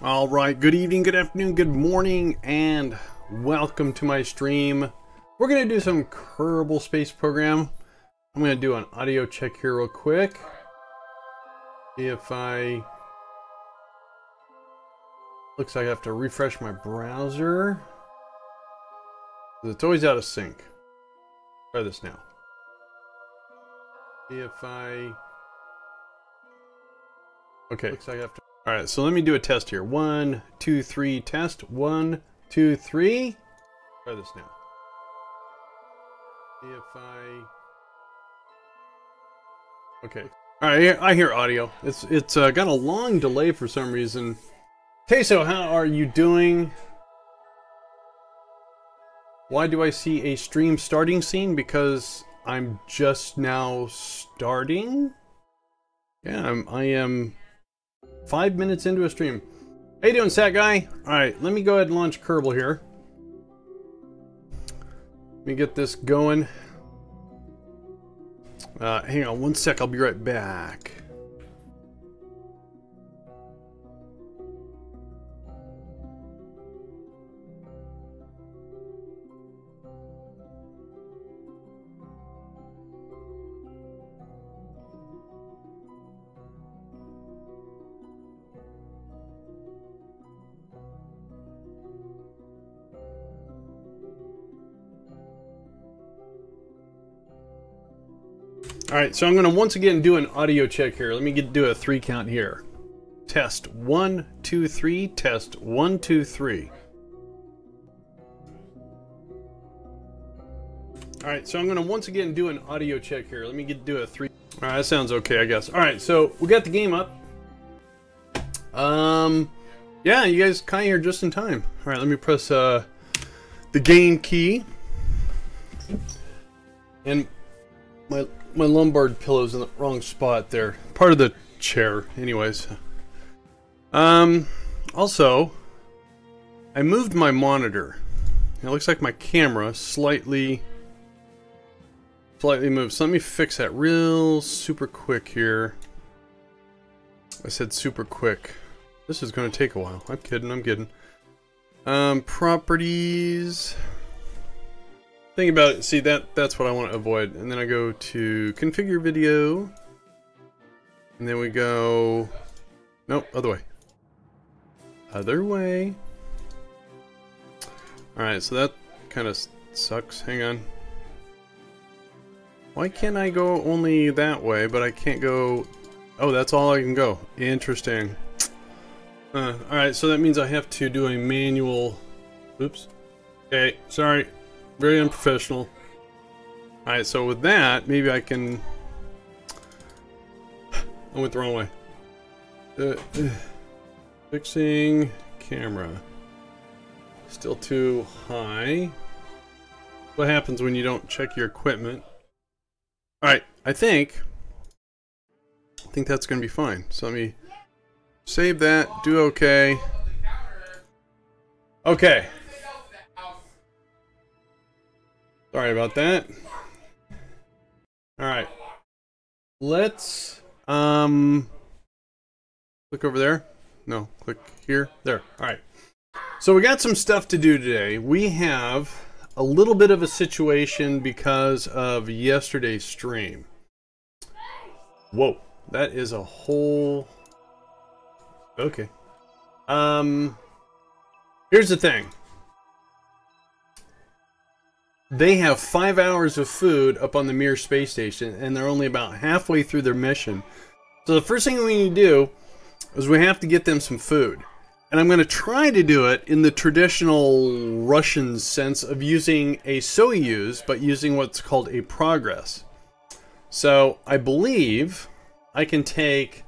All right, good evening, good afternoon, good morning, and welcome to my stream. We're going to do some Kerbal Space Program. I'm going to do an audio check here real quick. See if looks like I have to refresh my browser. It's always out of sync. Try this now. See if okay, looks like I have to. All right, so let me do a test here. 1, 2, 3, test. 1, 2, 3. Try this now. See if okay. All right, I hear audio. It's got a long delay for some reason. Teso, how are you doing? Why do I see a stream starting scene? Because I'm just now starting. Yeah, I am 5 minutes into a stream. How you doing, Sat Guy? Alright, let me go ahead and launch Kerbal here. Let me get this going. Hang on one sec, I'll be right back. Alright, so I'm going to once again do an audio check here. Let me do a 3 count here. Test 1, 2, 3. Test 1, 2, 3. Alright, so I'm going to once again do an audio check here. Let me do a 3. Alright, that sounds okay, I guess. Alright, so we got the game up. Yeah, you guys kind of here just in time. Alright, let me press the game key. And my lumbar pillow's in the wrong spot there. Part of the chair, anyways. Also, I moved my monitor. It looks like my camera slightly moved. So let me fix that real super quick here. I said super quick. This is going to take a while. I'm kidding. Properties. Think about it. See, that's what I want to avoid. And then I go to configure video. And then we go... Nope, other way. Other way. Alright, so that kind of sucks. Hang on. Why can't I go only that way, but I can't go... Oh, that's all I can go. Interesting. Alright, so that means I have to do a manual... Oops. Okay, sorry. Very unprofessional. Alright, so with that, maybe I can... I went the wrong way. Fixing camera. Still too high. What happens when you don't check your equipment? Alright, I think that's going to be fine. So let me save that, do okay. Okay. Sorry about that. Alright. Let's click over there. No, click here. There. Alright. So we got some stuff to do today. We have a little bit of a situation because of yesterday's stream. Whoa. That is a whole... Okay. Here's the thing. They have 5 hours of food up on the MIR Space Station, and they're only about halfway through their mission. So the first thing we need to do is we have to get them some food. And I'm going to try to do it in the traditional Russian sense of using a Soyuz, but using what's called a Progress. So I believe I can take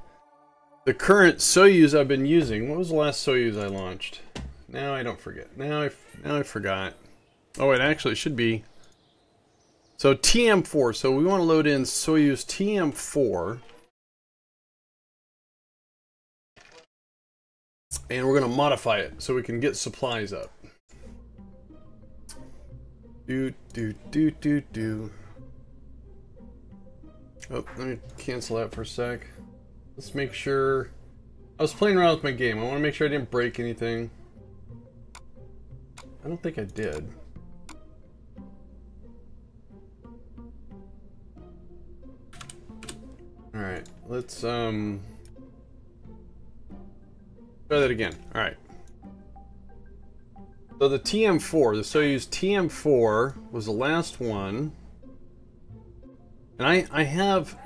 the current Soyuz I've been using. What was the last Soyuz I launched? Now I don't forget. Now I forgot. Oh, it actually should be. So TM4. So we want to load in Soyuz TM4. And we're going to modify it so we can get supplies up. Oh, let me cancel that for a sec. Let's make sure I was playing around with my game. I want to make sure I didn't break anything. I don't think I did. Alright, let's try that again. Alright. So the TM4, the Soyuz TM4 was the last one. And I have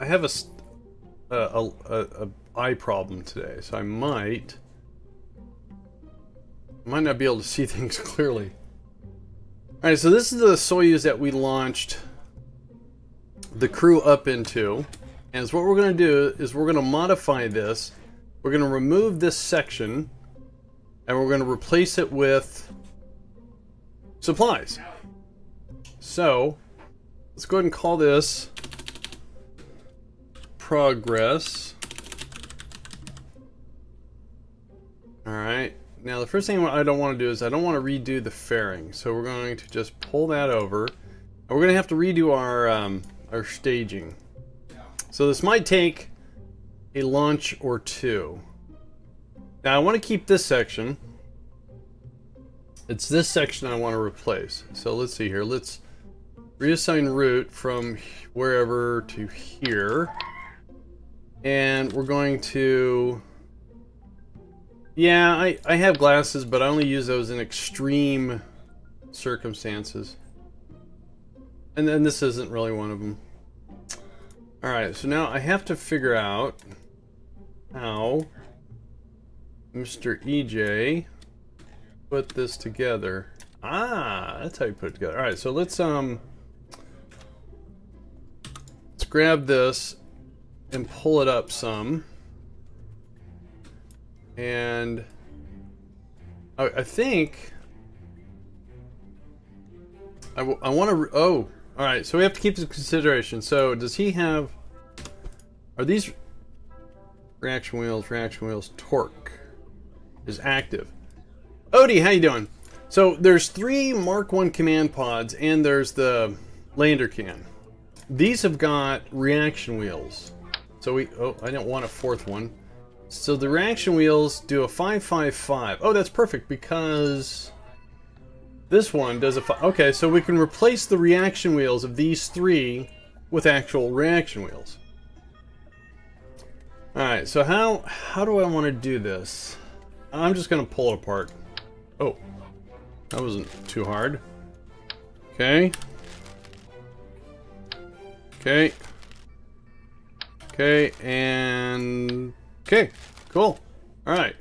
a eye problem today, so I might not be able to see things clearly. Alright, so this is the Soyuz that we launched the crew up into. And so what we're going to do is we're going to modify this. We're going to remove this section and we're going to replace it with supplies. So let's go ahead and call this Progress. Alright, now the first thing I don't want to do is I don't want to redo the fairing. So we're going to just pull that over. And we're going to have to redo our staging. So this might take a launch or two. Now I want to keep this section. It's this section I want to replace. So let's see here. Let's reassign route from wherever to here. And we're going to... Yeah, I have glasses, but I only use those in extreme circumstances. And then this isn't really one of them. Alright, so now I have to figure out how Mr. EJ put this together. Ah, that's how you put it together. Alright, so let's grab this and pull it up some. And I think I want to... Oh, alright, so we have to keep this in consideration. So does he have... Are these reaction wheels, torque is active. Odie, how you doing? So there's 3 Mark 1 command pods and there's the lander can. These have got reaction wheels. So we... Oh, I don't want a 4th one. So the reaction wheels do a 555. Oh, that's perfect because this one does a... Okay, so we can replace the reaction wheels of these 3 with actual reaction wheels. Alright, so how do I want to do this? I'm just going to pull it apart. Oh, that wasn't too hard. Okay. Okay. Okay, and... Okay, cool. Alright.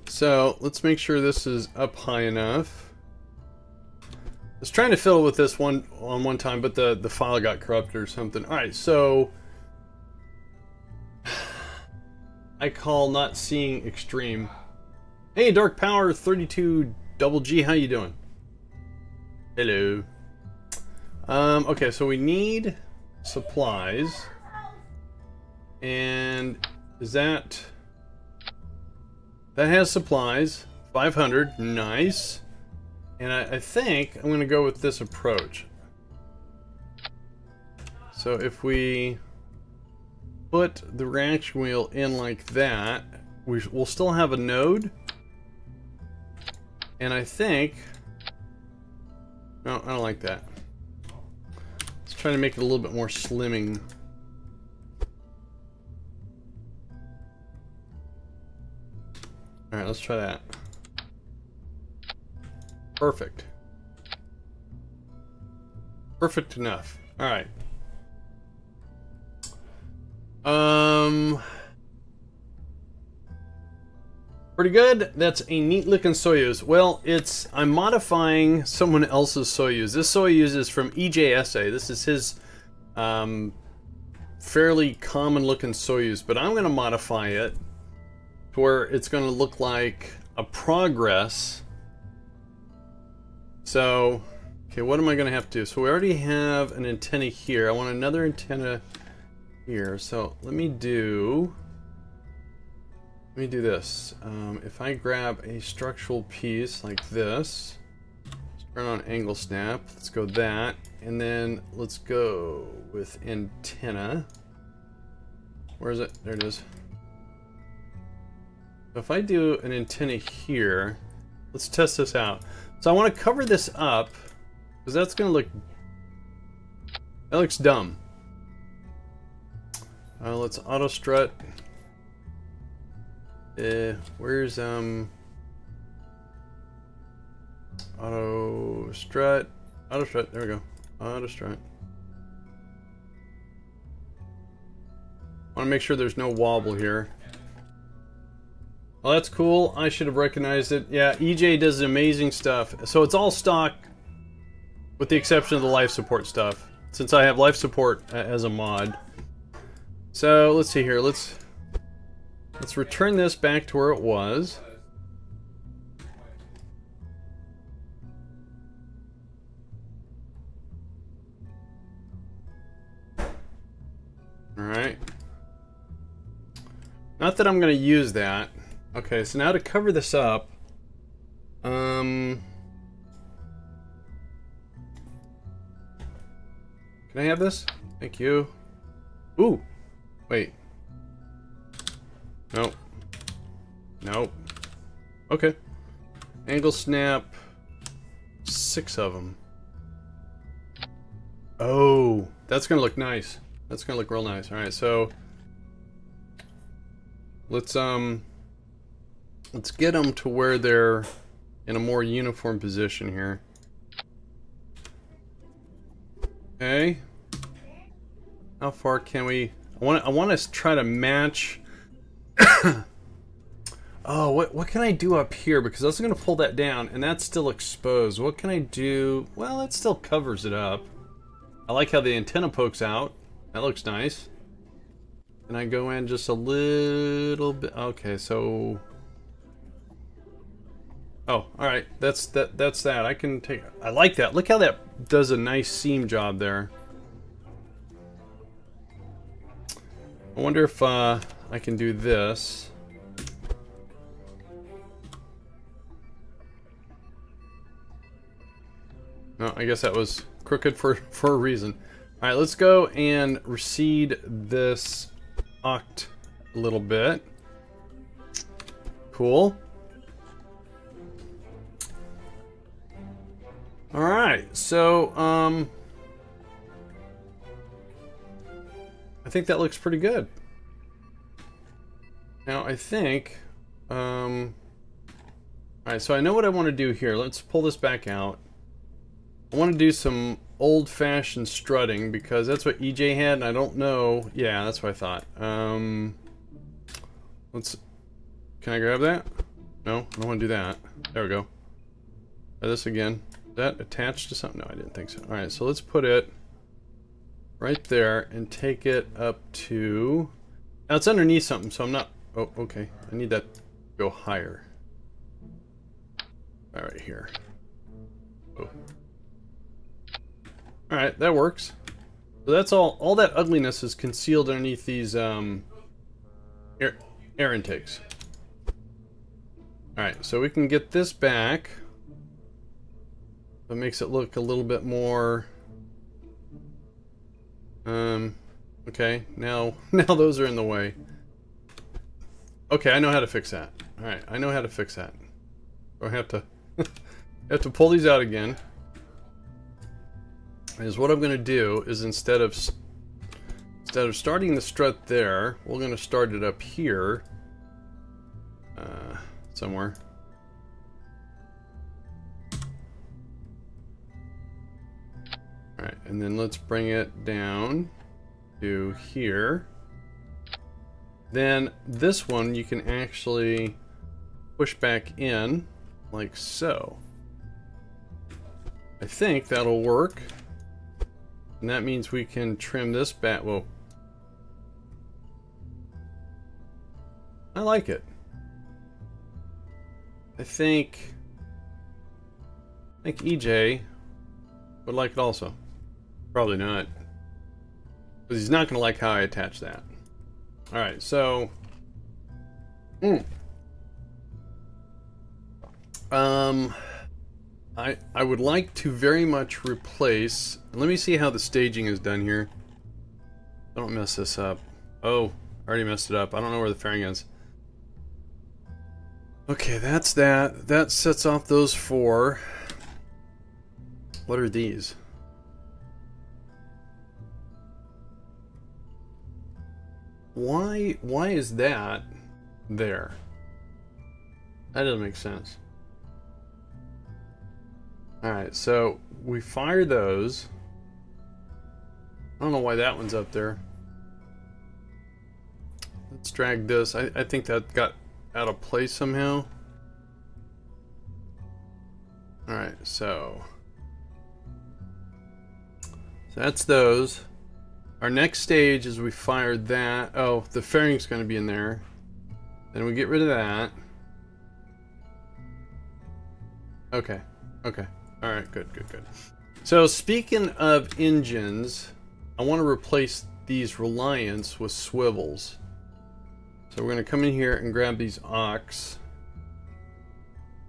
So, let's make sure this is up high enough. I was trying to fiddle with this one on one time, but the file got corrupted or something. Alright, so... I call not seeing extreme. Hey, Dark Power 32 Double G, how you doing? Hello. Okay, so we need supplies. And is that has supplies, 500, nice. And I think I'm going to go with this approach. So if we put the reaction wheel in like that, we'll still have a node. And I think... No, I don't like that. Let's try to make it a little bit more slimming. Alright, let's try that. Perfect. Perfect enough. Alright. Pretty good. That's a neat looking Soyuz. Well, I'm modifying someone else's Soyuz. This Soyuz is from EJSA. This is his fairly common looking Soyuz, but I'm going to modify it to where it's going to look like a Progress. So, okay, what am I going to have to do? So we already have an antenna here. I want another antenna here. So let me do this. If I grab a structural piece like this, turn on angle snap, let's go that, and then let's go with antenna. Where is it? There it is. So if I do an antenna here, let's test this out. So I want to cover this up because that's going to look, that looks dumb. Let's auto strut. Where's auto strut? Auto strut. There we go. Auto strut. Want to make sure there's no wobble here. Well, that's cool. I should have recognized it. Yeah, EJ does amazing stuff. So it's all stock, with the exception of the life support stuff, since I have life support as a mod. So let's see here. Let's return this back to where it was. All right. Not that I'm going to use that. Okay, so now to cover this up, can I have this? Thank you. Ooh, wait. Nope. Nope. Okay. Angle snap. 6 of them. Oh, that's gonna look nice. That's gonna look real nice. All right, so let's get them to where they're in a more uniform position here. Okay. How far can we? I want to try to match. Oh, what can I do up here? Because I was going to pull that down, and that's still exposed. What can I do? Well, it still covers it up. I like how the antenna pokes out. That looks nice. And I go in just a little bit. Okay, so. Oh, all right. That's that. I can take. I like that. Look how that does a nice seam job there. I wonder if I can do this. No, I guess that was crooked for a reason. All right, let's go and recede this oct a little bit. Cool. All right, so I think that looks pretty good. Now I think, all right, so I know what I want to do here. Let's pull this back out. I want to do some old-fashioned strutting because that's what EJ had, and I don't know. Yeah, that's what I thought. Can I grab that? No, I don't want to do that. There we go. Try this again. Is that attached to something? No, I didn't think so. All right, so let's put it right there and take it up to. Now it's underneath something, so I'm not. Oh, okay. I need that to go higher. All right, here. Oh. All right, that works. So that's all that ugliness is concealed underneath these air intakes. All right, so we can get this back. That makes it look a little bit more. Okay, now those are in the way. Okay, I know how to fix that. All right, I know how to fix that. I have to have to pull these out again. Is what I'm going to do is instead of starting the strut there, we're going to start it up here somewhere. All right, and then let's bring it down to here. Then this one you can actually push back in like so. I think that'll work. And that means we can trim this back. Well, I like it. I think EJ would like it also. Probably not. Because he's not going to like how I attach that. Alright, so. I would like to very much replace. Let me see how the staging is done here. Don't mess this up. Oh, I already messed it up. I don't know where the fairing is. Okay, that's that. That sets off those 4. What are these? Why is that there? That doesn't make sense. Alright, so we fire those. I don't know why that one's up there. Let's drag this. I think that got out of place somehow. Alright, so that's those. Our next stage is we fire that. Oh, the fairing's going to be in there. Then we get rid of that. Okay. Okay. Alright, good, good, good. So speaking of engines, I want to replace these Reliance with swivels. So we're going to come in here and grab these aux.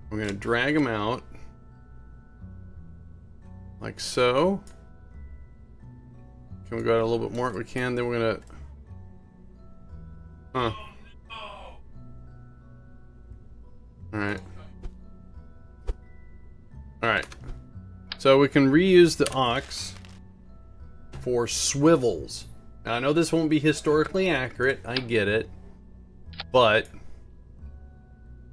We're going to drag them out. Like so. Can we go out a little bit more? We can. Then we're going to... Huh. Alright. Alright. So we can reuse the aux for swivels. Now, I know this won't be historically accurate. I get it. But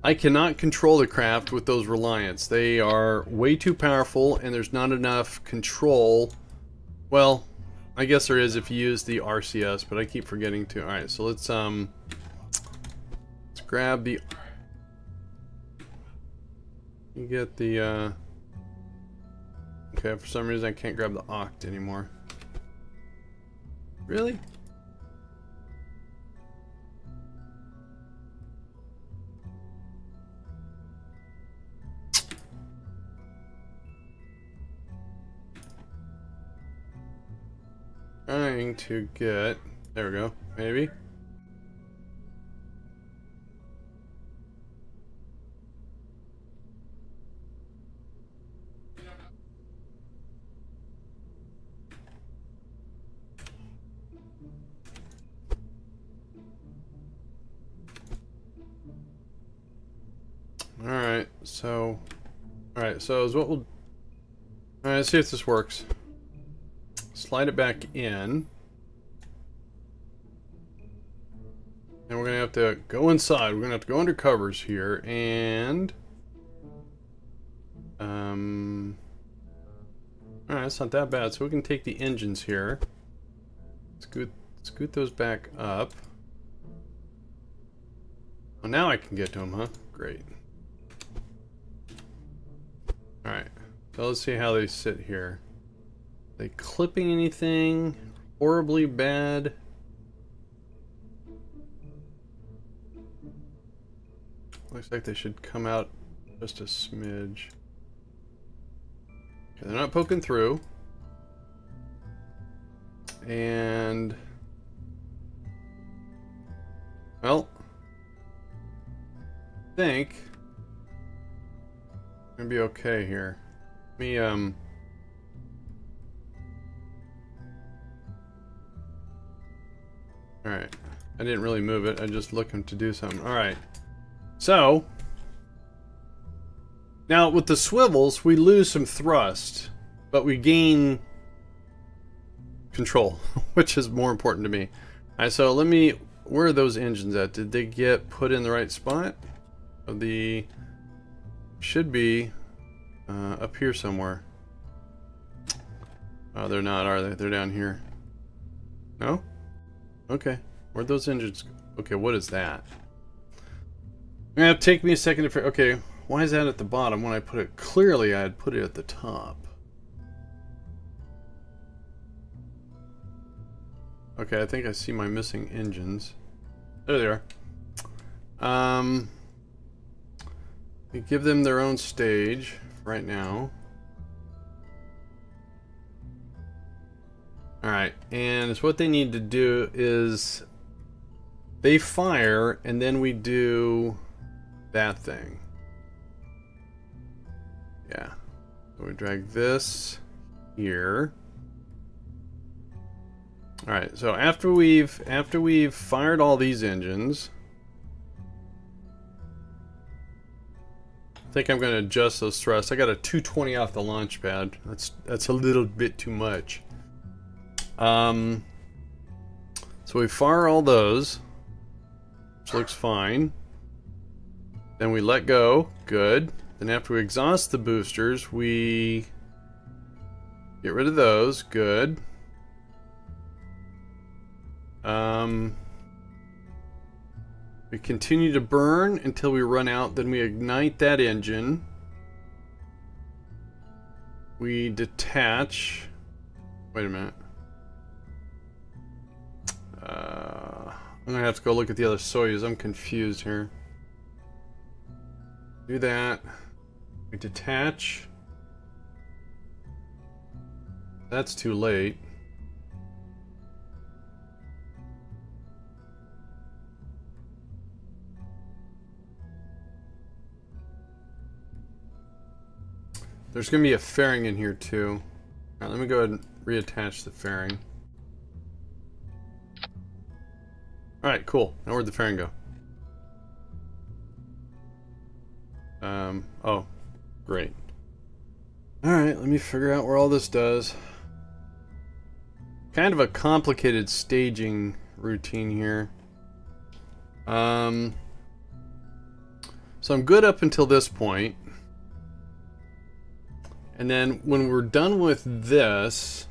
I cannot control the craft with those Reliance. They are way too powerful and there's not enough control. Well, I guess there is if you use the RCS, but I keep forgetting to. Alright, so let's grab the... You get the okay, for some reason I can't grab the oct anymore. Really? Trying to get... There we go. Maybe. Alright, so is what we'll... Alright, let's see if this works. Slide it back in. And we're gonna have to go inside. We're gonna have to go under covers here and... Alright, it's not that bad. So we can take the engines here. Scoot those back up. Well, now I can get to them, huh? Great. Alright, so let's see how they sit here. Are they clipping anything horribly bad? Looks like they should come out just a smidge. Okay, they're not poking through. And... well... I think... gonna be okay here. Let me Alright. I didn't really move it, I just looking to do something. Alright. So now with the swivels we lose some thrust, but we gain control, which is more important to me. Alright, so let me... where are those engines at? Did they get put in the right spot? The... should be up here somewhere. Oh, they're not, are they? They're down here. No? Okay. Where'd those engines go? Okay, what is that? Gonna have to take me a second to... okay, why is that at the bottom when I put it... clearly I had put it at the top. Okay, I think I see my missing engines. There they are. We give them their own stage right now. Alright, and what they need to do is they fire and then we do that thing. Yeah. So we drag this here. All right, so after we've fired all these engines, I think I'm going to adjust those thrusts. I got a 220 off the launch pad. That's a little bit too much. So we fire all those, which looks fine. Then we let go. Good. Then after we exhaust the boosters, we get rid of those. Good. We continue to burn until we run out. Then we ignite that engine. We detach. Wait a minute. I'm gonna have to go look at the other Soyuz. I'm confused here. Do that. We detach. That's too late. There's gonna be a fairing in here too. Alright, let me go ahead and reattach the fairing. Alright, cool. Now where'd the fairing go? Oh, great. Alright, let me figure out where all this does. Kind of a complicated staging routine here. So I'm good up until this point. And then when we're done with this...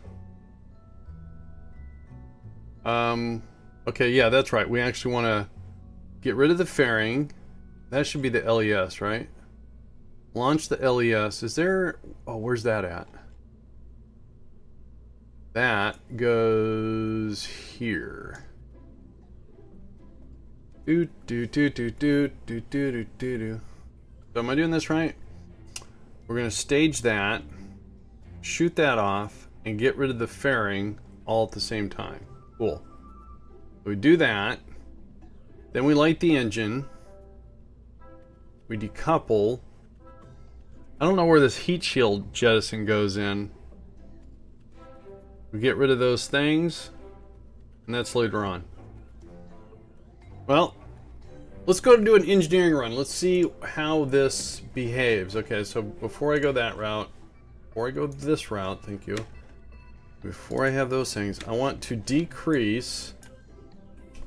okay, yeah, that's right. We actually want to get rid of the fairing. That should be the LES, right? Launch the LES. Is there... Oh, where's that at? That goes here. Do do do do do do do do do. So am I doing this right? We're gonna stage that, shoot that off, and get rid of the fairing all at the same time. Cool. We do that. Then we light the engine. We decouple. I don't know where this heat shield jettison goes in. We get rid of those things, and that's later on. Well, let's go do an engineering run. Let's see how this behaves. Okay, so before I go that route, before I go this route, thank you. Before I have those things, I want to decrease.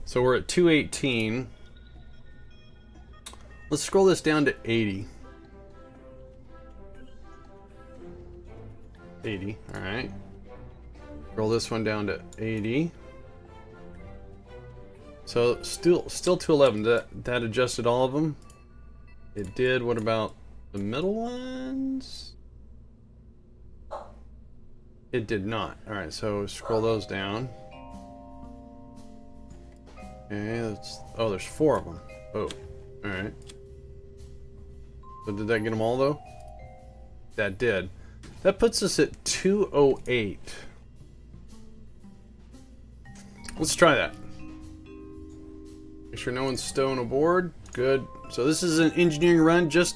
So we're at 218. Let's scroll this down to 80. 80, all right. Roll this one down to 80. So still 211. That adjusted all of them? It did. What about the middle ones? It did not. All right, so scroll those down. Okay, that's, oh, there's 4 of them. Oh, all right. So did that get them all though? That did. That puts us at 208. Let's try that. Make sure no one's stowing aboard. Good. So this is an engineering run. Just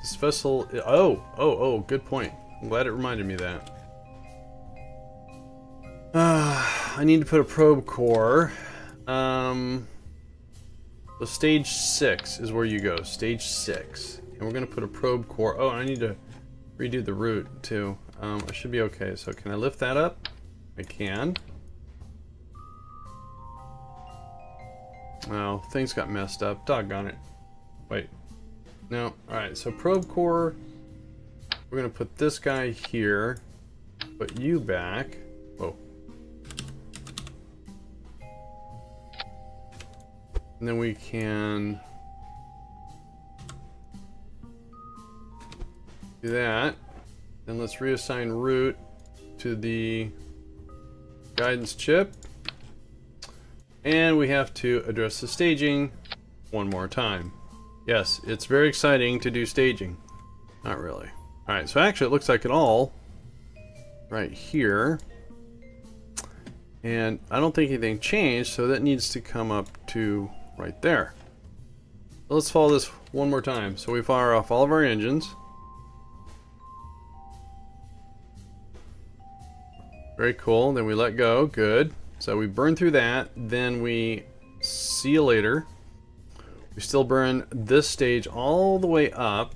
this vessel. Oh, good point. I'm glad it reminded me of that. I need to put a probe core. So stage 6 is where you go. Stage 6. And we're going to put a probe core. Oh, I need to redo the route too. I should be okay. So can I lift that up? I can. Oh, things got messed up. Doggone it. Wait. No. Alright, so probe core. We're going to put this guy here. Put you back. Whoa. And then we can do that. Then let's reassign route to the guidance chip. And we have to address the staging one more time. Yes, it's very exciting to do staging. Not really. Alright, so actually it looks like it all right here. And I don't think anything changed, so that needs to come up to right there. So let's follow this one more time. So we fire off all of our engines. Very cool. Then we let go. Good. So we burn through that, then we see you later. We still burn this stage all the way up.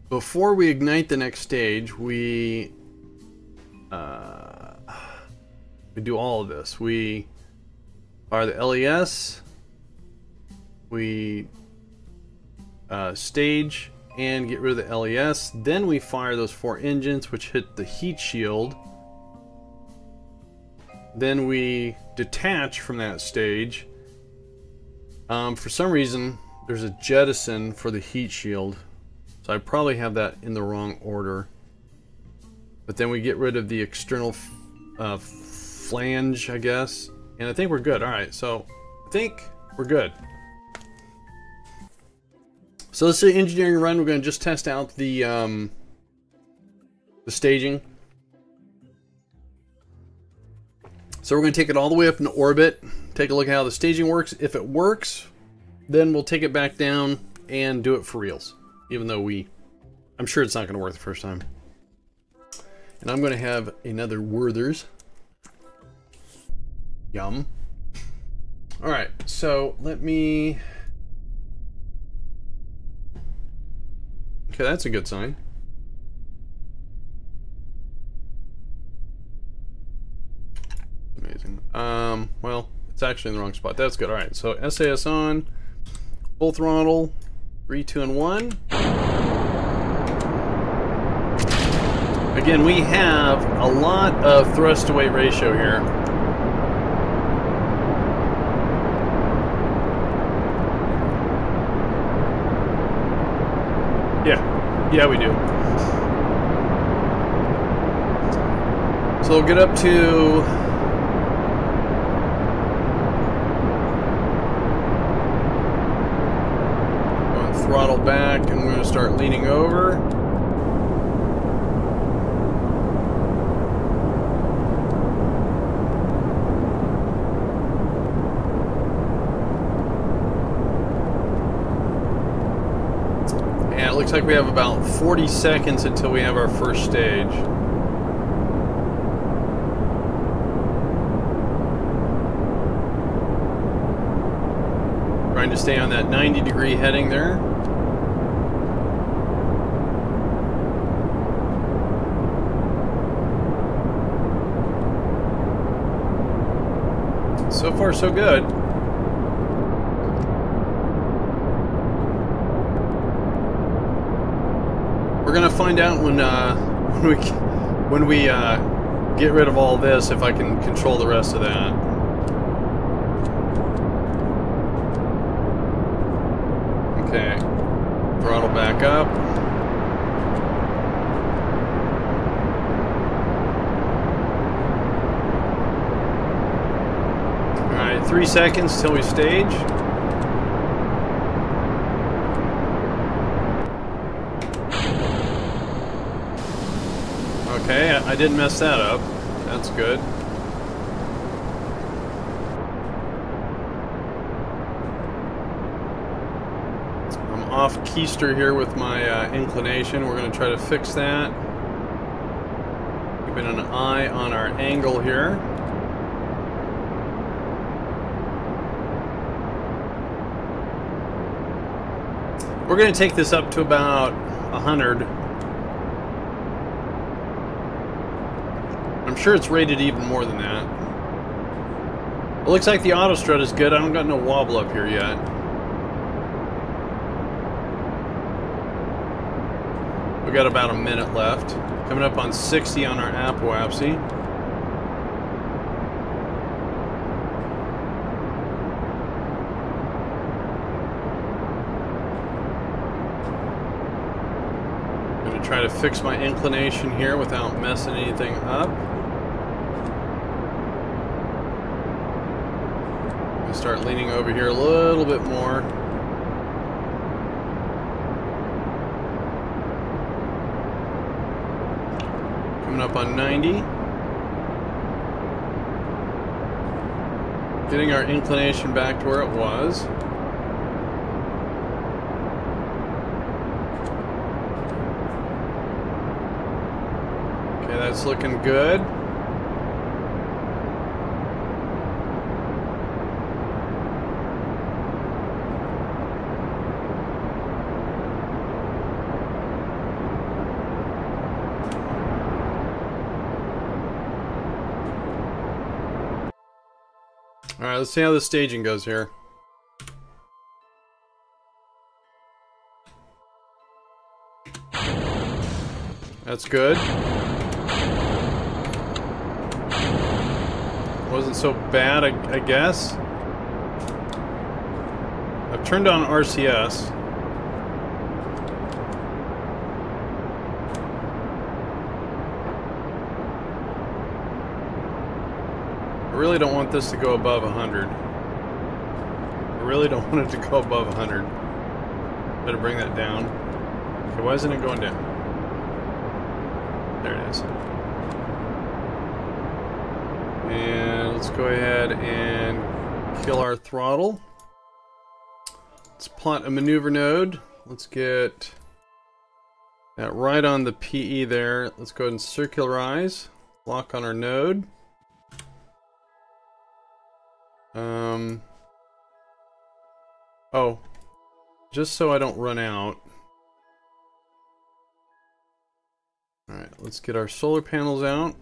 Before we ignite the next stage, we do all of this. We fire the LES, we stage and get rid of the LES, then we fire those 4 engines which hit the heat shield. Then we detach from that stage. For some reason there's a jettison for the heat shield, so I probably have that in the wrong order. But then we get rid of the external flange, I guess, and I think we're good. Alright, so I think we're good. So this is the engineering run. We're going to just test out the staging. So we're going to take it all the way up into orbit, take a look at how the staging works. If it works, then we'll take it back down and do it for reals. Even though I'm sure it's not going to work the first time. And I'm going to have another Werther's. Yum. Alright, so let me... Okay, that's a good sign. Amazing. Well, it's actually in the wrong spot. That's good. Alright, so SAS on. Full throttle. 3, 2, and 1. Again, we have a lot of thrust to weight ratio here. Yeah, we do. So we'll get up to throttle back, and we're going to start leaning over. Looks like we have about 40 seconds until we have our first stage. Trying to stay on that 90-degree heading there. So far, so good. We're gonna find out when we get rid of all this if I can control the rest of that. Okay, throttle back up. All right, 3 seconds till we stage. Okay, I didn't mess that up. That's good. I'm off keister here with my inclination. We're going to try to fix that. Keeping an eye on our angle here. We're going to take this up to about 100. I'm sure it's rated even more than that. It looks like the auto strut is good. I don't got no wobble up here yet. We got about a minute left. Coming up on 60 on our apoapsy. Gonna try to fix my inclination here without messing anything up. Start leaning over here a little bit more. Coming up on 90. Getting our inclination back to where it was. Okay, that's looking good. Alright, let's see how the staging goes here. That's good. Wasn't so bad, I guess. I've turned on RCS. I really don't want this to go above 100. I really don't want it to go above 100. Better bring that down. Okay, why isn't it going down? There it is. And let's go ahead and kill our throttle. Let's plot a maneuver node. Let's get that right on the PE there. Let's go ahead and circularize. Lock on our node. Oh, just so I don't run out. Alright, let's get our solar panels out.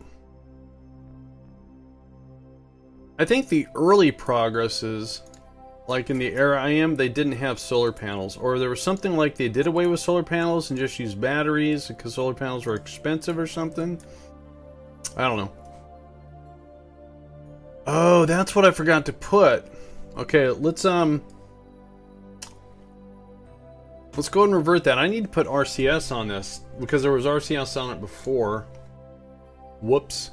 I think the early progresses, like in the era I am, they didn't have solar panels. Or there was something like they did away with solar panels and just used batteries because solar panels were expensive or something. I don't know. Oh, that's what I forgot to put. Okay, let's go and revert that. I need to put RCS on this because there was RCS on it before. Whoops.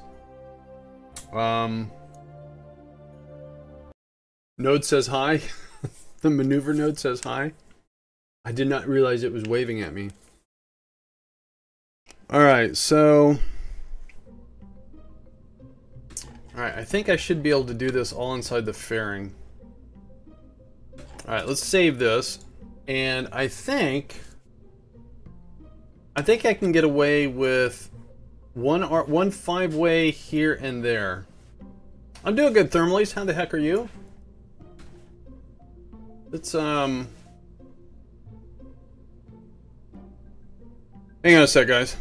Node says hi. The maneuver node says hi. I did not realize it was waving at me. Alright, so... Alright, I think I should be able to do this all inside the fairing. Alright, let's save this. And I think I can get away with one 5-way here and there. I'm doing good, Thermalies. How the heck are you? Let's hang on a sec, guys.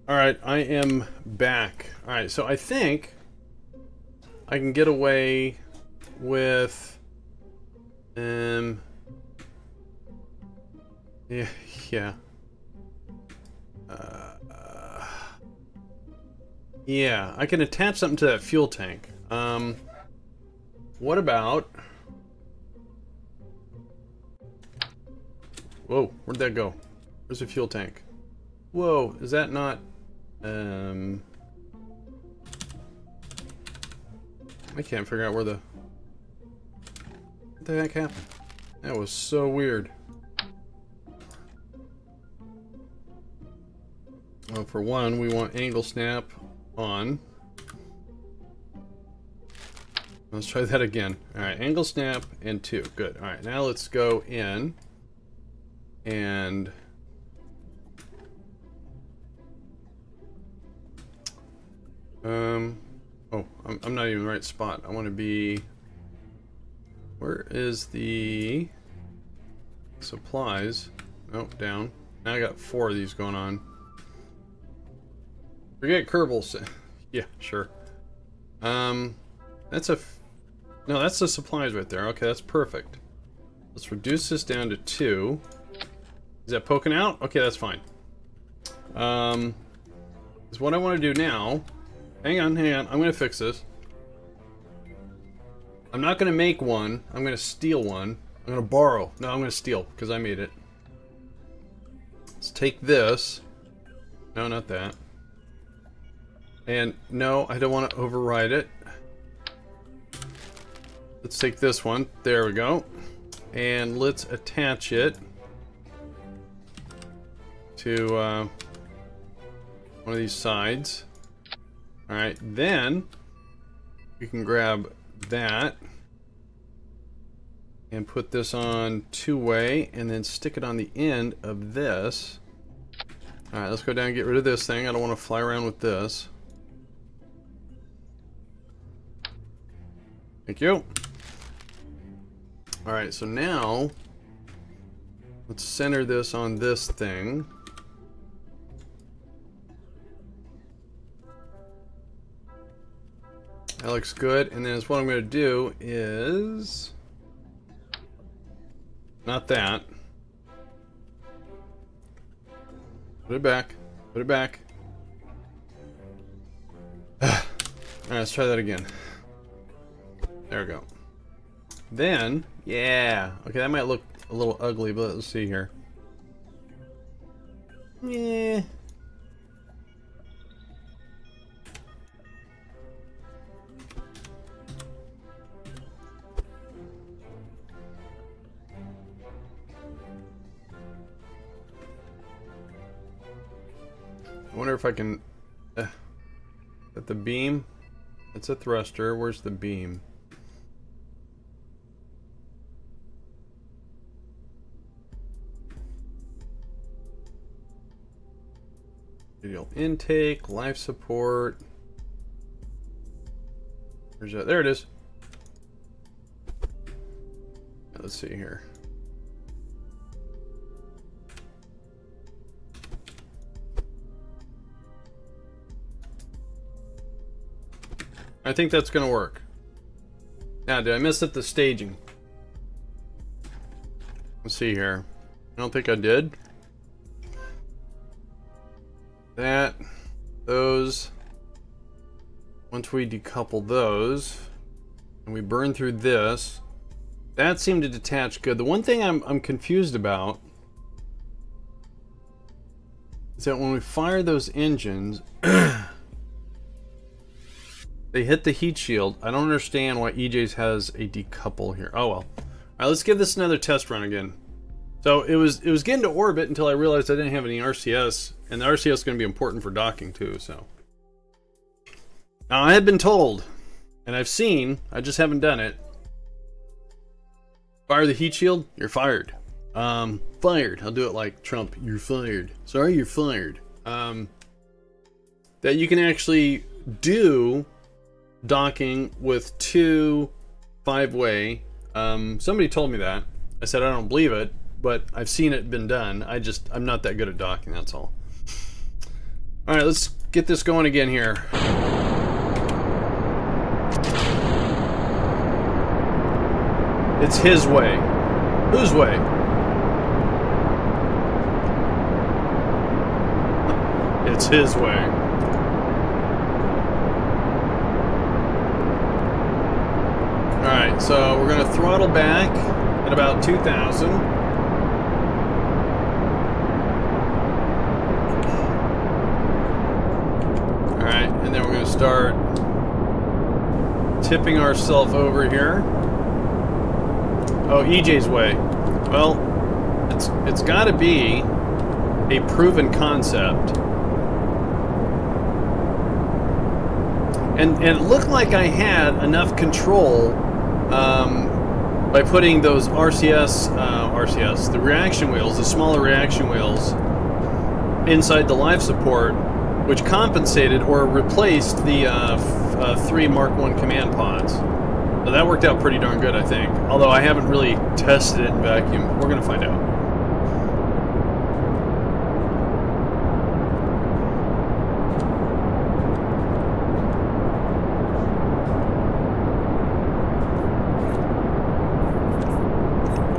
Alright, I am back. Alright, so I think I can get away with yeah. Yeah, I can attach something to that fuel tank. What about... Whoa, where'd that go? Where's the fuel tank? Whoa, is that not... I can't figure out where the... What the heck happened? That was so weird. Well, for one, we want angle snap on. Let's try that again. Alright, angle snap and 2. Good. Alright, now let's go in and... oh, I'm not even in the right spot. I want to be... Where is the supplies? Oh, down. Now I got 4 of these going on. Forget Kerbal. Yeah, sure. That's a... No, that's the supplies right there. Okay, that's perfect. Let's reduce this down to 2. Is that poking out? Okay, that's fine. Is what I want to do now... Hang on. I'm going to fix this. I'm not going to make one. I'm going to steal one. I'm going to borrow. No, I'm going to steal, because I made it. Let's take this. No, not that. And no, I don't want to override it. Let's take this one. There we go. And let's attach it to one of these sides. Alright, then we can grab that and put this on two-way and then stick it on the end of this. Alright, let's go down and get rid of this thing. I don't want to fly around with this. Thank you. Alright, so now let's center this on this thing. That looks good. And then what I'm going to do is... not that. Put it back. Put it back. Alright, let's try that again. There we go. Then, yeah. Okay, that might look a little ugly, but let's see here. Yeah. I wonder if I can... at the beam? It's a thruster. Where's the beam? Radial intake, life support. Where's that? There it is. Let's see here. I think that's gonna work. Now, did I miss at the staging? Let's see here. I don't think I did. That, those. Once we decouple those, and we burn through this, that seemed to detach good. The one thing I'm confused about is that when we fire those engines, they hit the heat shield. I don't understand why EJ's has a decouple here. Oh well. Alright, let's give this another test run again. So it was getting to orbit until I realized I didn't have any RCS, and the RCS is going to be important for docking too, so. Now I had been told, and I've seen, I just haven't done it. Fire the heat shield, you're fired. Fired. I'll do it like Trump, you're fired. Sorry, you're fired. That you can actually do docking with two 5-way. Somebody told me that. I said I don't believe it, but I've seen it been done. I'm not that good at docking, that's all. Alright, let's get this going again here. It's his way. Whose way? It's his way. Alright, so we're going to throttle back at about 2,000. Alright, and then we're going to start tipping ourselves over here. Oh, EJ's way. Well, it's got to be a proven concept. And it looked like I had enough control by putting those RCS, the reaction wheels, the smaller reaction wheels, inside the life support, which compensated or replaced the 3 Mark I command pods. So that worked out pretty darn good, I think. Although I haven't really tested it in vacuum. We're going to find out.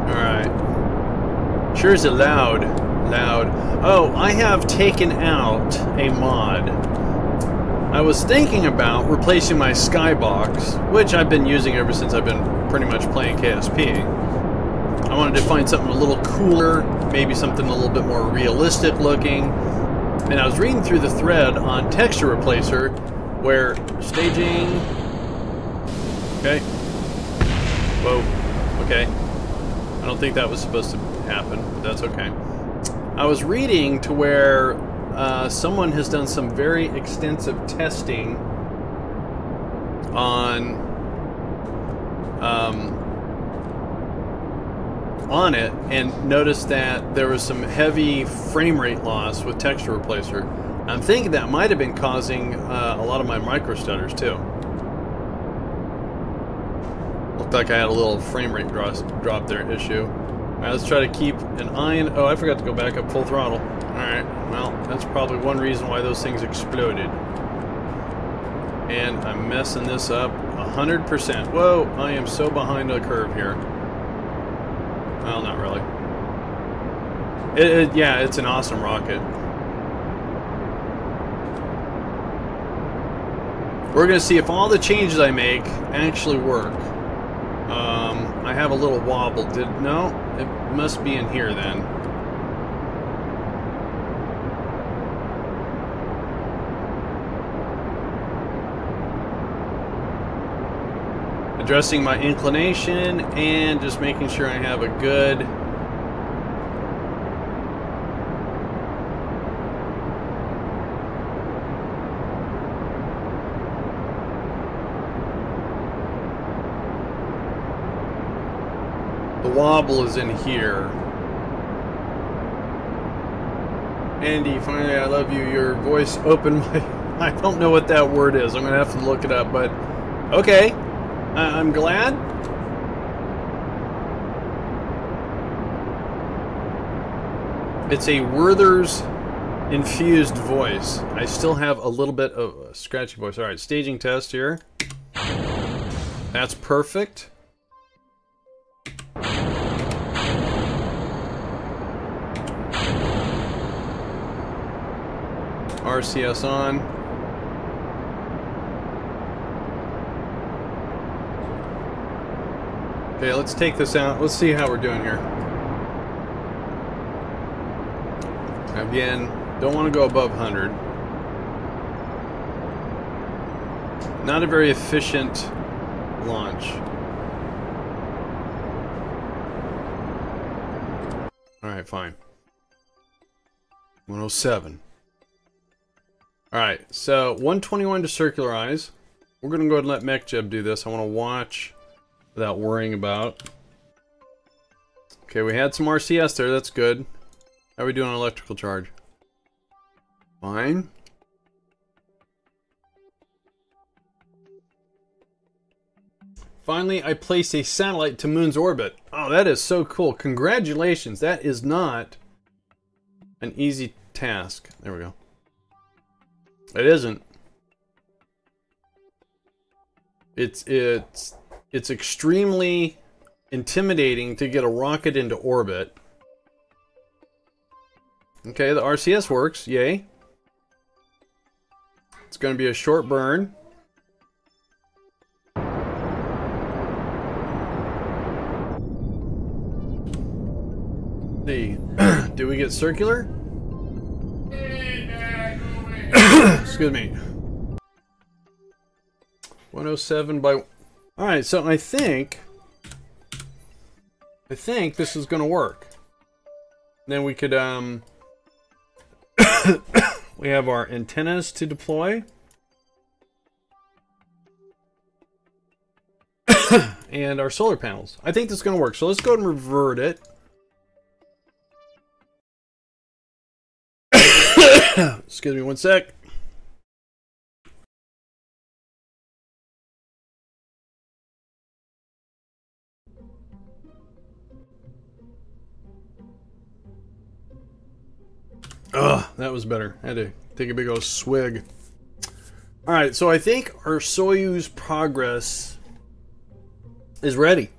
Alright. Sure is it loud. Loud. Oh, I have taken out a mod. I was thinking about replacing my skybox, which I've been using ever since I've been pretty much playing KSP. I wanted to find something a little cooler, maybe something a little bit more realistic looking. And I was reading through the thread on Texture Replacer, where staging... Okay. Whoa. Okay. I don't think that was supposed to happen, but that's okay. I was reading to where someone has done some very extensive testing on it and noticed that there was some heavy frame rate loss with texture replacer. I'm thinking that might have been causing a lot of my micro stutters too. Looked like I had a little frame rate drop there issue. Alright, let's try to keep an eye on... Oh, I forgot to go back up full throttle. Alright, well, that's probably one reason why those things exploded. And I'm messing this up 100%. Whoa, I am so behind the curve here. Well, not really. Yeah, it's an awesome rocket. We're going to see if all the changes I make actually work. I have a little wobble. No? It must be in here then. Adjusting my inclination and just making sure I have a good wobble is in here. Andy, finally, I love you. Your voice opened my... I don't know what that word is. I'm going to have to look it up, but... Okay. I'm glad. It's a Werther's infused voice. I still have a little bit of a scratchy voice. Alright, staging test here. That's perfect. RCS on. Okay, let's take this out. Let's see how we're doing here. Again, don't want to go above 100. Not a very efficient launch. Alright, fine. 107. Alright, so 121 to circularize. We're going to go ahead and let MechJeb do this. I want to watch without worrying about. Okay, we had some RCS there. That's good. How are we doing on electrical charge? Fine. Finally, I placed a satellite to Moon's orbit. Oh, that is so cool. Congratulations. That is not an easy task. There we go. It isn't. It's extremely intimidating to get a rocket into orbit. Okay, the RCS works. Yay. It's going to be a short burn. See, do we get circular? Excuse me. 107 by... Alright, so I think this is going to work. Then we could, we have our antennas to deploy. And our solar panels. I think this is going to work. So let's go ahead and revert it. Excuse me one sec. Ugh, that was better. I had to take a big old swig. Alright, so I think our Soyuz Progress is ready.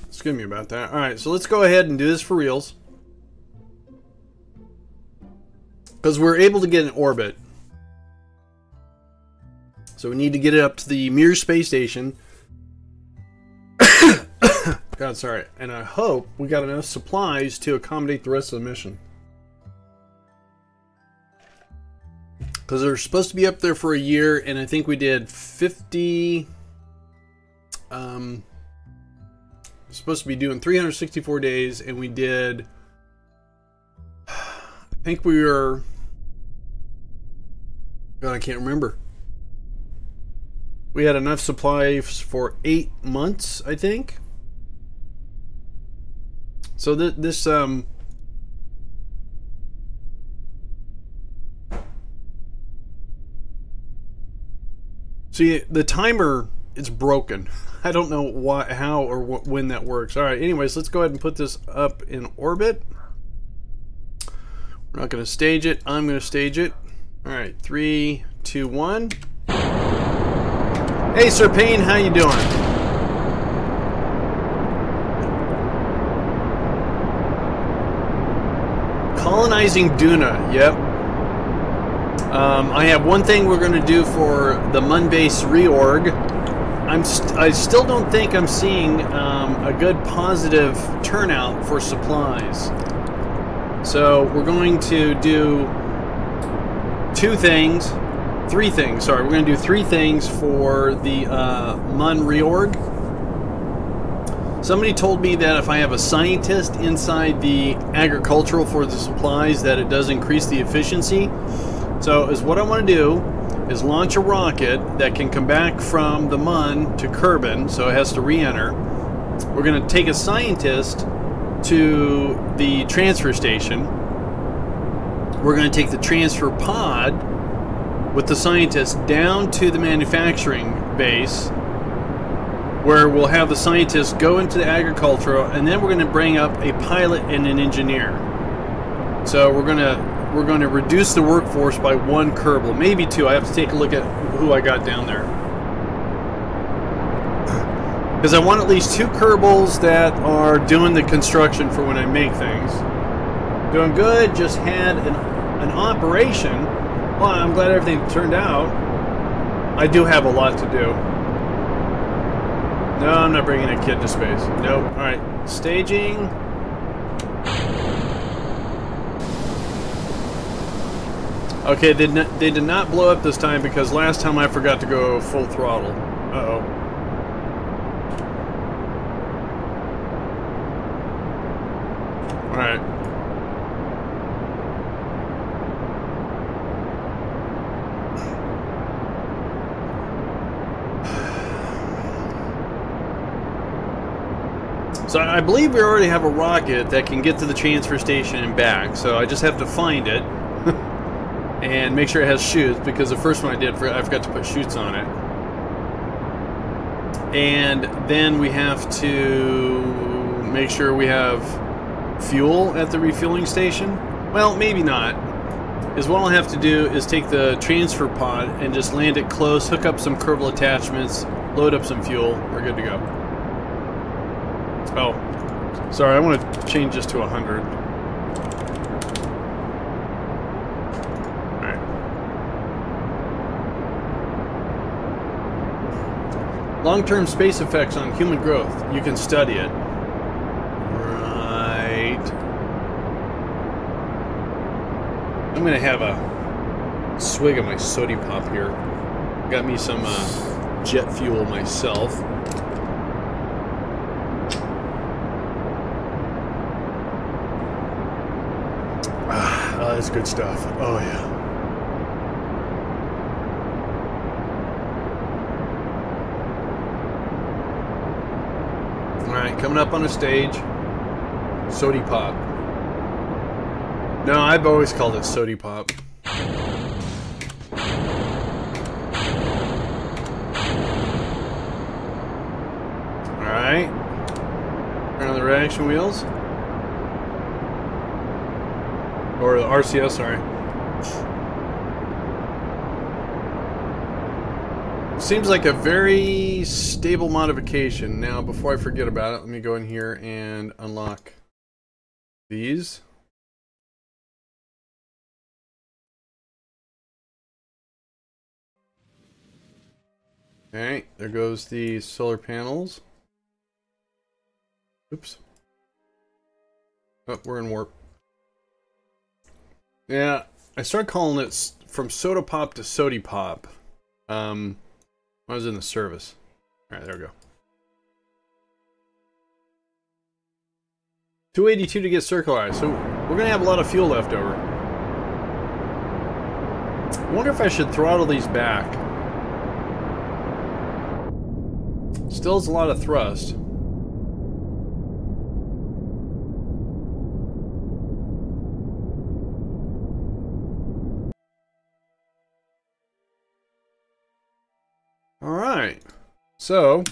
Excuse me about that. Alright, so let's go ahead and do this for reals. Because we're able to get in orbit. So we need to get it up to the MIR Space Station. God, sorry. And I hope we got enough supplies to accommodate the rest of the mission. Because they're supposed to be up there for a year, and I think we did 50... supposed to be doing 364 days, and we did, I think we were, God, I can't remember. We had enough supplies for 8 months, I think. So this see, the timer is broken. I don't know why, how, or when that works. All right, anyways, let's go ahead and put this up in orbit. We're not going to stage it. I'm going to stage it. All right, 3, 2, 1. Hey, Sir Payne, how you doing? Colonizing Duna, yep. I have one thing we're going to do for the Mun base reorg. I still don't think I'm seeing a good positive turnout for supplies. So we're going to do three things. Sorry, we're going to do 3 things for the Mun reorg. Somebody told me that if I have a scientist inside the agricultural for the supplies, that it does increase the efficiency. So what I want to do is launch a rocket that can come back from the Mun to Kerbin, so it has to re-enter. We're going to take a scientist to the transfer station. We're going to take the transfer pod with the scientist down to the manufacturing base, where we'll have the scientists go into the agricultural, and then we're going to bring up a pilot and an engineer. So we're going to reduce the workforce by 1 Kerbal, maybe 2. I have to take a look at who I got down there, because I want at least 2 Kerbals that are doing the construction for when I make things. Doing good. Just had an operation. Well, I'm glad everything turned out. I do have a lot to do. No, I'm not bringing a kid to space. Nope. All right, staging. Okay, they did not blow up this time, because last time I forgot to go full throttle. Uh-oh. All right. So I believe we already have a rocket that can get to the transfer station and back, so I just have to find it and make sure it has chutes, because the first one I forgot to put chutes on it. And then we have to make sure we have fuel at the refueling station. Well, maybe not. Is what I'll have to do is take the transfer pod and just land it close, hook up some Kerbal attachments, load up some fuel. We're good to go. Oh, sorry, I want to change this to 100. Alright. Long-term space effects on human growth. You can study it. Right. I'm going to have a swig of my soda pop here. Got me some jet fuel myself. Oh, that's good stuff. Oh, yeah. Alright, coming up on the stage. Sody Pop. No, I've always called it Sody Pop. Alright. Turn on the reaction wheels. Or the RCS, sorry. Seems like a very stable modification. Now, before I forget about it, let me go in here and unlock these. Okay, there goes the solar panels. Oops. Oh, we're in warp. Yeah, I started calling it from Soda Pop to Sody Pop when I was in the service. Alright, there we go. 282 to get circularized, so we're gonna have a lot of fuel left over. I wonder if I should throttle these back. Still has a lot of thrust. Alright, so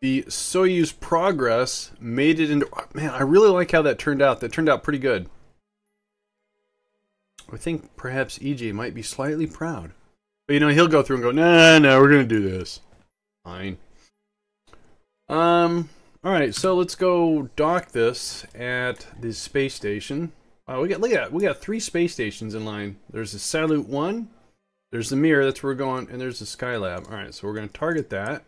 the Soyuz Progress made it into... Man, I really like how that turned out. That turned out pretty good. I think perhaps EJ might be slightly proud. But you know, he'll go through and go, nah, no, we're going to do this. Fine. Alright, so let's go dock this at the space station. Look at that. We got 3 space stations in line. There's the Salute 1. There's the MIR, that's where we're going, and there's the Skylab. Alright, so we're going to target that.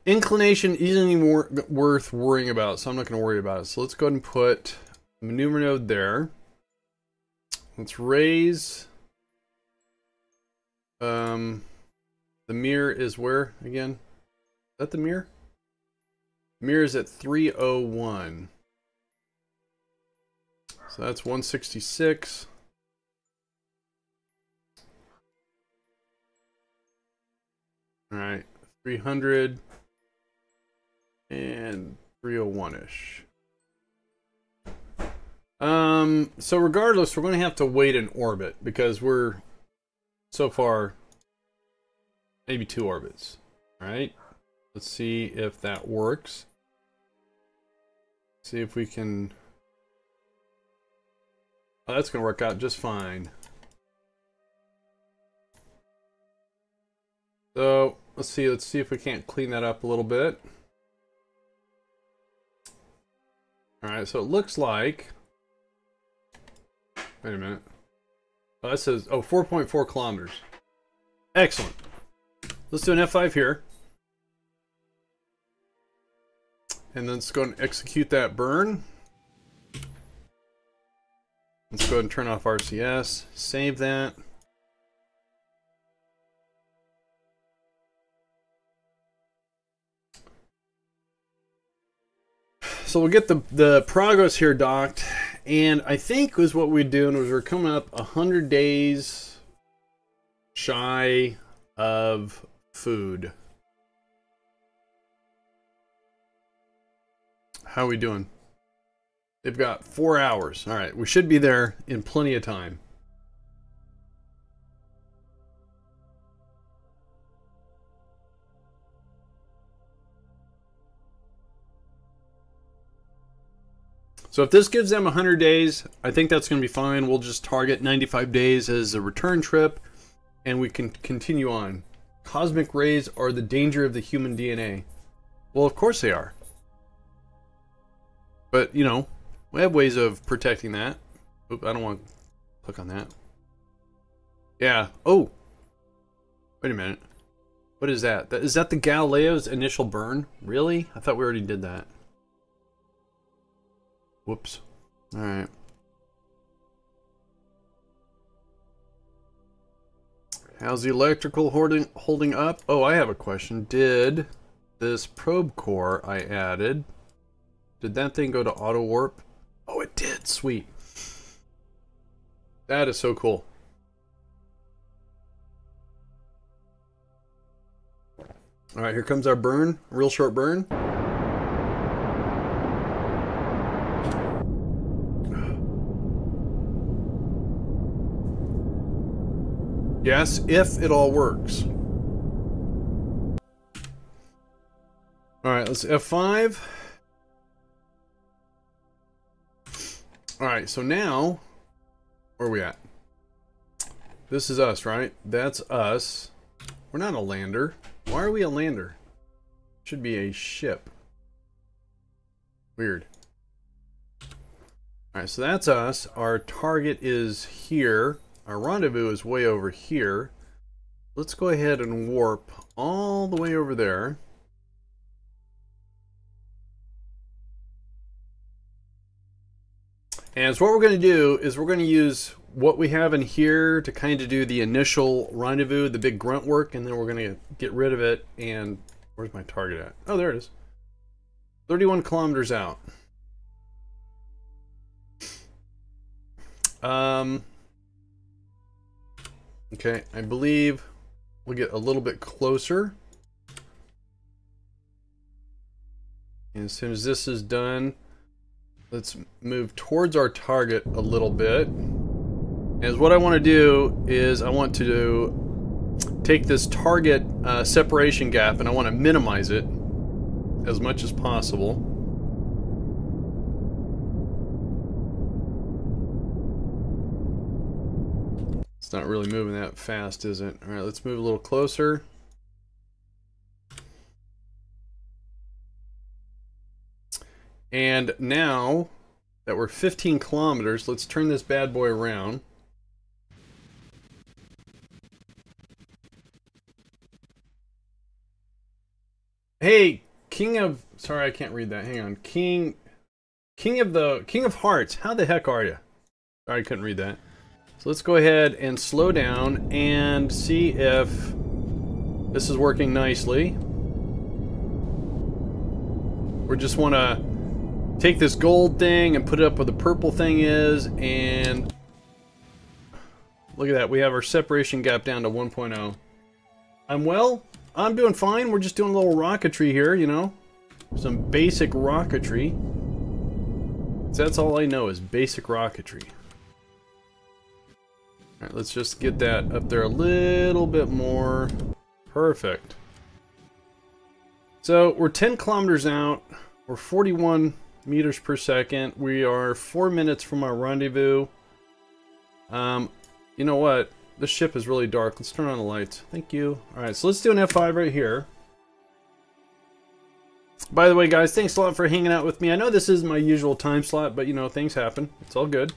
Inclination isn't even worth worrying about, so I'm not going to worry about it. So let's go ahead and put the maneuver node there. Let's raise... the MIR is where, again? Is that the MIR? MIR is at 301. So that's 166. Alright, 300 and 301-ish. So regardless, we're going to have to wait in orbit because we're so far maybe 2 orbits. Alright, let's see if that works. See if we can... Oh, that's going to work out just fine. So let's see if we can't clean that up a little bit. Alright, so it looks like... Wait a minute. Oh, that says, 4.4 kilometers. Excellent. Let's do an F5 here. And then let's go and execute that burn. Let's go ahead and turn off RCS. Save that. So we'll get the progress here docked, and I think was what we're doing was we're coming up 100 days shy of food. How are we doing? They've got 4 hours. All right, we should be there in plenty of time. So if this gives them 100 days, I think that's going to be fine. We'll just target 95 days as a return trip, and we can continue on. Cosmic rays are the danger of the human DNA. Well, of course they are. But, you know, we have ways of protecting that. Oop, I don't want to click on that. Yeah. Oh! Wait a minute. What is that? Is that the Galileo's initial burn? Really? I thought we already did that. Whoops. Alright. How's the electrical holding up? Oh, I have a question. Did this probe core I added, did that thing go to auto warp? Oh, it did. Sweet. That is so cool. Alright, here comes our burn. Real short burn. Yes, if it all works. Alright, let's F5. Alright, so now, where are we at? This is us, right? That's us. We're not a lander. Why are we a lander? Should be a ship. Weird. Alright, so that's us. Our target is here. Our rendezvous is way over here. Let's go ahead and warp all the way over there. And so what we're going to do is we're going to use what we have in here to kind of do the initial rendezvous, the big grunt work, and then we're going to get rid of it. And where's my target at? Oh, there it is. 31 kilometers out. Okay, I believe we'll get a little bit closer. And as soon as this is done, let's move towards our target a little bit. As what I want to do is I want to take this target separation gap and I want to minimize it as much as possible. It's not really moving that fast, is it? All right, let's move a little closer. And now that we're 15 kilometers, let's turn this bad boy around. Hey, King of... Sorry, I can't read that. Hang on. King of Hearts. How the heck are you? Sorry, I couldn't read that. So let's go ahead and slow down and see if this is working nicely. We just want to take this gold thing and put it up where the purple thing is, and look at that. We have our separation gap down to 1.0. I'm doing fine. We're just doing a little rocketry here, you know. Some basic rocketry. So that's all I know is basic rocketry. Alright, let's just get that up there a little bit more. Perfect. So we're 10 kilometers out. We're 41 meters per second. We are 4 minutes from our rendezvous. You know what? This ship is really dark. Let's turn on the lights. Thank you. Alright, so let's do an F5 right here. By the way, guys, thanks a lot for hanging out with me. I know this is my usual time slot, but you know, things happen. It's all good.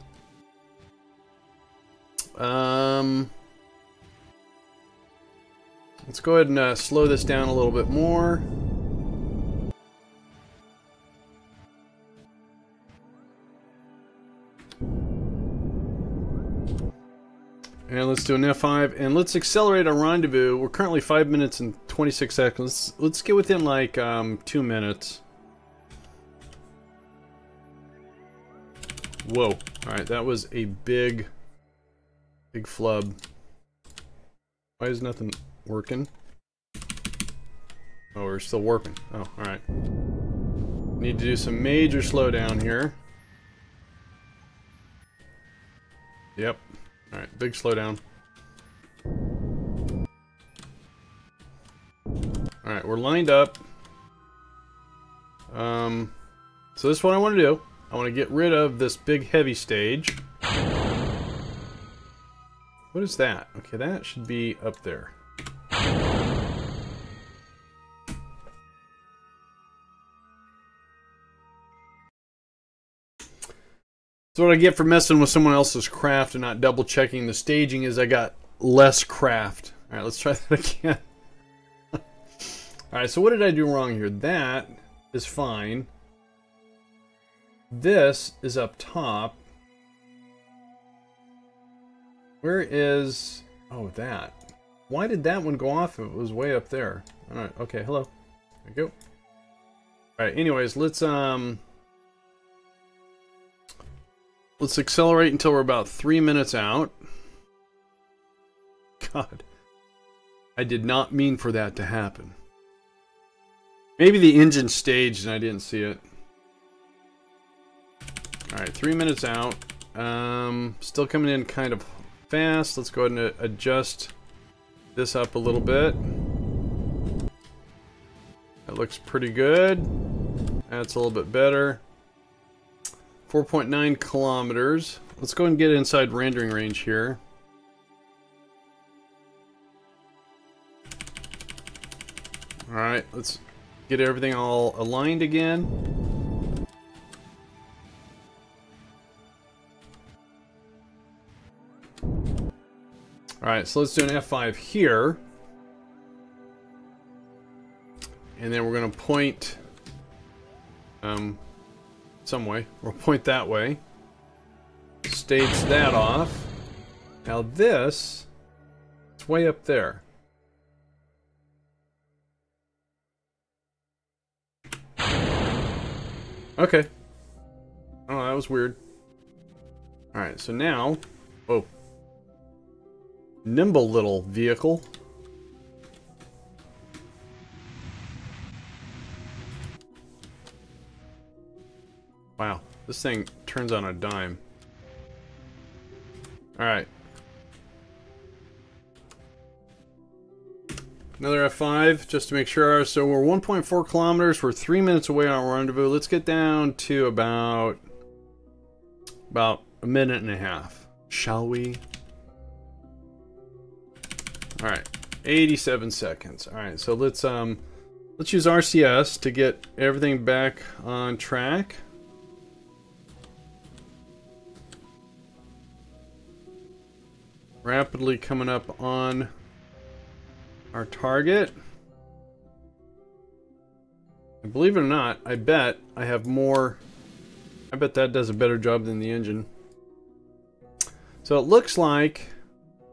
Let's go ahead and slow this down a little bit more. And let's do an F5, and let's accelerate our rendezvous. We're currently 5 minutes and 26 seconds. Let's get within like 2 minutes. Whoa. Alright, that was a big flub. Why is nothing working? Oh, we're still warping. Oh, alright. Need to do some major slowdown here. Yep. Alright, big slowdown. Alright, we're lined up. So this is what I want to do. I want to get rid of this big heavy stage. What is that? Okay, that should be up there. So what I get for messing with someone else's craft and not double checking the staging is I got less craft. Alright, let's try that again. Alright, so what did I do wrong here? That is fine. This is up top. Where is... Oh, that. Why did that one go off if it was way up there? Alright, okay, hello. There we go. Alright, anyways, let's accelerate until we're about 3 minutes out. God. I did not mean for that to happen. Maybe the engine staged and I didn't see it. Alright, 3 minutes out. Still coming in kind of fast. Let's go ahead and adjust this up a little bit. That looks pretty good. That's a little bit better. 4.9 kilometers. Let's go and get inside rendering range here. Alright, let's get everything all aligned again. Alright, so let's do an F5 here. And then we're going to point some way. We'll point that way. Stage that off. Now this, it's way up there. Okay. Oh, that was weird. Alright, so now... Whoa. Nimble little vehicle. Wow, this thing turns on a dime. Alright. Another F5, just to make sure. So we're 1.4 kilometers. We're 3 minutes away on our rendezvous. Let's get down to about a minute and a half. Shall we? Alright. 87 seconds. Alright, so let's use RCS to get everything back on track. Rapidly coming up on our target. And believe it or not, I bet I have more. I bet that does a better job than the engine. So it looks like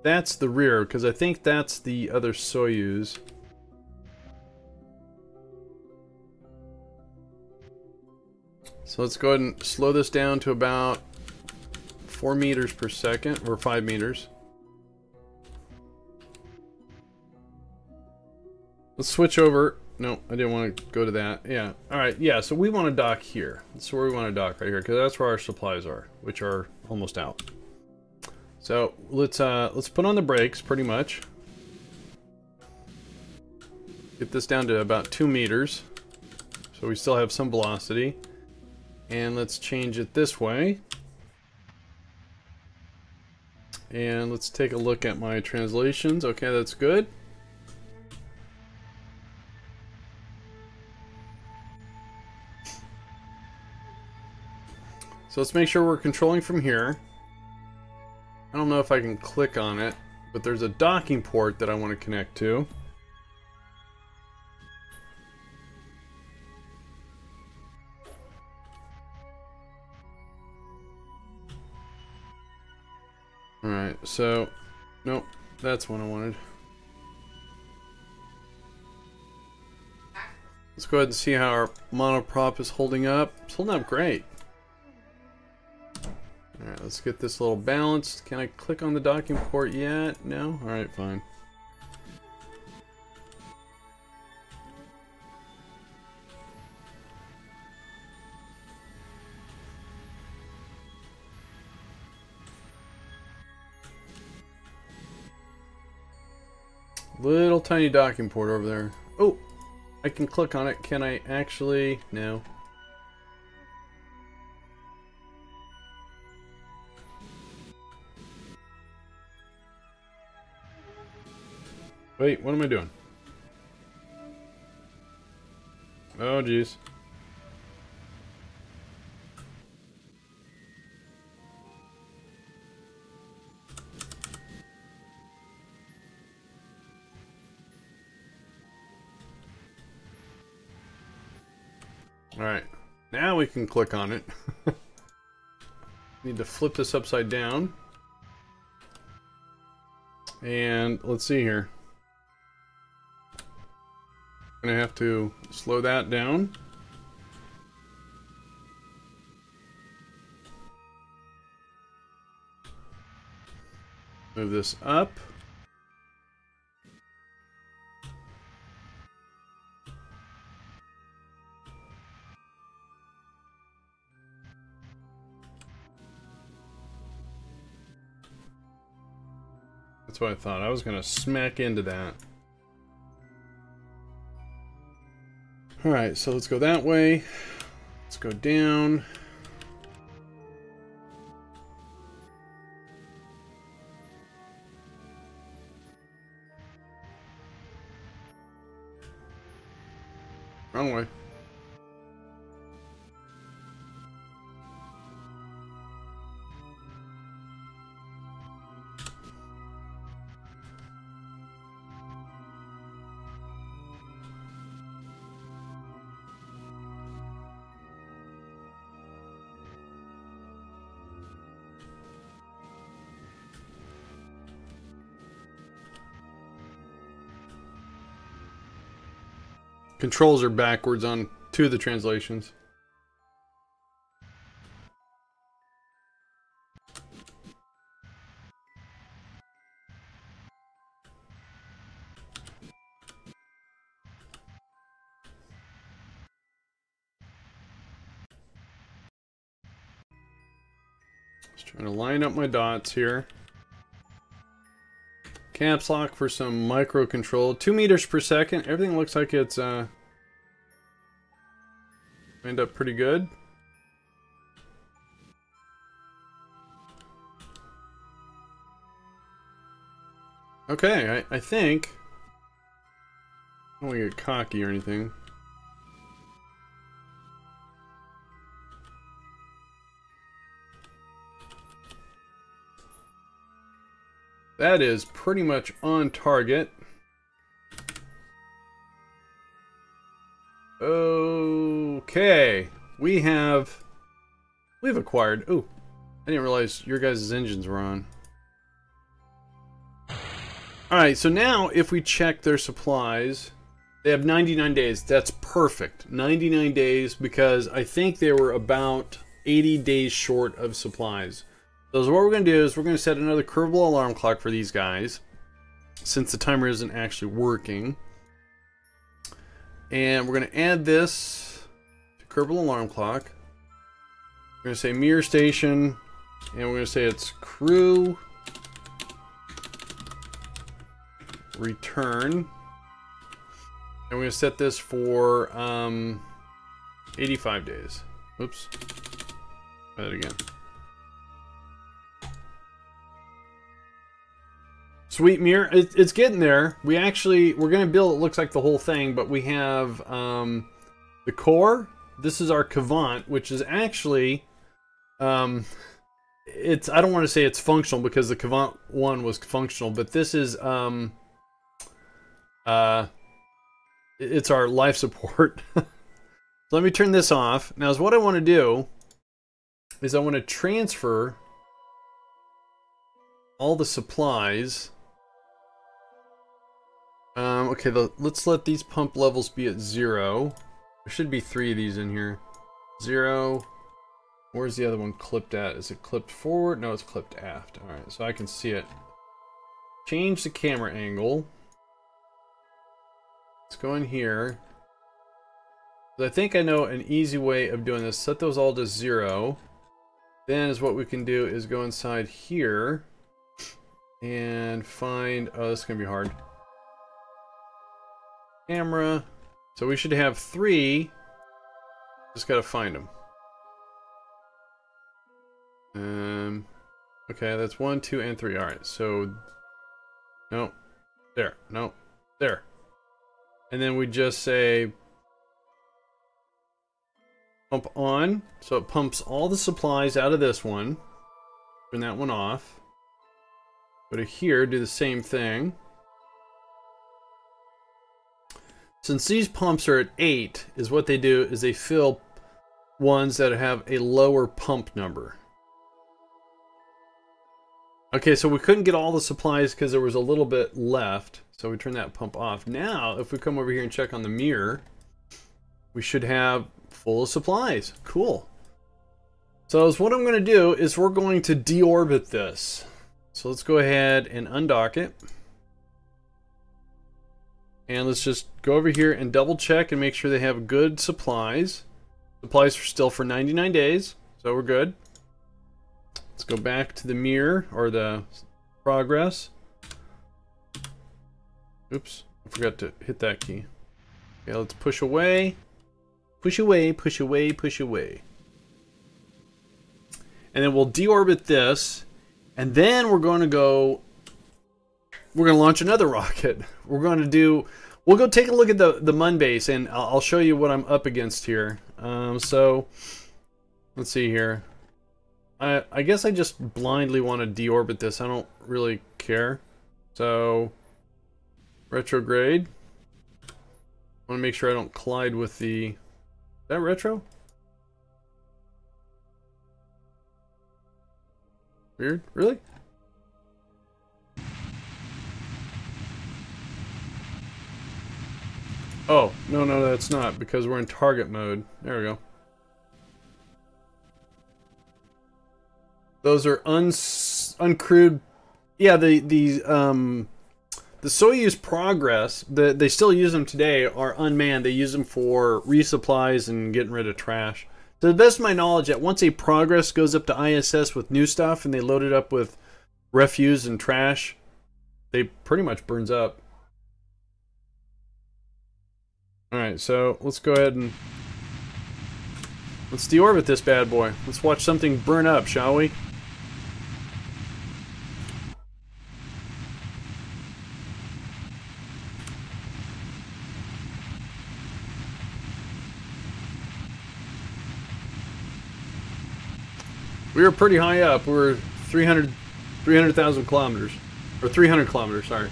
that's the rear, because I think that's the other Soyuz. So let's go ahead and slow this down to about 4 meters per second, or 5 meters. Let's switch over. No, I didn't want to go to that. Yeah. All right. Yeah. So we want to dock here. That's where we want to dock, right here, because that's where our supplies are, which are almost out. So let's put on the brakes, pretty much. Get this down to about 2 meters, so we still have some velocity. And let's change it this way. And let's take a look at my translations. Okay, that's good. So let's make sure we're controlling from here. I don't know if I can click on it, but there's a docking port that I want to connect to. Alright, so, nope, that's what I wanted. Let's go ahead and see how our monoprop is holding up. It's holding up great. Alright, let's get this a little balanced. Can I click on the docking port yet? No? Alright, fine. Little tiny docking port over there. Oh! I can click on it. Can I actually? No. Wait, what am I doing? Oh, jeez. Alright, now we can click on it. Need to flip this upside down. And let's see here. Gonna have to slow that down. Move this up. That's what I thought. I was gonna smack into that. Alright, so let's go that way. Let's go down. Wrong way. Controls are backwards on two of the translations. Just trying to line up my dots here. Caps lock for some micro control. 2 meters per second. Everything looks like it's end up pretty good. Okay, I think I don't want to get cocky or anything. That is pretty much on target. Okay, we've acquired. Oh, I didn't realize your guys' engines were on. All right, so now if we check their supplies, they have 99 days. That's perfect. 99 days, because I think they were about 80 days short of supplies. So what we're going to do is we're going to set another Kerbal alarm clock for these guys, since the timer isn't actually working. And we're going to add this to Kerbal alarm clock. We're going to say MIR Station, and we're going to say it's crew return. And we're going to set this for 85 days. Oops. Try that again. Sweet MIR, it's getting there. We're going to build, it looks like the whole thing, but we have the core. This is our Cavant, which is actually, I don't want to say it's functional because the Cavant 1 was functional, but this is, it's our life support. So let me turn this off. Now, what I want to do is I want to transfer all the supplies. Okay, let's let these pump levels be at 0. There should be 3 of these in here. 0. Where's the other one clipped at? Is it clipped forward? No, it's clipped aft. Alright, so I can see it. Change the camera angle. Let's go in here. I think I know an easy way of doing this. Set those all to 0. Then is what we can do is go inside here and find, oh, this is going to be hard. Camera. So we should have 3. Just got to find them. Okay, that's 1, 2, and 3. Alright, so no. There. No. There. And then we just say pump on. So it pumps all the supplies out of this one. Turn that one off. Go to here, do the same thing. Since these pumps are at 8, is what they do is they fill ones that have a lower pump number. Okay, so we couldn't get all the supplies because there was a little bit left. So we turn that pump off. Now, if we come over here and check on the MIR, we should have full of supplies. Cool. So what I'm going to do is we're going to deorbit this. So let's go ahead and undock it. And let's just go over here and double check and make sure they have good supplies. Supplies are still for 99 days, so we're good. Let's go back to the MIR, or the progress. Oops, I forgot to hit that key. Okay, let's push away. Push away, push away, push away. And then we'll deorbit this. And then we're going to launch another rocket. We'll go take a look at the Mun base, and I'll show you what I'm up against here. So let's see here. I guess I just blindly want to deorbit this. I don't really care. So retrograde. I want to make sure I don't collide with the... Is that retro? Weird. Really? Oh, no, that's not, because we're in target mode. There we go. Those are uncrewed. Yeah, the Soyuz Progress, they still use them today, are unmanned. They use them for resupplies and getting rid of trash. To the best of my knowledge, that once a Progress goes up to ISS with new stuff and they load it up with refuse and trash, they pretty much burns up. Alright, so let's go ahead and let's deorbit this bad boy. Let's watch something burn up, shall we? We were pretty high up. We were 300,000 kilometers. Or 300 kilometers, sorry.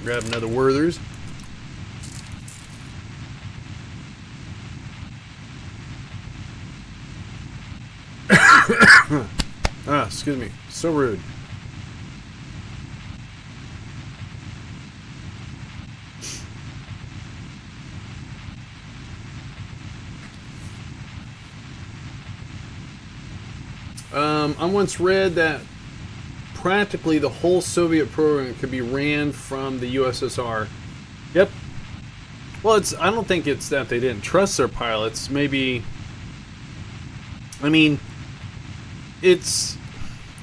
Grab another Werther's. Ah, excuse me. So rude. I once read that practically the whole Soviet program could be ran from the USSR. Yep. Well, I don't think it's that they didn't trust their pilots. Maybe, I mean, it's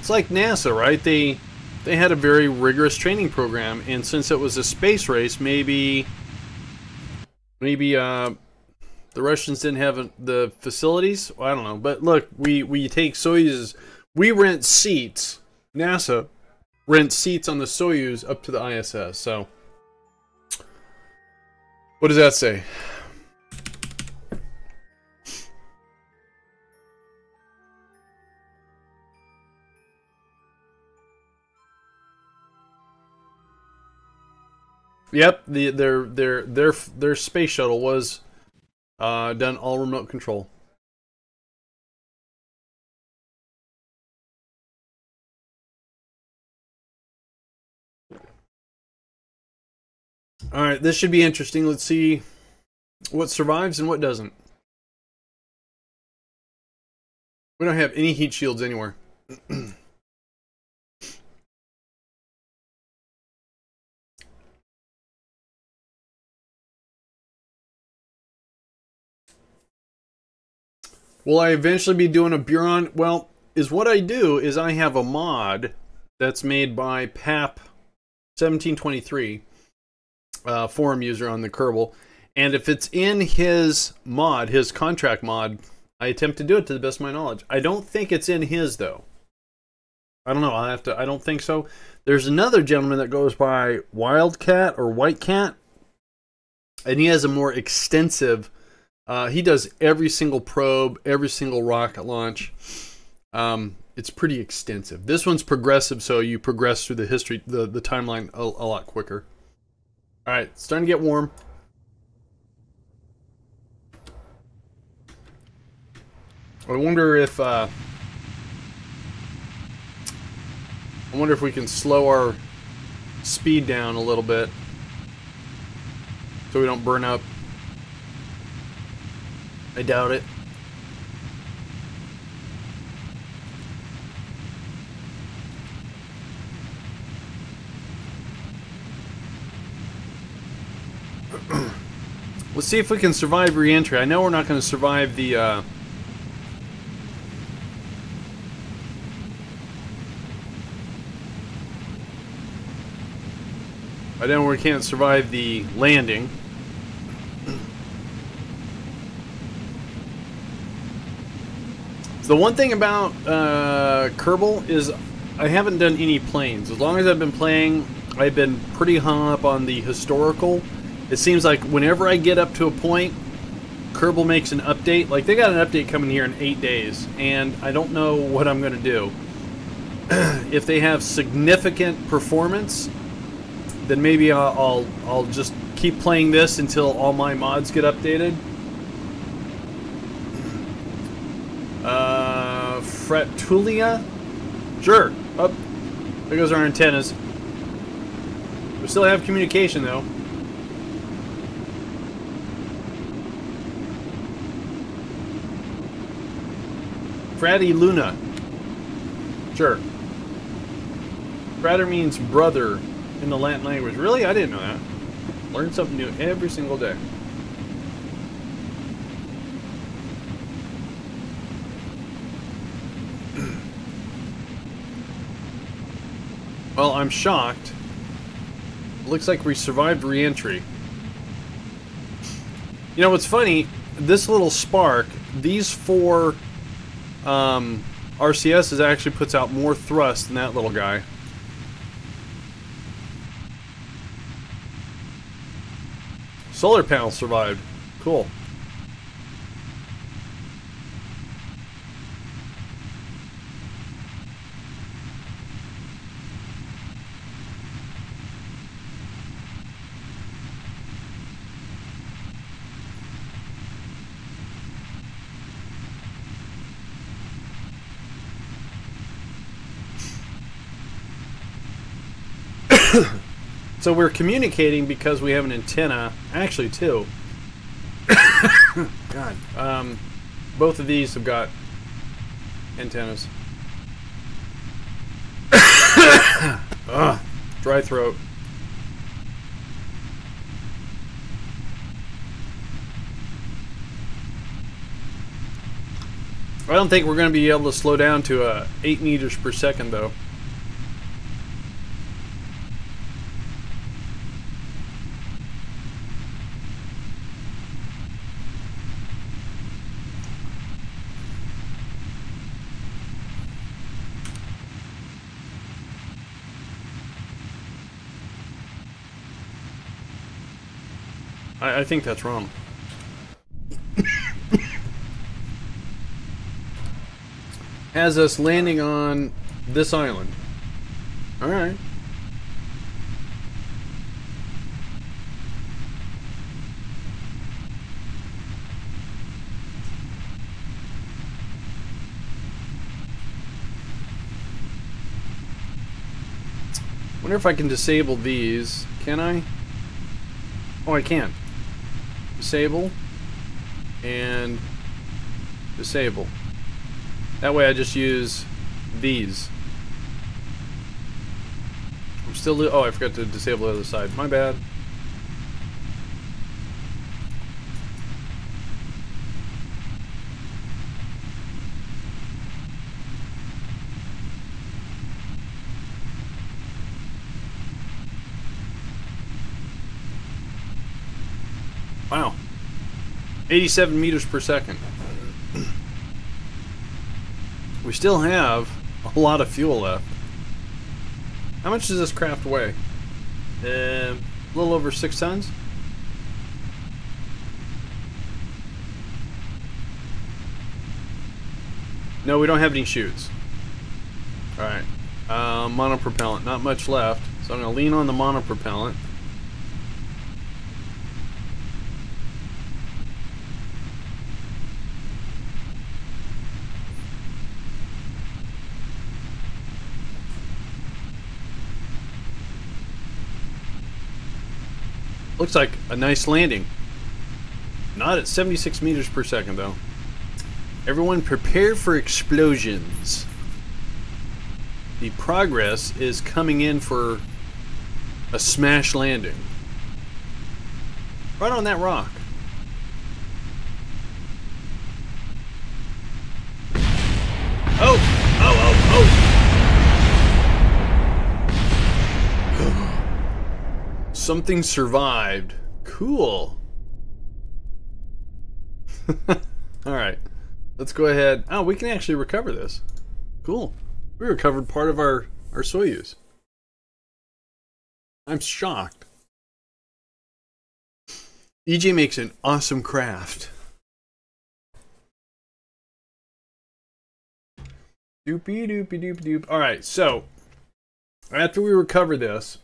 like NASA, right? They had a very rigorous training program, and since it was a space race, maybe the Russians didn't have the facilities. Well, I don't know, but look, we take Soyuz, we rent seats. NASA rents seats on the Soyuz up to the ISS. So, what does that say? Yep, their space shuttle was done all remote control. All right, this should be interesting. Let's see what survives and what doesn't. We don't have any heat shields anywhere. Will I eventually be doing a Buron? Well, what I do is I have a mod that's made by PAP1723, forum user on the Kerbal, and if it's in his mod, his contract mod, I attempt to do it to the best of my knowledge. I don't think it's in his though. I don't know. I don't think so. There's another gentleman that goes by Wildcat or White Cat, and he has a more extensive. He does every single probe, every single rocket launch. It's pretty extensive. This one's progressive, so you progress through the history, the timeline a lot quicker. All right, it's starting to get warm. I wonder if we can slow our speed down a little bit so we don't burn up. I doubt it. Let's see if we can survive re-entry. I know we're not going to survive the I know we can't survive the landing. The one thing about Kerbal is I haven't done any planes. As long as I've been playing, I've been pretty hung up on the historical. It seems like whenever I get up to a point, Kerbal makes an update. Like, they got an update coming here in 8 days, and I don't know what I'm going to do. If they have significant performance, then maybe I'll just keep playing this until all my mods get updated. Fratulia? Sure. Oh, there goes our antennas. We still have communication, though. Fratty Luna. Sure. Frater means brother in the Latin language. Really? I didn't know that. Learn something new every single day. Well, I'm shocked. Looks like we survived re-entry. You know what's funny? This little spark, these 4 RCSs actually puts out more thrust than that little guy. Solar panel survived. Cool. So we're communicating because we have an antenna, actually 2. God, both of these have got antennas. Ugh, dry throat. I don't think we're going to be able to slow down to 8 meters per second though. I think that's wrong. Has us landing on this island. Alright. Wonder if I can disable these. Can I? Oh, I can. Disable and disable. That way I just use these. I'm still... Oh, I forgot to disable the other side. My bad. Wow. 87 meters per second. We still have a lot of fuel left. How much does this craft weigh? A little over 6 tons? No, we don't have any chutes. Alright. Monopropellant. Not much left. So I'm going to lean on the monopropellant. Looks like a nice landing. Not at 76 meters per second, though. Everyone prepare for explosions. The Progress is coming in for a smash landing. Right on that rock. Oh! Oh, oh, oh! Something survived. Cool. Alright. Let's go ahead. Oh, we can actually recover this. Cool. We recovered part of our Soyuz. I'm shocked. EJ makes an awesome craft. Doopy doopy doopy doop. Alright, so after we recover this,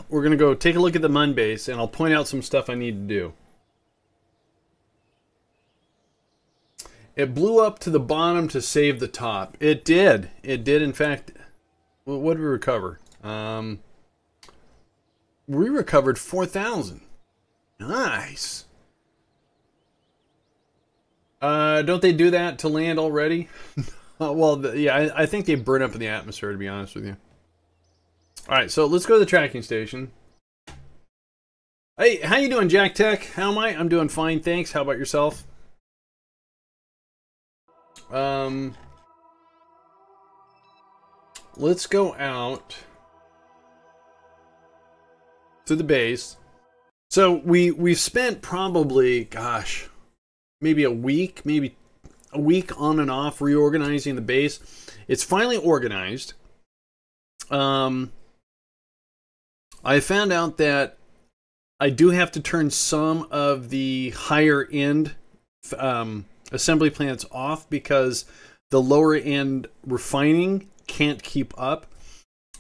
we're gonna go take a look at the Mun base and I'll point out some stuff I need to do. It blew up to the bottom to save the top. It did. It did, in fact. What did we recover? We recovered 4,000. Nice. Don't they do that to land already? Well, yeah, I think they burn up in the atmosphere, to be honest with you. Alright, so let's go to the tracking station. Hey, how you doing, Jack Tech? How am I? I'm doing fine, thanks. How about yourself? Let's go out to the base. So we've spent probably, gosh, maybe a week on and off reorganizing the base. It's finally organized. I found out that I do have to turn some of the higher end assembly plants off because the lower end refining can't keep up.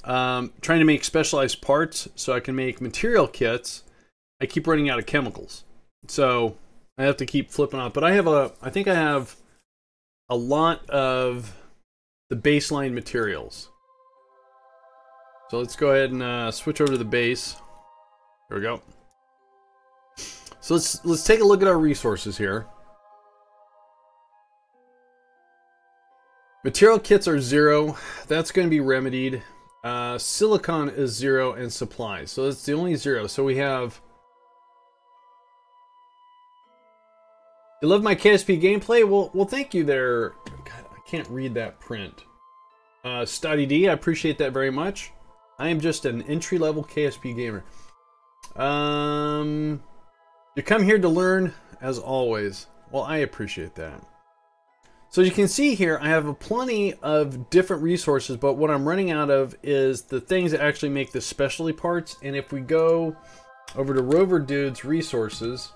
Trying to make specialized parts so I can make material kits. I keep running out of chemicals, so I have to keep flipping off. But I think I have a lot of the baseline materials. So let's go ahead and switch over to the base. There we go. So let's take a look at our resources here. Material kits are 0. That's going to be remedied. Silicon is 0 and supplies. So that's the only 0. So we have... You love my KSP gameplay? Well, thank you there. God, I can't read that print. Stoddy D, I appreciate that very much. I am just an entry-level KSP gamer. You come here to learn, as always. Well, I appreciate that. So you can see here, I have plenty of different resources, but what I'm running out of is the things that actually make the specialty parts. And if we go over to Rover Dude's resources,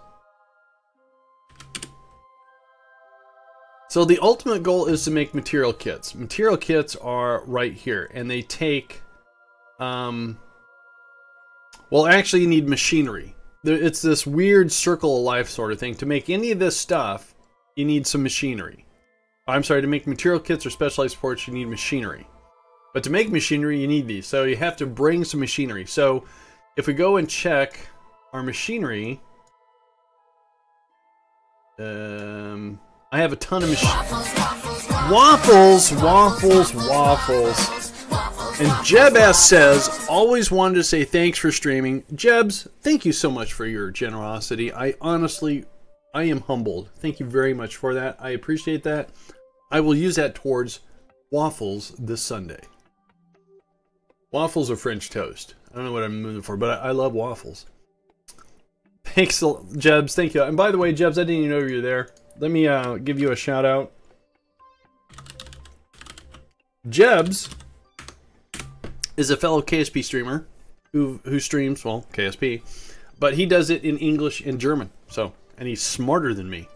so the ultimate goal is to make material kits. Material kits are right here, and they take, well, actually you need machinery. It's this weird circle of life sort of thing. To make any of this stuff, you need some machinery. I'm sorry, to make material kits or specialized parts, you need machinery. But to make machinery, you need these. So you have to bring some machinery. So if we go and check our machinery, I have a ton of waffles. And Jeb says, always wanted to say thanks for streaming. Jebs, thank you so much for your generosity. I am humbled. Thank you very much for that. I appreciate that. I will use that towards waffles this Sunday. Waffles or French toast. I don't know what I'm moving for, but I love waffles. Thanks, Jebs. Thank you. And by the way, Jebs, I didn't even know you were there. Let me give you a shout out. Jebs is a fellow KSP streamer who streams, well, KSP, but he does it in English and German. So, and he's smarter than me.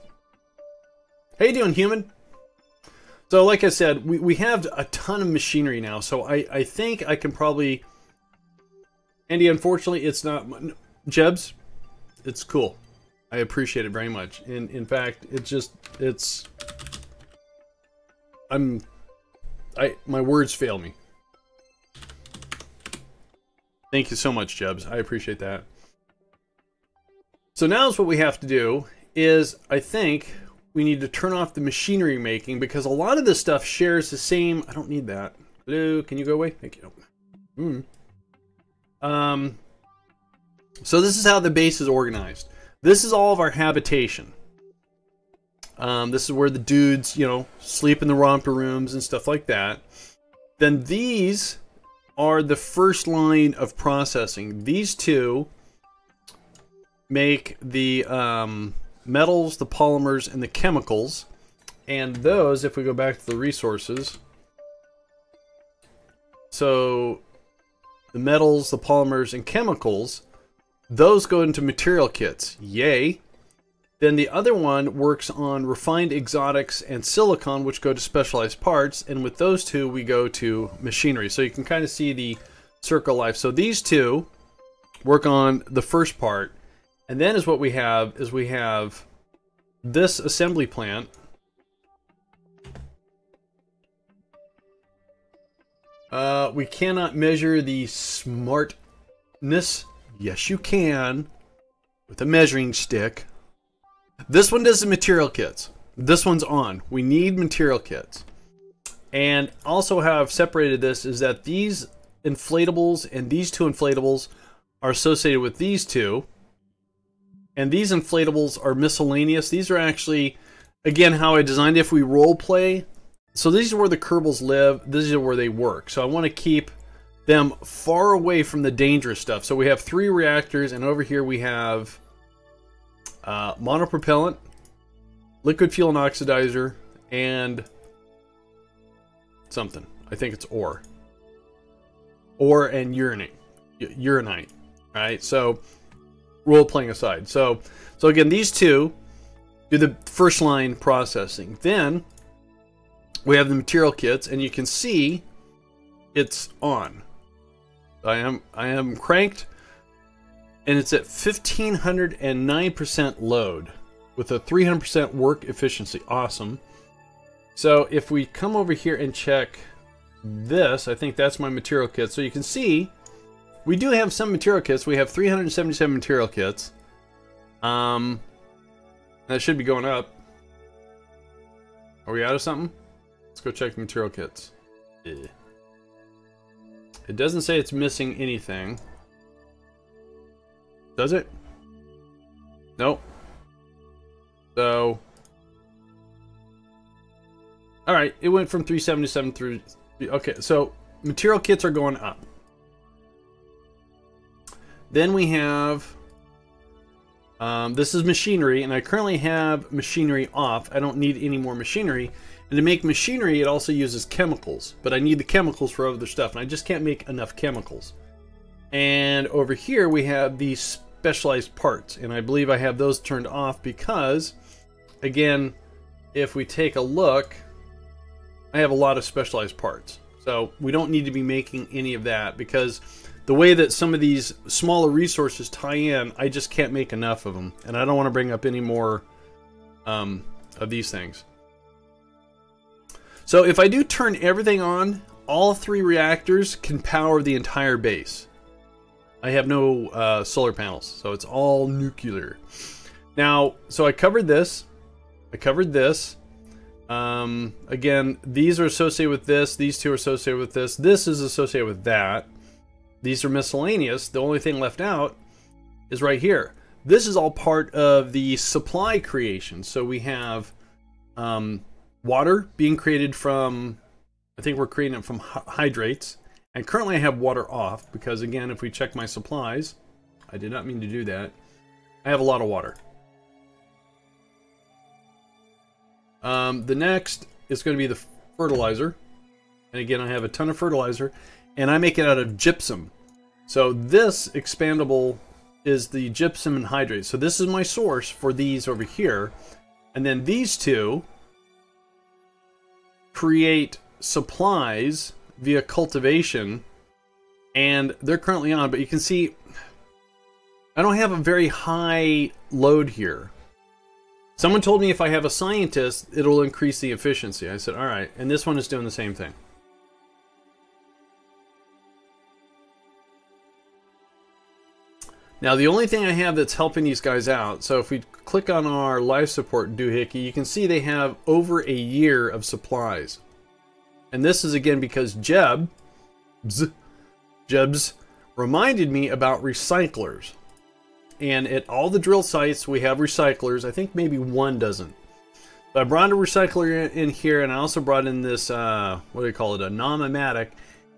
How you doing, human? So, like I said, we have a ton of machinery now. So I think I can probably... Andy, unfortunately, it's not... Jebs, it's cool. I appreciate it very much. And in fact, my words fail me. Thank you so much, Jebs. I appreciate that. So now what we have to do is, I think, we need to turn off the machinery making because a lot of this stuff shares the same... I don't need that. Hello, can you go away? Thank you. So this is how the base is organized. This is all of our habitation. This is where the dudes, you know, sleep in the romper rooms and stuff like that. Then these are the first line of processing. These two make the metals, the polymers, and the chemicals. And those, if we go back to the resources, so the metals, the polymers, and chemicals, those go into material kits. Yay! Then the other one works on refined exotics and silicon, which go to specialized parts. And with those two, we go to machinery. So you can kind of see the circle life. So these two work on the first part. And then is what we have is we have this assembly plant. We cannot measure the smartness. Yes, you can. With a measuring stick. This one does the material kits. This one's on. We need material kits. And also how I've separated this is that these inflatables and these two inflatables are associated with these two. And these inflatables are miscellaneous. These are actually, again, how I designed it if we role play. So these are where the Kerbals live. These are where they work. So I want to keep them far away from the dangerous stuff. So we have 3 reactors, and over here we have monopropellant, liquid fuel and oxidizer, and something. I think it's ore. Ore and uranite. Uranite. Alright, so role playing aside. So again, these 2 do the first line processing. Then we have the material kits, and you can see it's on. I am cranked, and it's at 1509% load with a 300% work efficiency. Awesome. So if we come over here and check this, I think that's my material kit. So you can see we do have some material kits. We have 377 material kits. That should be going up. Are we out of something? Let's go check the material kits. It doesn't say it's missing anything. Does it? Nope. So, alright, it went from 377 through... Okay, so material kits are going up. Then we have... this is machinery, and I currently have machinery off. I don't need any more machinery. And to make machinery, it also uses chemicals. But I need the chemicals for other stuff, and I just can't make enough chemicals. And over here, we have these specialized parts. And I believe I have those turned off because, again, if we take a look, I have a lot of specialized parts. So we don't need to be making any of that because the way that some of these smaller resources tie in, I just can't make enough of them. And I don't want to bring up any more of these things. So if I do turn everything on, all 3 reactors can power the entire base. I have no solar panels, so it's all nuclear. Now, so I covered this. I covered this. Again, these are associated with this. These 2 are associated with this. This is associated with that. These are miscellaneous. The only thing left out is right here. This is all part of the supply creation. So we have water being created from, I think we're creating it from hydrates. And currently I have water off because, again, if we check my supplies, I did not mean to do that. I have a lot of water. The next is going to be the fertilizer. And again, I have a ton of fertilizer. And I make it out of gypsum. So this expandable is the gypsum and hydrate. So this is my source for these over here. And then these 2 create supplies via cultivation. And they're currently on, but you can see I don't have a very high load here. Someone told me if I have a scientist, it'll increase the efficiency. I said, all right. And this one is doing the same thing. Now, the only thing I have that's helping these guys out, so if we click on our life support doohickey, you can see they have over a year of supplies. And this is, again, because Jebs reminded me about recyclers. And at all the drill sites, we have recyclers. I think maybe one doesn't. But I brought a recycler in here, and I also brought in this, what do you call it, a non-matic.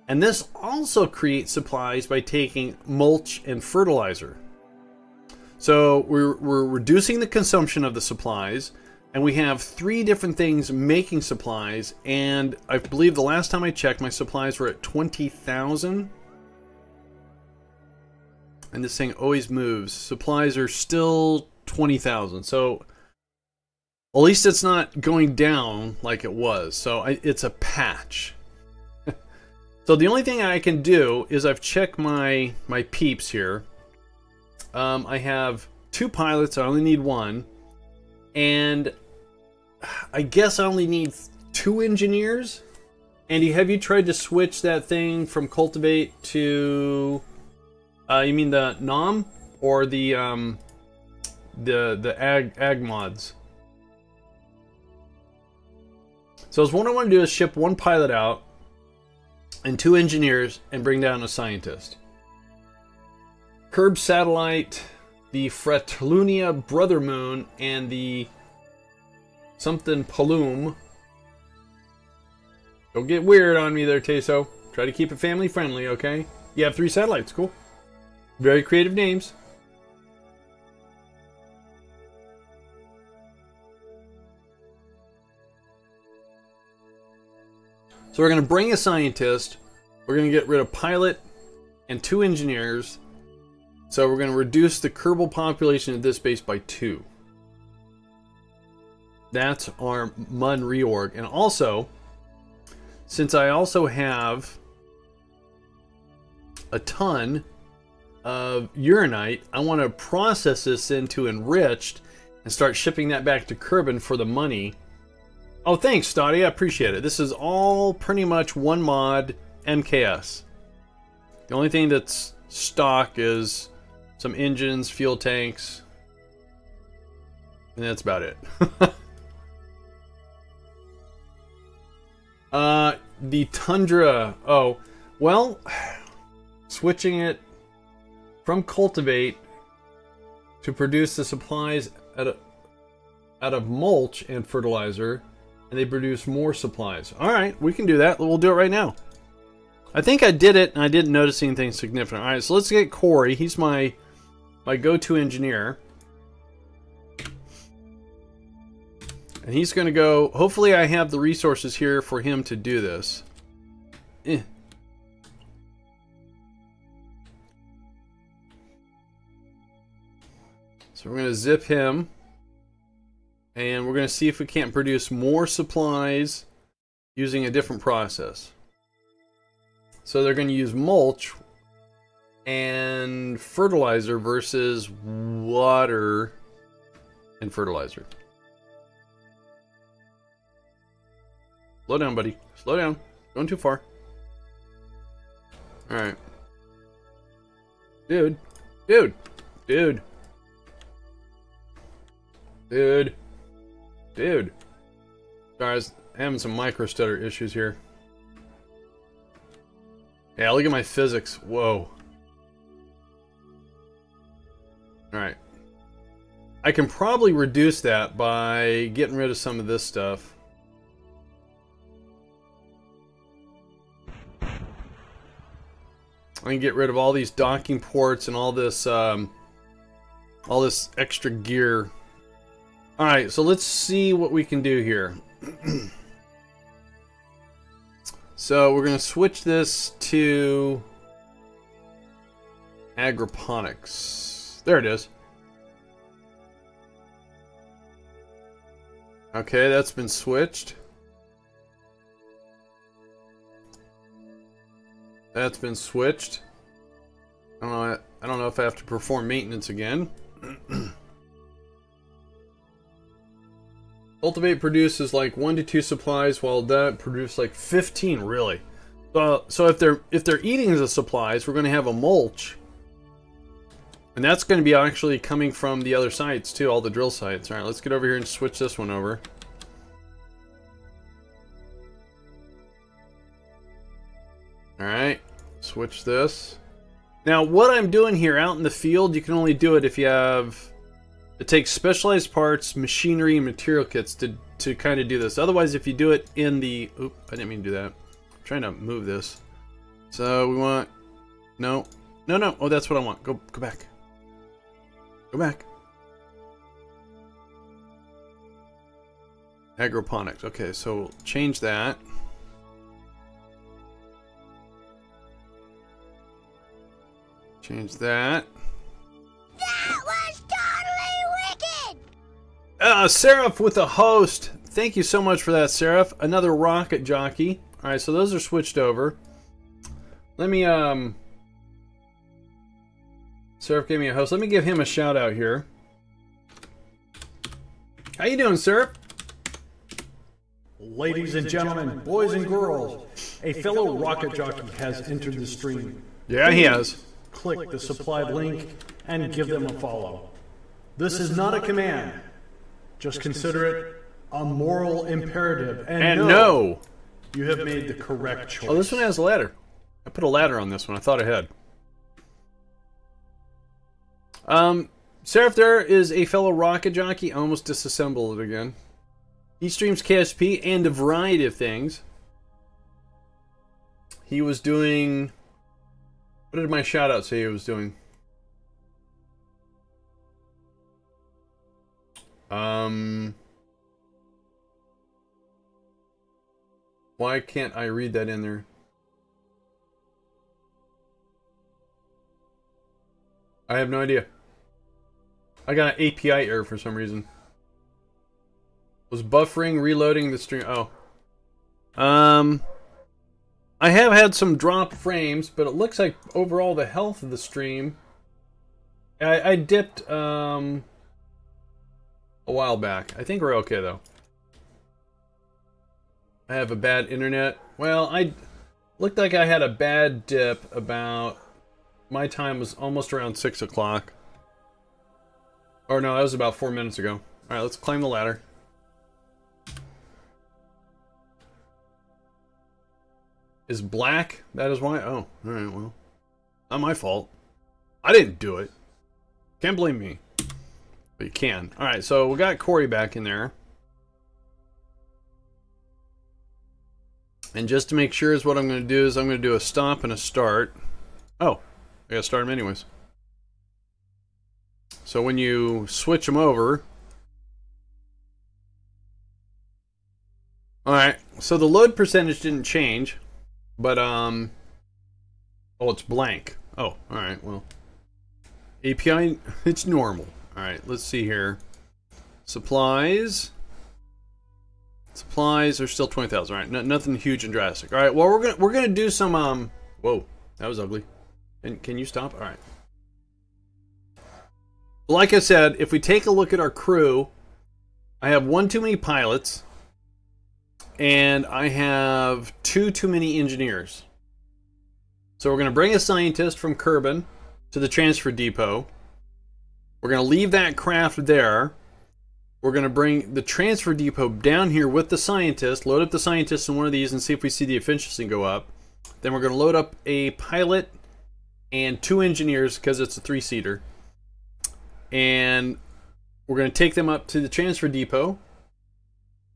And this also creates supplies by taking mulch and fertilizer. So we're reducing the consumption of the supplies, and we have 3 different things making supplies. And I believe the last time I checked, my supplies were at 20,000. And this thing always moves. Supplies are still 20,000. So at least it's not going down like it was. So it's a patch. So the only thing I can do is I've checked my peeps here. I have 2 pilots. I only need 1. And I guess I only need 2 engineers. Andy, have you tried to switch that thing from cultivate to... you mean the NOM or the ag mods? So what I want to do is ship 1 pilot out and 2 engineers and bring down a scientist. Curb satellite. the Fratlunia Brother Moon, and the something Palum. Don't get weird on me there, Teso. Try to keep it family friendly, okay? You have 3 satellites, cool. Very creative names. So we're going to bring a scientist. We're going to get rid of pilot and 2 engineers. So we're going to reduce the Kerbal population of this base by 2. That's our MUN reorg. And also, since I also have a ton of uranite, I want to process this into enriched and start shipping that back to Kerbin for the money. Oh, thanks, Stoddy. I appreciate it. This is all pretty much 1 mod MKS. The only thing that's stock is some engines, fuel tanks, and that's about it. The Tundra. Oh, well, switching it from cultivate to produce the supplies out of mulch and fertilizer, and they produce more supplies. All right, we can do that. We'll do it right now. I think I did it, and I didn't notice anything significant. All right, so let's get Corey. He's my go-to engineer. And he's going to go... Hopefully I have the resources here for him to do this. So we're going to zip him. And we're going to see if we can't produce more supplies using a different process. So they're going to use mulch and fertilizer versus water and fertilizer. Slow down, buddy. Slow down. Going too far. Alright. Dude. Dude. Dude. Dude. Dude. Sorry, I was having some micro stutter issues here. Yeah, look at my physics. Whoa. Alright. I can probably reduce that by getting rid of some of this stuff. I can get rid of all these docking ports and all this extra gear. Alright, so let's see what we can do here. So we're going to switch this to Agroponics. There it is. Okay, that's been switched. That's been switched. I don't know if I have to perform maintenance again. Cultivate produces like 1 to 2 supplies, while that produces like 15. Really? So if they're eating the supplies, we're going to have a mulch, and that's going to be actually coming from the other sites too, all the drill sites. All right, let's get over here and switch this one over. All right, switch this. Now, what I'm doing here out in the field, you can only do it if you have... It takes specialized parts, machinery, and material kits to kind of do this. Otherwise, if you do it in the... Oop, I didn't mean to do that. I'm trying to move this. So we want... No. No, no. Oh, that's what I want. Go back. Go back. Agroponics. Okay, so we'll change that. Change that. That was totally wicked! Seraph with a host. Thank you so much for that, Seraph. Another rocket jockey. Alright, so those are switched over. Let me, Seraph gave me a host. Let me give him a shout out here. How you doing, Seraph? Ladies and gentlemen, boys and girls, a fellow rocket jockey has entered the stream. Yeah, he has. Click the supplied link and give them a follow. This is not a command. Just consider it a moral imperative. And no, you have made the correct choice. Oh, this one has a ladder. I put a ladder on this one. I thought I had. Seraph there is a fellow rocket jockey. I almost disassembled it again. He streams KSP and a variety of things. He was doing... What did my shoutout say he was doing? Why can't I read that in there? I have no idea. I got an API error for some reason. Was buffering, reloading the stream. Oh. I have had some drop frames, but it looks like overall the health of the stream. I dipped a while back. I think we're okay though. I have a bad internet. Well, I looked like I had a bad dip about... My time was almost around 6 o'clock. Or no, that was about 4 minutes ago. Alright, let's climb the ladder. Is black? That is why? Oh, alright, well. Not my fault. I didn't do it. Can't blame me. But you can. Alright, so we got Corey back in there. And just to make sure is what I'm going to do is I'm going to do a stop and a start. Oh, I got to start them anyways. So when you switch them over... Alright, so the load percentage didn't change. But, oh, it's blank. Oh, alright, well. API, it's normal. Alright, let's see here. Supplies. Supplies are still 20,000. Alright, nothing huge and drastic. Alright, well, we're gonna do some, whoa, that was ugly. And can you stop? Alright. Like I said, if we take a look at our crew, I have one too many pilots. And I have two too many engineers. So we're going to bring a scientist from Kerbin to the transfer depot. We're going to leave that craft there. We're going to bring the transfer depot down here with the scientist, load up the scientist in one of these and see if we see the efficiency go up. Then we're going to load up a pilot and 2 engineers because it's a 3-seater. And we're going to take them up to the transfer depot.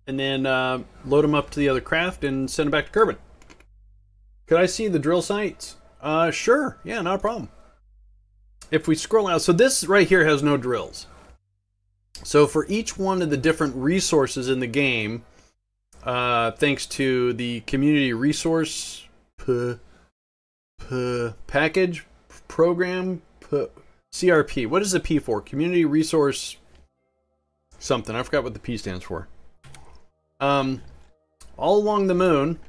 And then load them up to the other craft and send them back to Kerbin. Could I see the drill sites? Sure. Yeah, not a problem. If we scroll out, so this right here has no drills. So for each one of the different resources in the game, thanks to the community resource package program, CRP. What is the P for? Community resource something. I forgot what the P stands for. All along the moon,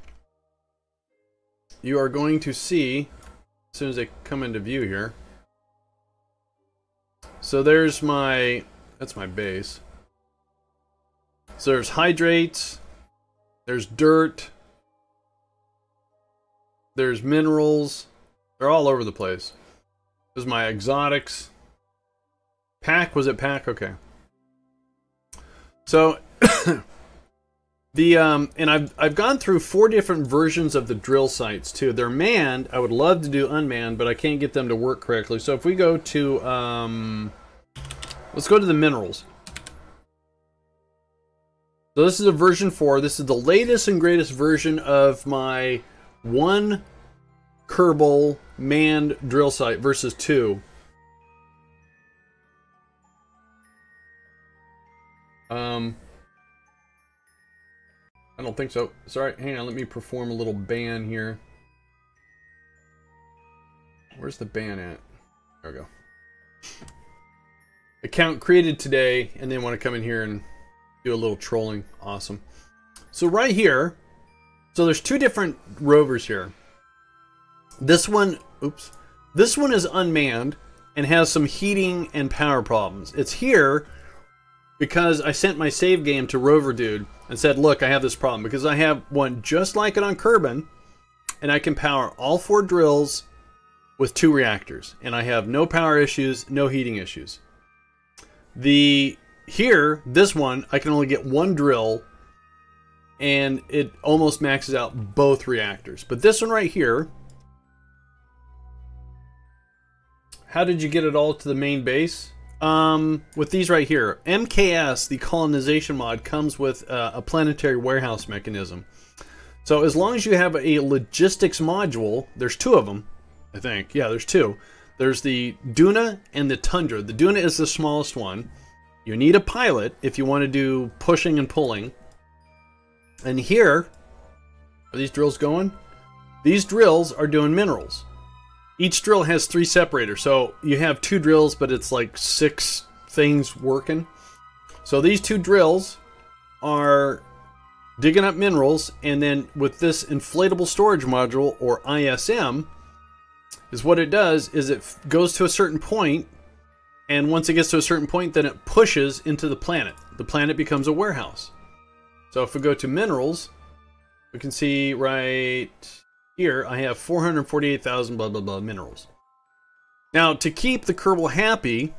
you are going to see, as soon as they come into view here. So there's my, that's my base. So there's hydrates, there's dirt, there's minerals. They're all over the place. There's my exotics. Pack, was it pack? Okay. So... and I've gone through 4 different versions of the drill sites too. They're manned. I would love to do unmanned, but I can't get them to work correctly. So if we go to, let's go to the minerals. So this is a version 4. This is the latest and greatest version of my 1 Kerbal manned drill site versus 2. I don't think so. Sorry, hang on, let me perform a little ban here. Where's the ban at? There we go. Account created today, and then want to come in here and do a little trolling. Awesome. So right here, so there's 2 different rovers here. This one, oops. This one is unmanned and has some heating and power problems. It's here because I sent my save game to Rover Dude and said, look, I have this problem. Because I have one just like it on Kerbin, and I can power all 4 drills with 2 reactors. And I have no power issues, no heating issues. Here, this one, I can only get 1 drill, and it almost maxes out both reactors. But this one right here, how did you get it all to the main base? with these right here. MKS, the colonization mod, comes with a planetary warehouse mechanism. So as long as you have a logistics module, there's two of them, I think. Yeah, there's two. There's the Duna and the Tundra. The Duna is the smallest one. You need a pilot if you want to do pushing and pulling. And here, are these drills going? These drills are doing minerals. Each drill has 3 separators. So you have 2 drills, but it's like 6 things working. So these 2 drills are digging up minerals, and then with this inflatable storage module, or ISM, is what it does is it goes to a certain point, and once it gets to a certain point, then it pushes into the planet. The planet becomes a warehouse. So if we go to minerals, we can see right here I have 448,000 blah blah blah minerals. Now to keep the Kerbal happy,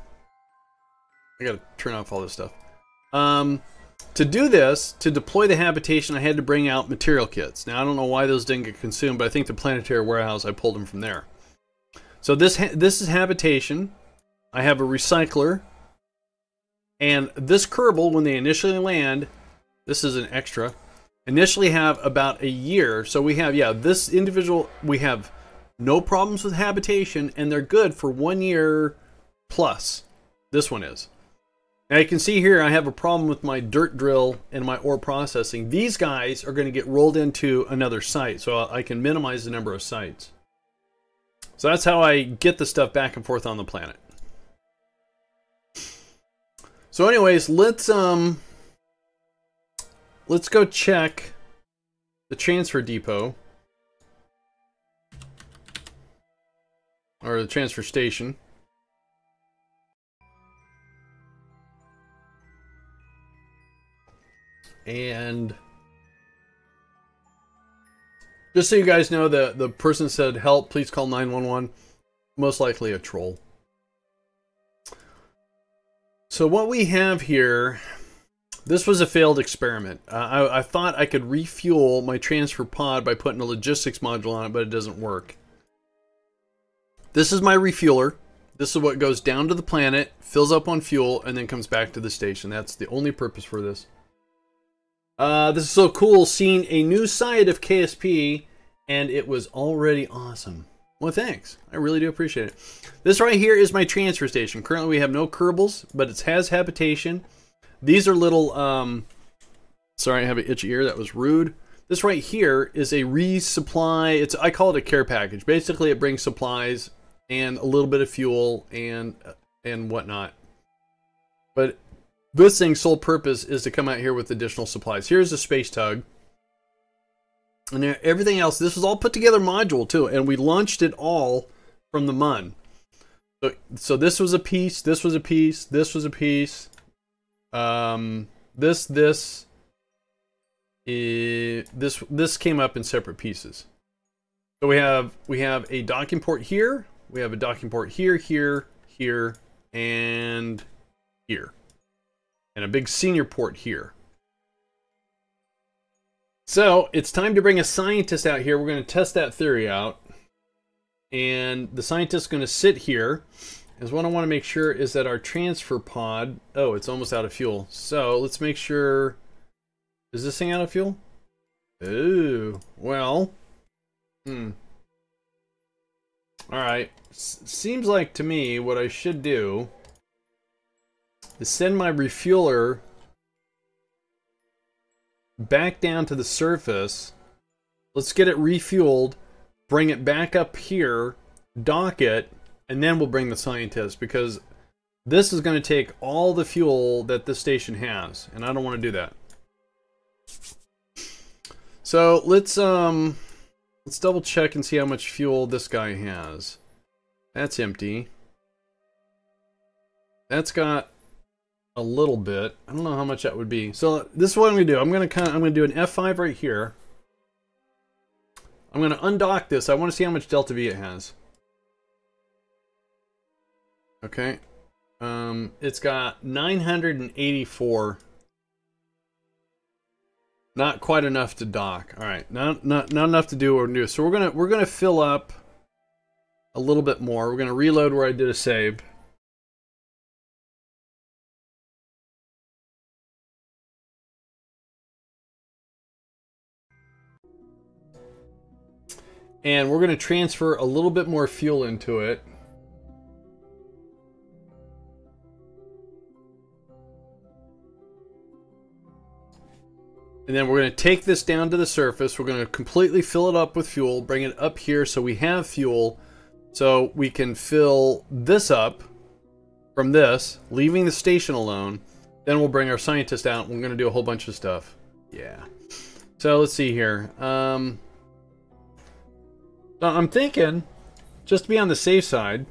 I gotta turn off all this stuff. To do this, to deploy the habitation, I had to bring out material kits. Now I don't know why those didn't get consumed, but I think the planetary warehouse, I pulled them from there. So this is habitation. I have a recycler, and this Kerbal, when they initially land, this is an extra, initially have about a year. So we have, yeah, this individual, we have no problems with habitation, and they're good for 1 year plus. This one is. Now you can see here I have a problem with my dirt drill and my ore processing. These guys are going to get rolled into another site, so I can minimize the number of sites. So that's how I get the stuff back and forth on the planet. So anyways, let's go check the transfer depot, or the transfer station. And just so you guys know, the person said, help, please call 911. Most likely a troll. So what we have here, this was a failed experiment. I thought I could refuel my transfer pod by putting a logistics module on it, but it doesn't work. This is my refueler. This is what goes down to the planet, fills up on fuel, and then comes back to the station. That's the only purpose for this. This is so cool, seeing a new side of KSP, and it was already awesome. Well, thanks. I really do appreciate it. This right here is my transfer station. Currently, we have no Kerbals, but it has habitation. These are little, sorry, I have an itchy ear. That was rude. This right here is a resupply. I call it a care package. Basically, it brings supplies and a little bit of fuel and whatnot. But this thing's sole purpose is to come out here with additional supplies. Here's a space tug. And everything else, this was all put together module too, and we launched it all from the MUN. So this was a piece, this was a piece, this was a piece. This came up in separate pieces. So we have a docking port here, we have a docking port here, here, here, and here. And a big senior port here. So it's time to bring a scientist out here. We're going to test that theory out. And the scientist's going to sit here. Because what I want to make sure is that our transfer pod... Oh, it's almost out of fuel. So let's make sure... Is this thing out of fuel? Ooh, well... Alright. Seems like to me what I should do is send my refueler back down to the surface. Let's get it refueled, bring it back up here, dock it, and then we'll bring the scientist, because this is going to take all the fuel that this station has, and I don't want to do that. So let's double check and see how much fuel this guy has. That's empty. That's got a little bit. I don't know how much that would be. So this is what I'm gonna do. I'm gonna do an F5 right here. I'm gonna undock this. I want to see how much delta V it has. Okay. It's got 984. Not quite enough to dock. All right, not enough to do what we're gonna do. So we're gonna fill up a little bit more. We're gonna reload where I did a save. And we're going to transfer a little bit more fuel into it. And then we're going to take this down to the surface. We're going to completely fill it up with fuel, bring it up here so we have fuel. So we can fill this up from this, leaving the station alone. Then we'll bring our scientist out and we're going to do a whole bunch of stuff. Yeah. So let's see here. So I'm thinking, just to be on the safe side,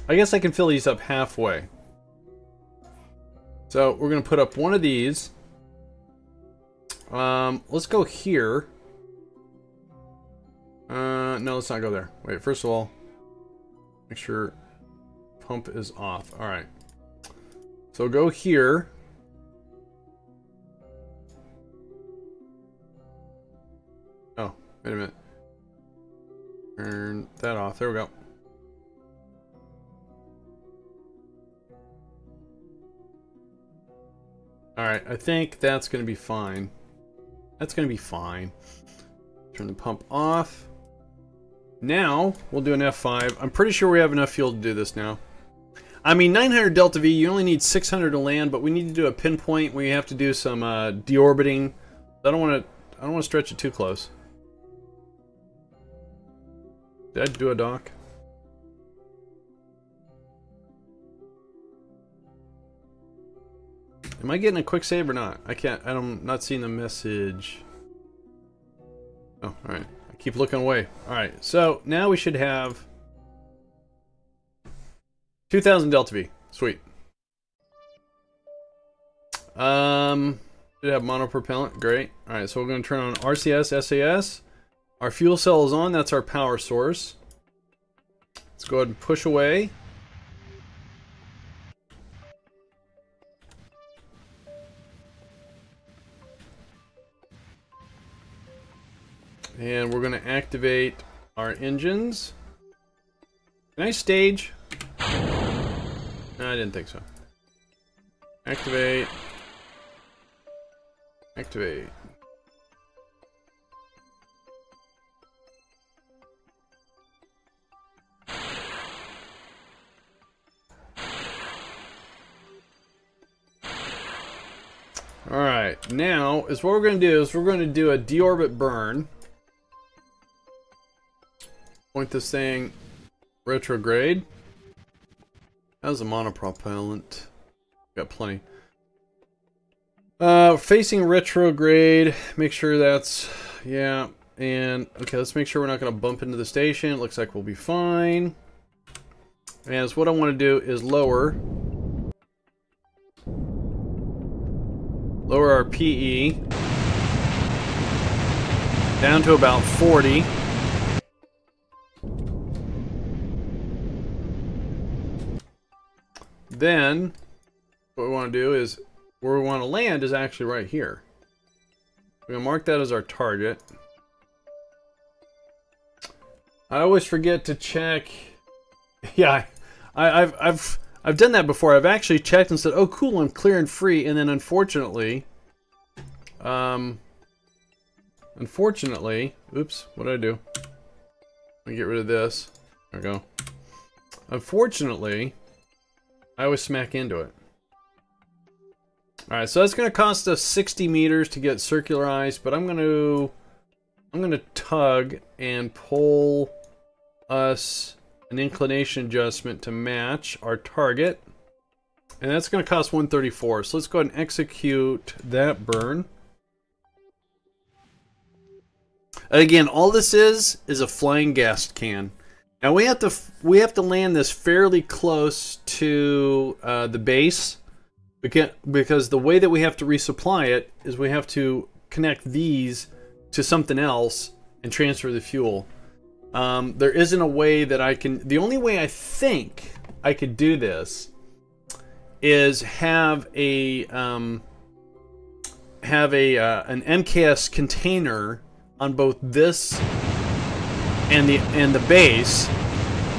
I guess I can fill these up halfway. So we're going to put up one of these. Let's go here. No, let's not go there. Wait, first of all, make sure pump is off. All right. So go here. Oh, wait a minute. Turn that off. There we go. All right, I think that's going to be fine. That's going to be fine. Turn the pump off. Now, we'll do an F5. I'm pretty sure we have enough fuel to do this now. I mean, 900 Delta V, you only need 600 to land, but we need to do a pinpoint. We have to do some deorbiting. I don't want to stretch it too close. Did I do a dock? Am I getting a quick save or not? I can't. I'm not seeing the message. Oh, all right. I keep looking away. All right. So now we should have 2,000 Delta V. Sweet. Should have monopropellant. Great. All right. So we're going to turn on RCS, SAS. Our fuel cell is on. That's our power source. Let's go ahead and push away. And we're going to activate our engines. Can I stage? No, I didn't think so. Activate. Activate. Alright, now is what we're going to do is we're going to do a deorbit burn. Point this thing retrograde. How's the monopropellant? Got plenty. Facing retrograde. Make sure that's, yeah. And okay, let's make sure we're not going to bump into the station. It looks like we'll be fine. And so what I want to do is lower our PE down to about 40. Then, what we want to do is, where we want to land is actually right here. We're going to mark that as our target. I always forget to check. Yeah, I've done that before. I've actually checked and said, "Oh, cool, I'm clear and free," and then unfortunately, oops, what did I do? Let me get rid of this. There we go. Unfortunately, I always smack into it. Alright, so that's going to cost us 60 meters to get circularized, but I'm going to tug and pull us an inclination adjustment to match our target. And that's going to cost 134. So let's go ahead and execute that burn. And again, all this is a flying gas can. Now we have to land this fairly close to the base, because the way that we have to resupply it is we have to connect these to something else and transfer the fuel. There isn't a way that I can. The only way I think I could do this is have an MKS container on both this and the base,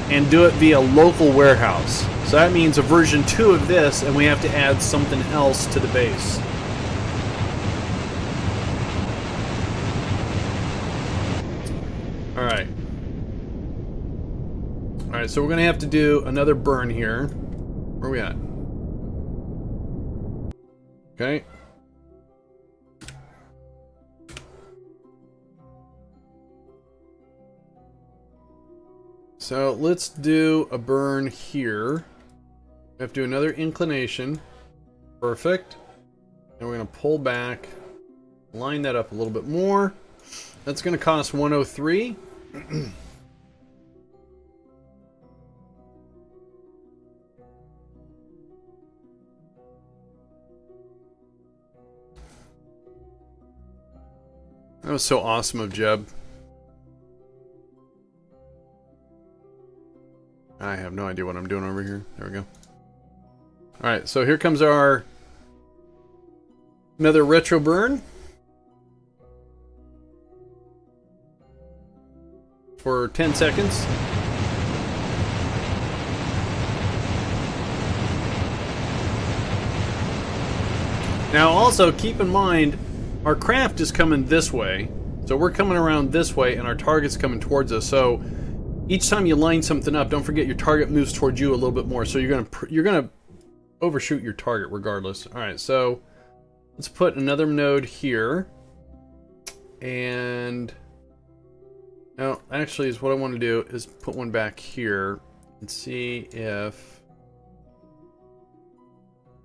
and do it via local warehouse. So that means a version 2 of this, and we have to add something else to the base. Alright, so we're going to have to do another burn here. Where are we at? Okay. So let's do a burn here. We have to do another inclination. Perfect. And we're going to pull back, line that up a little bit more. That's going to cost 103. That was so awesome of Jeb. I have no idea what I'm doing over here. There we go. Alright, so here comes our another retro burn. For 10 seconds. Now also keep in mind our craft is coming this way. So we're coming around this way and our target's coming towards us. So each time you line something up, don't forget your target moves towards you a little bit more. So you're gonna overshoot your target regardless. All right, so let's put another node here. And now, actually, is what I want to do is put one back here and see if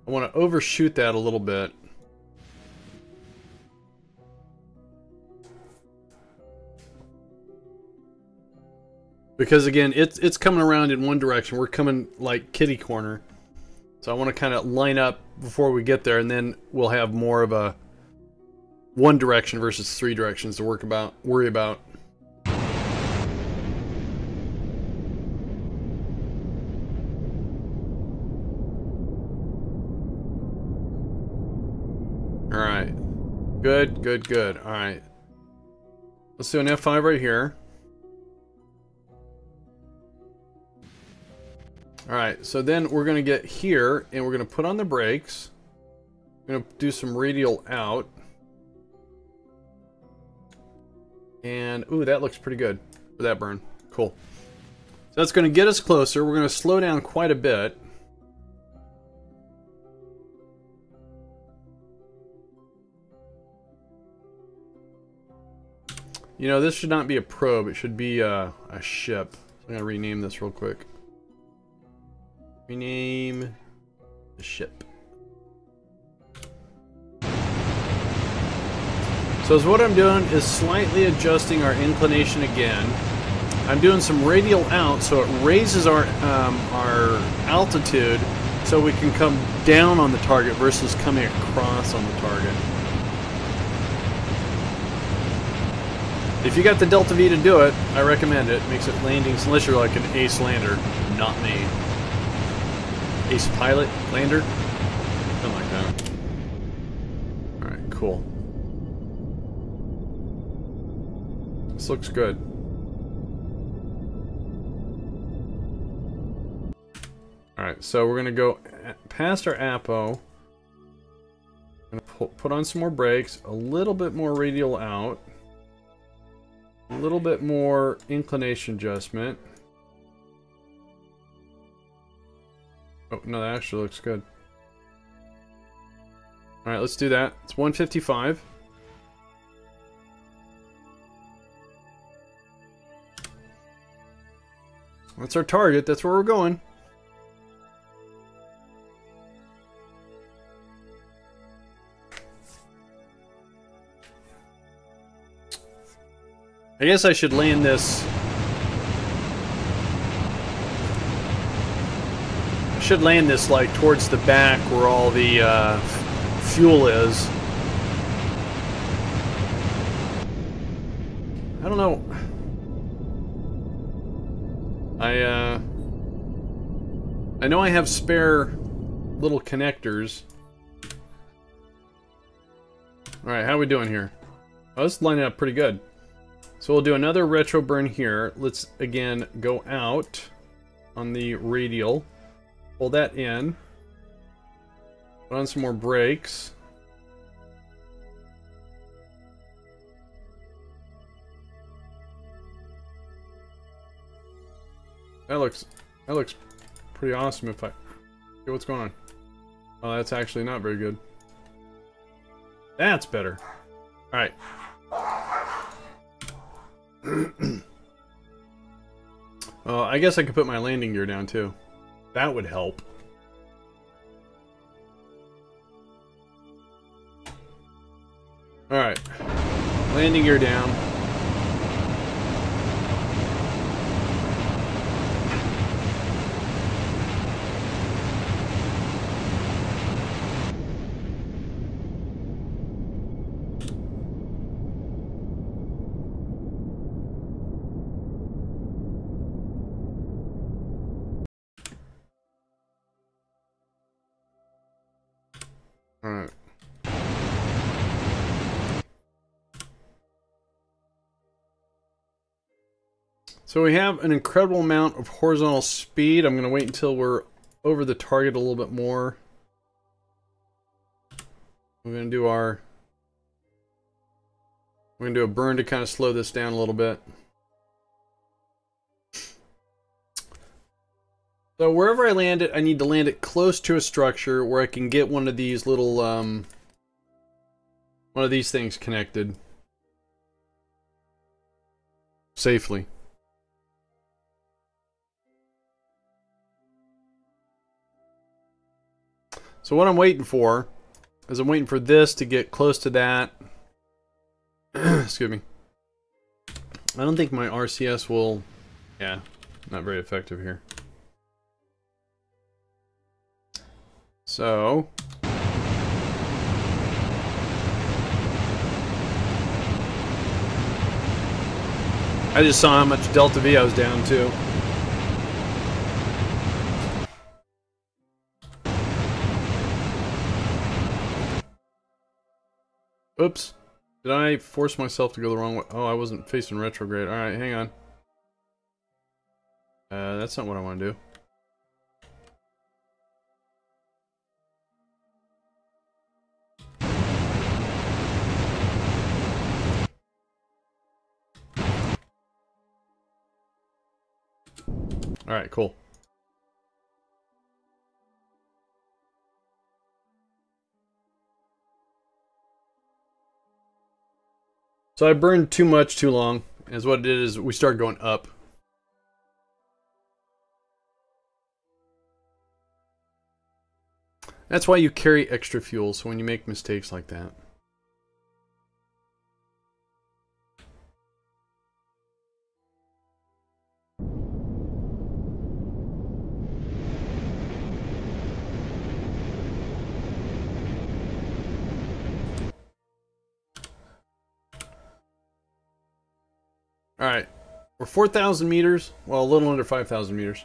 I want to overshoot that a little bit. Because again, it's coming around in one direction. We're coming like kitty corner. So I want to kind of line up before we get there, and then we'll have more of a one direction versus three directions to worry about. Alright. Good, good, good. Alright. Let's do an F5 right here. Alright, so then we're going to get here, and we're going to put on the brakes. We're going to do some radial out. And, ooh, that looks pretty good for that burn. Cool. So that's going to get us closer. We're going to slow down quite a bit. You know, this should not be a probe. It should be a ship. So I'm going to rename this real quick. Rename the ship. So as what I'm doing is slightly adjusting our inclination again. I'm doing some radial out so it raises our altitude so we can come down on the target versus coming across on the target. If you got the Delta V to do it, I recommend it. Makes it landings, unless you're like an ace lander, not me. Ace pilot, lander, something like that. Alright, cool. This looks good. Alright, so we're gonna go past our apo. Gonna put on some more brakes, a little bit more radial out. A little bit more inclination adjustment. Oh, no, that actually looks good. Alright, let's do that. It's 155. That's our target. That's where we're going. I guess I should land this. I should land this like towards the back where all the fuel is. I don't know. I know I have spare little connectors. All right, how are we doing here? Oh, this is lining up pretty good. So we'll do another retro burn here. Let's again go out on the radial. Pull that in. Put on some more brakes. That looks pretty awesome if I... Okay, what's going on? Oh, that's actually not very good. That's better. Alright. Well, I guess I could put my landing gear down too. That would help. Alright. Landing gear down. Alright. So we have an incredible amount of horizontal speed. I'm going to wait until we're over the target a little bit more. We're going to do our... We're going to do a burn to kind of slow this down a little bit. So wherever I land it, I need to land it close to a structure where I can get one of these little, one of these things connected safely. So what I'm waiting for is I'm waiting for this to get close to that. Excuse me. I don't think my RCS will... Yeah, not very effective here. So... I just saw how much Delta V I was down to. Oops. Did I force myself to go the wrong way? Oh, I wasn't facing retrograde. Alright, hang on. That's not what I want to do. Alright, cool. So I burned too much too long, as what it did is we started going up. That's why you carry extra fuel, so when you make mistakes like that. Alright, we're 4,000 meters, well, a little under 5,000 meters.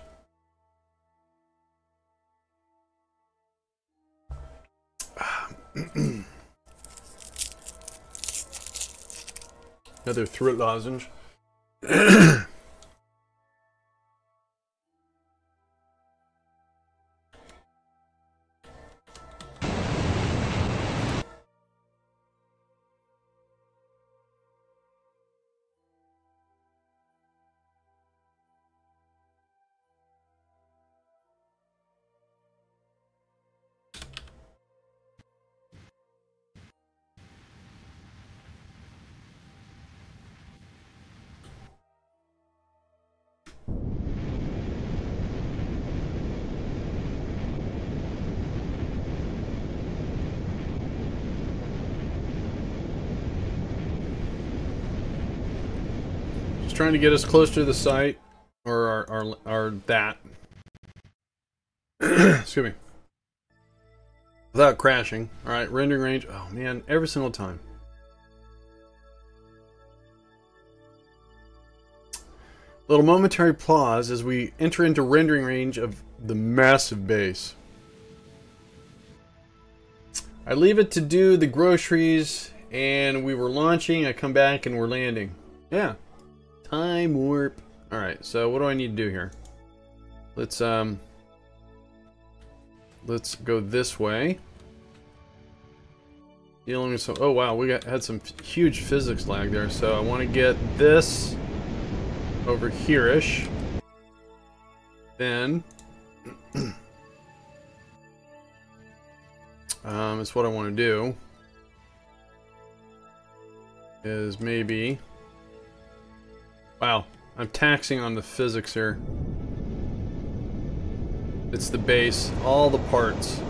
Another throat lozenge. Trying to get us closer to the site, or our that. Excuse me. Without crashing. Alright, rendering range. Oh man, every single time. Little momentary pause as we enter into rendering range of the massive base. I leave it to do the groceries, and we were launching, I come back and we're landing. Yeah. Time warp. Alright, so what do I need to do here? Let's go this way. Dealing with some... Oh wow, we had some huge physics lag there, so I want to get this over here-ish. Then it's what I want to do is maybe, wow, I'm taxing on the physics here. It's the base, all the parts.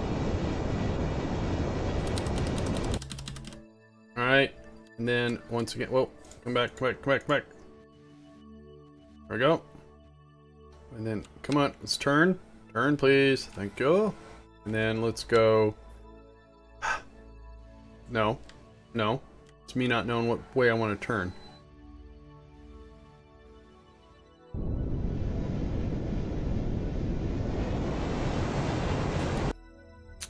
Alright, and then once again, whoa, come back, come back, come back, come back. There we go. And then, come on, let's turn. Turn, please. Thank you. And then let's go. No. No. It's me not knowing what way I want to turn.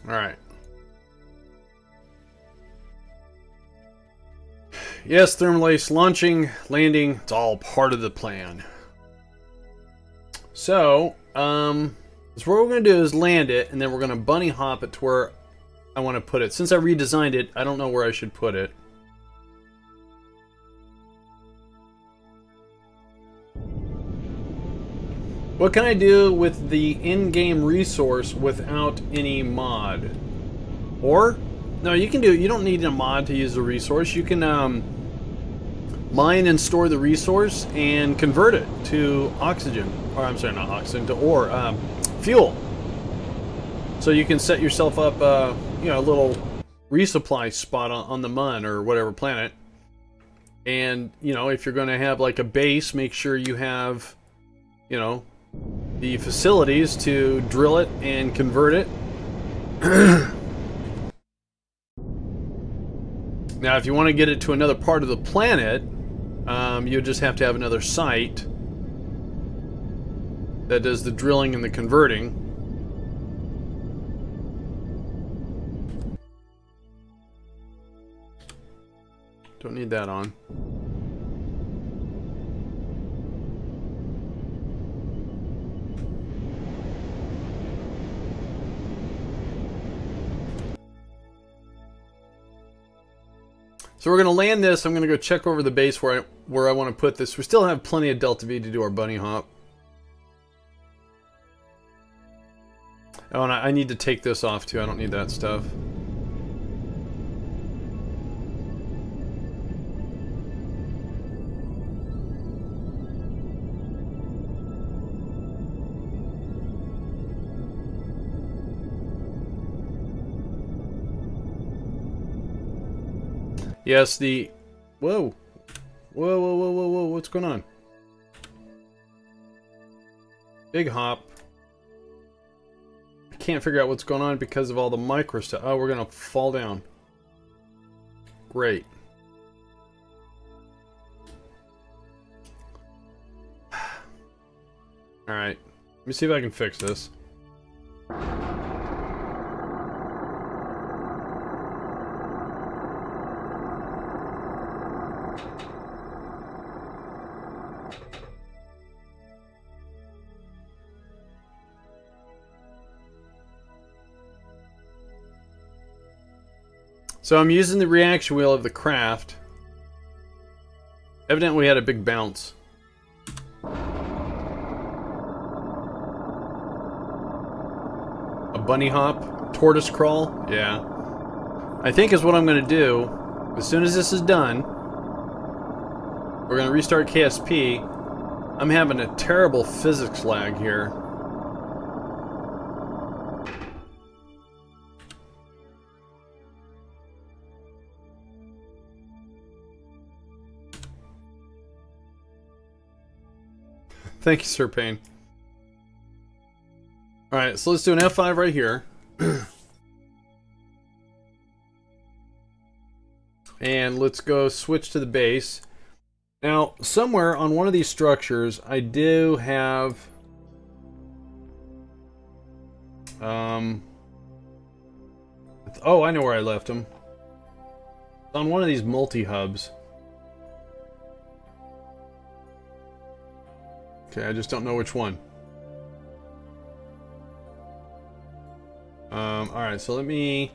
Alright. Yes, Thermalace, launching, landing, it's all part of the plan. So, what we're going to do is land it, and then we're going to bunny hop it to where I want to put it. Since I redesigned it, I don't know where I should put it. What can I do with the in-game resource without any mod? Or, no, you can do it. You don't need a mod to use the resource. You can mine and store the resource and convert it to oxygen. Or, I'm sorry, not oxygen, to ore, fuel. So you can set yourself up, you know, a little resupply spot on the Mun or whatever planet. And, you know, if you're going to have like a base, make sure you have, you know, the facilities to drill it and convert it. Now, if you want to get it to another part of the planet, you just have to have another site that does the drilling and the converting. Don't need that on. So we're going to land this. I'm going to go check over the base where I want to put this. We still have plenty of Delta V to do our bunny hop. Oh, and I need to take this off too. I don't need that stuff. Yes, the... Whoa. Whoa, whoa, whoa, whoa, whoa. What's going on? Big hop. I can't figure out what's going on because of all the micro stuff. Oh, we're going to fall down. Great. Alright. Let me see if I can fix this. So I'm using the reaction wheel of the craft. Evidently we had a big bounce. A bunny hop? Tortoise crawl? Yeah. I think is what I'm going to do. As soon as this is done, we're going to restart KSP. I'm having a terrible physics lag here. Thank you, Sir Payne. Alright, so let's do an F5 right here. And let's go switch to the base. Now, somewhere on one of these structures, I do have... oh, I know where I left them. On one of these multi-hubs. Okay, I just don't know which one. Alright, so let me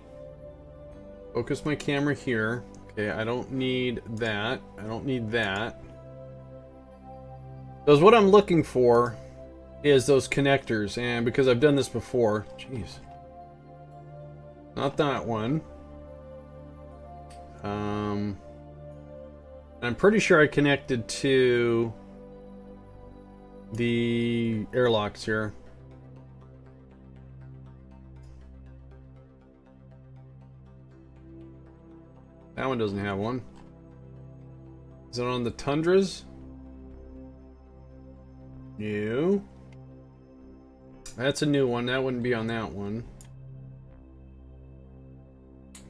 focus my camera here. Okay, I don't need that. I don't need that. Because what I'm looking for is those connectors, and because I've done this before, jeez, not that one. I'm pretty sure I connected to the airlocks here. That one doesn't have one. Is it on the Tundras? New. That's a new one. That wouldn't be on that one.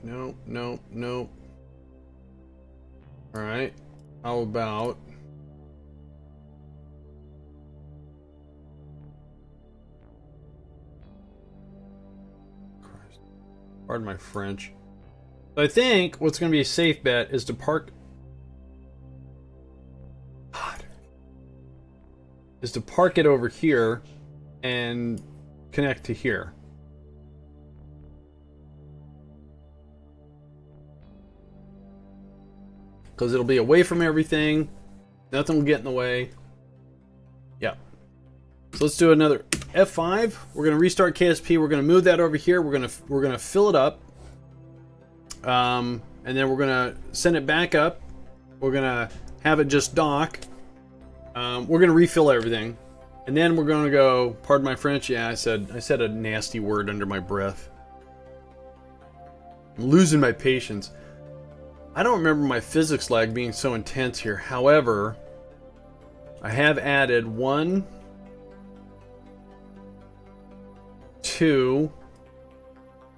Nope, nope, nope. Alright. How about... Christ. Pardon my French. But I think what's going to be a safe bet is to park... God. Is to park it over here and connect to here. Because it'll be away from everything. Nothing will get in the way. Yeah. So let's do another F5. We're going to restart KSP. We're going to move that over here. We're going to fill it up. And then we're going to send it back up. We're going to have it just dock. We're going to refill everything. And then we're going to go, pardon my French, yeah, I said a nasty word under my breath. I'm losing my patience. I don't remember my physics lag being so intense here. However, I have added 1, 2,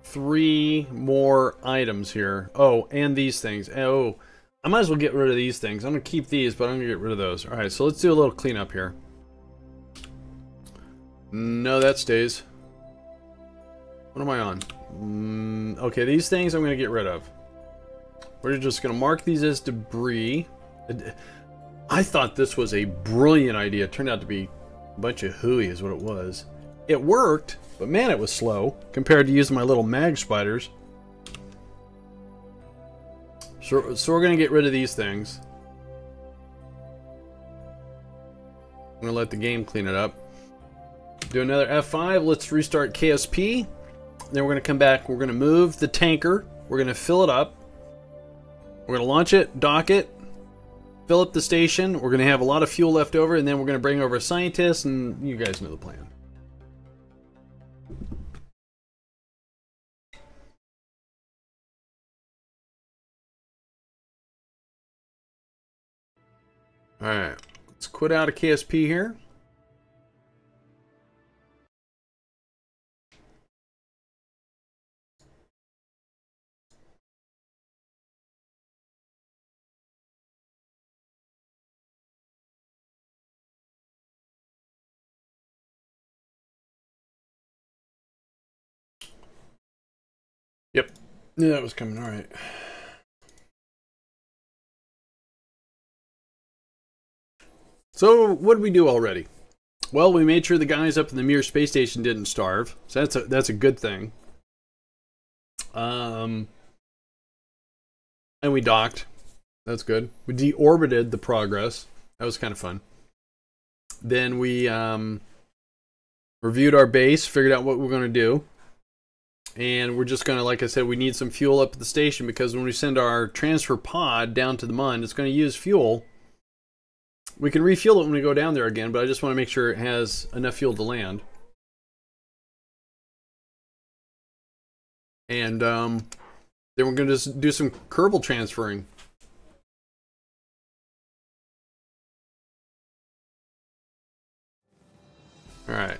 3 more items here. Oh, and these things. Oh, I might as well get rid of these things. I'm going to keep these, but I'm going to get rid of those. Alright, so let's do a little cleanup here. No, that stays. What am I on? Okay, these things I'm going to get rid of. We're just going to mark these as debris. I thought this was a brilliant idea. It turned out to be a bunch of hooey is what it was. It worked, but man, it was slow compared to using my little mag spiders. So we're going to get rid of these things. I'm going to let the game clean it up. Do another F5. Let's restart KSP. Then we're going to come back. We're going to move the tanker. We're going to fill it up. We're going to launch it, dock it, fill up the station. We're going to have a lot of fuel left over, and then we're going to bring over a scientist, and you guys know the plan. Alright, let's quit out of KSP here. Yep, knew that was coming. All right. So what did we do already? Well, we made sure the guys up in the MIR Space Station didn't starve, so that's a good thing. And we docked. That's good. We deorbited the Progress. That was kind of fun. Then we reviewed our base, figured out what we're going to do. And we're just going to, like I said, we need some fuel up at the station because when we send our transfer pod down to the MUN, it's going to use fuel. We can refuel it when we go down there again, but I just want to make sure it has enough fuel to land. And then we're going to just do some Kerbal transferring. All right.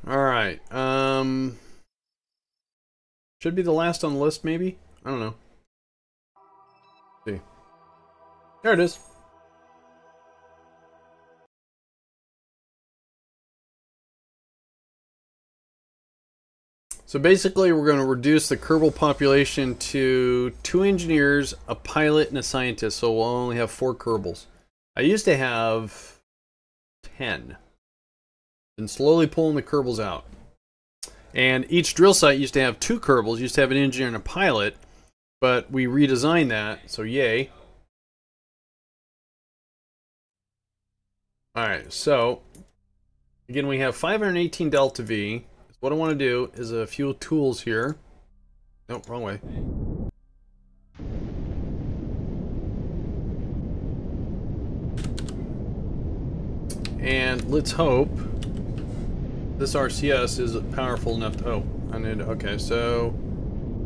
Alright, should be the last on the list, maybe? I don't know. Let's see. There it is. So basically, we're going to reduce the Kerbal population to 2 engineers, a pilot, and a scientist, so we'll only have 4 Kerbals. I used to have 10. Been slowly pulling the Kerbals out. And each drill site used to have 2 Kerbals, used to have an engineer and a pilot, but we redesigned that, so yay. Alright, so again, we have 518 delta V. What I want to do is a few tools here. Nope, wrong way. And let's hope this RCS is powerful enough to... Oh, I need... Okay, so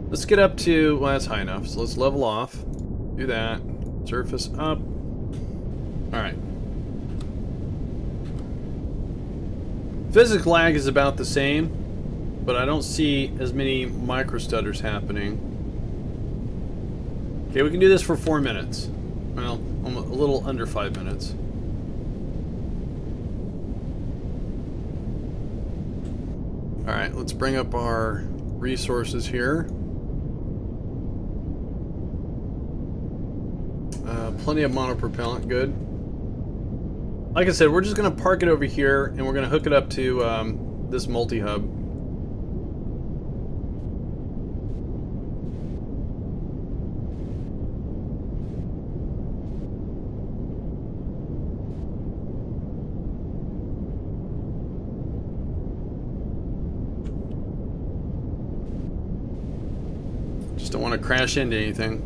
let's get up to... Well, that's high enough. So let's level off. Do that. Surface up. Alright. Physics lag is about the same, but I don't see as many microstutters happening. Okay, we can do this for 4 minutes. Well, a little under 5 minutes. Alright, let's bring up our resources here. Plenty of monopropellant, good. Like I said, we're just going to park it over here, and we're going to hook it up to this multi-hub. Just don't want to crash into anything.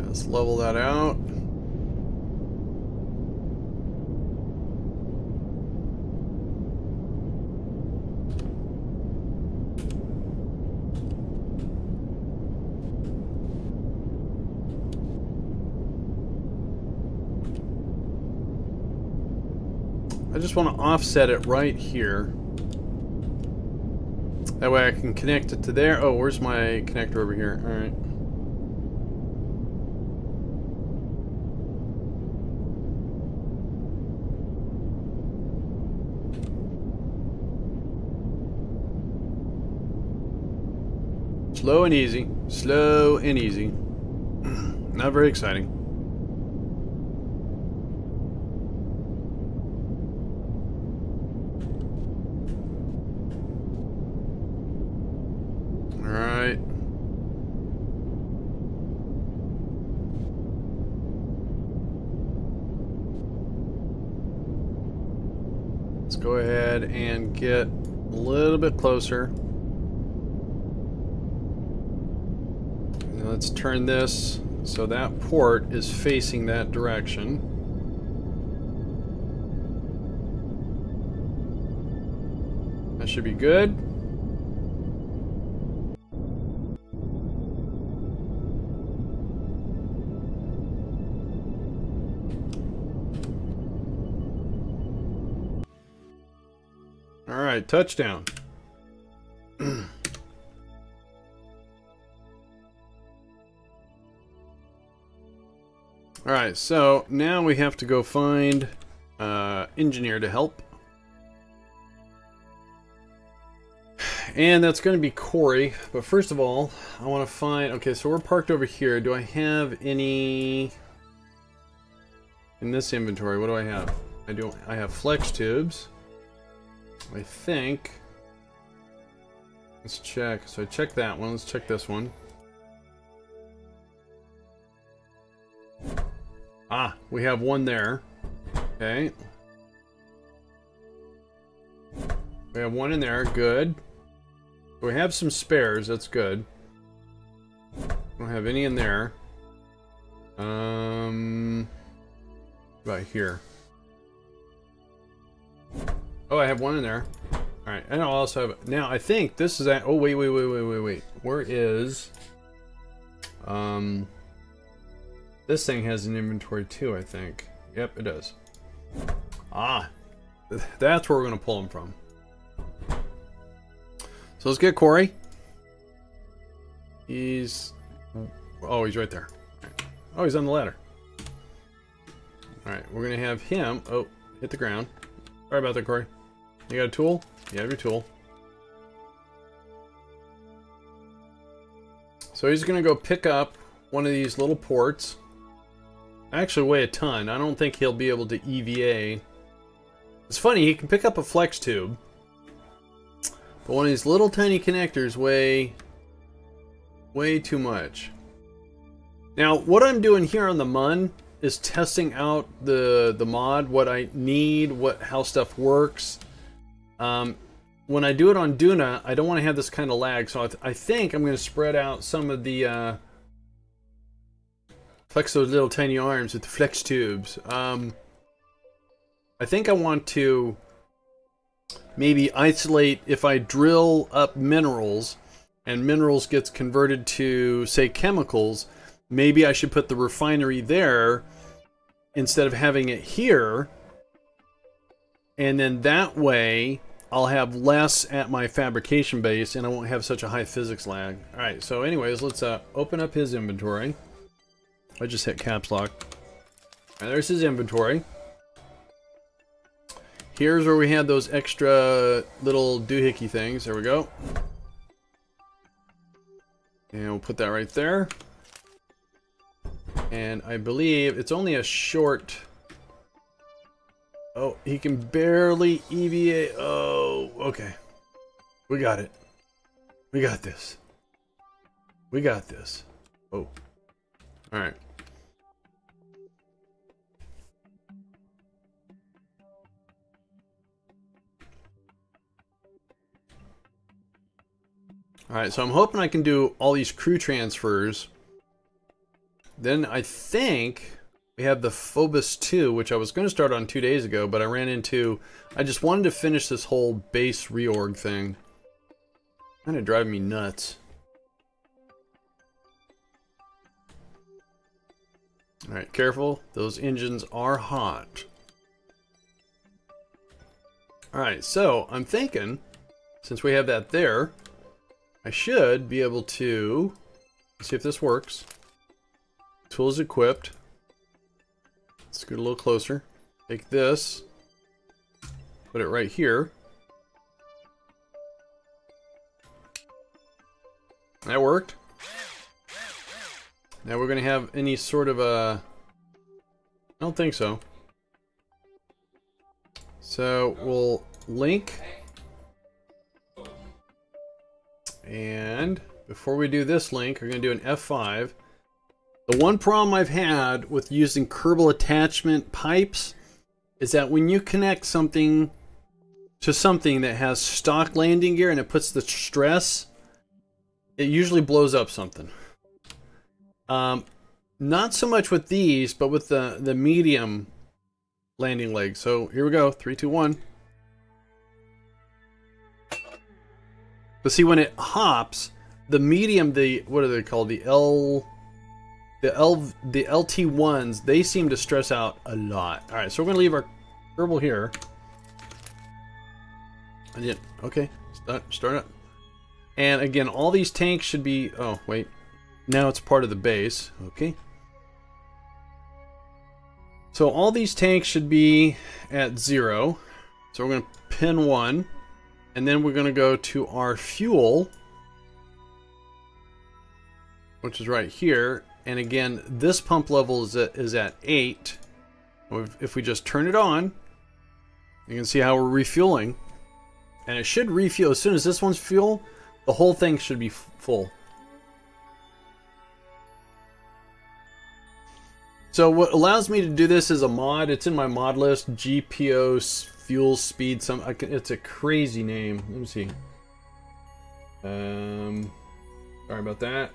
Let's level that out. I just want to offset it right here. That way I can connect it to there. Oh, where's my connector over here? All right. Slow and easy. Slow and easy. Not very exciting. Alright. Let's go ahead and get a little bit closer. Let's turn this so that port is facing that direction. That should be good. All right, touchdown. Alright, so now we have to go find engineer to help. And that's going to be Corey. But first of all, I want to find... Okay, so we're parked over here. Do I have any... In this inventory, what do I have? I have flex tubes. I think... Let's check. So I checked that one. Let's check this one. Ah, we have one there. Okay. We have one in there. Good. We have some spares. That's good. Don't have any in there. Right here. Oh, I have one in there. All right, and I also have. Now I think this is at. Oh wait. Where is? This thing has an inventory too, I think. Yep, it does. Ah, that's where we're gonna pull them from. So let's get Corey. He's. Oh, he's right there. Right. Oh, he's on the ladder. All right, we're gonna have him. Oh, hit the ground. Sorry about that, Corey. You got a tool? You have your tool. So he's gonna go pick up one of these little ports. Actually weigh a ton. I don't think he'll be able to EVA. It's funny, he can pick up a flex tube. But one of these little tiny connectors weigh way too much. Now, what I'm doing here on the MUN is testing out the mod, what I need, how stuff works. When I do it on Duna, I don't want to have this kind of lag, so I think I'm going to spread out some of the flex those little tiny arms with the flex tubes. I think I want to maybe isolate if I drill up minerals and minerals gets converted to, say, chemicals. Maybe I should put the refinery there instead of having it here, and then that way I'll have less at my fabrication base and I won't have such a high physics lag. Alright, so anyways, let's open up his inventory. I just hit caps lock. And there's his inventory. Here's where we had those extra little doohickey things. There we go. And we'll put that right there. And I believe it's only a short... Oh, he can barely EVA. Oh, okay. We got it. We got this. We got this. Oh. Alright. Alright, so I'm hoping I can do all these crew transfers. Then I think we have the Phobos 2, which I was going to start on 2 days ago, but I ran into... I just wanted to finish this whole base reorg thing. Kind of driving me nuts. Alright, careful. Those engines are hot. Alright, so I'm thinking, since we have that there, I should be able to... Let's see if this works. Tool is equipped. Let's get a little closer. Take this. Put it right here. That worked. Now we're going to have any sort of a... I don't think so. So we'll link. And before we do this link, we're going to do an F5. The one problem I've had with using Kerbal attachment pipes is that when you connect something to something that has stock landing gear and it puts the stress, it usually blows up something. Not so much with these, but with the medium landing leg. So here we go, 3, 2, 1. But see, when it hops, the medium, what are they called? The LT1s, they seem to stress out a lot. All right, so we're gonna leave our Kerbal here. And then, okay, start up. And again, all these tanks should be. Oh wait, now it's part of the base. Okay. So all these tanks should be at 0. So we're gonna pin 1, and then we're gonna go to our fuel, which is right here. And again, this pump level is at 8. If we just turn it on, you can see how we're refueling. And it should refuel. As soon as this one's full, the whole thing should be full. So what allows me to do this is a mod. It's in my mod list. GPO fuel speed. It's a crazy name. Let me see. Sorry about that.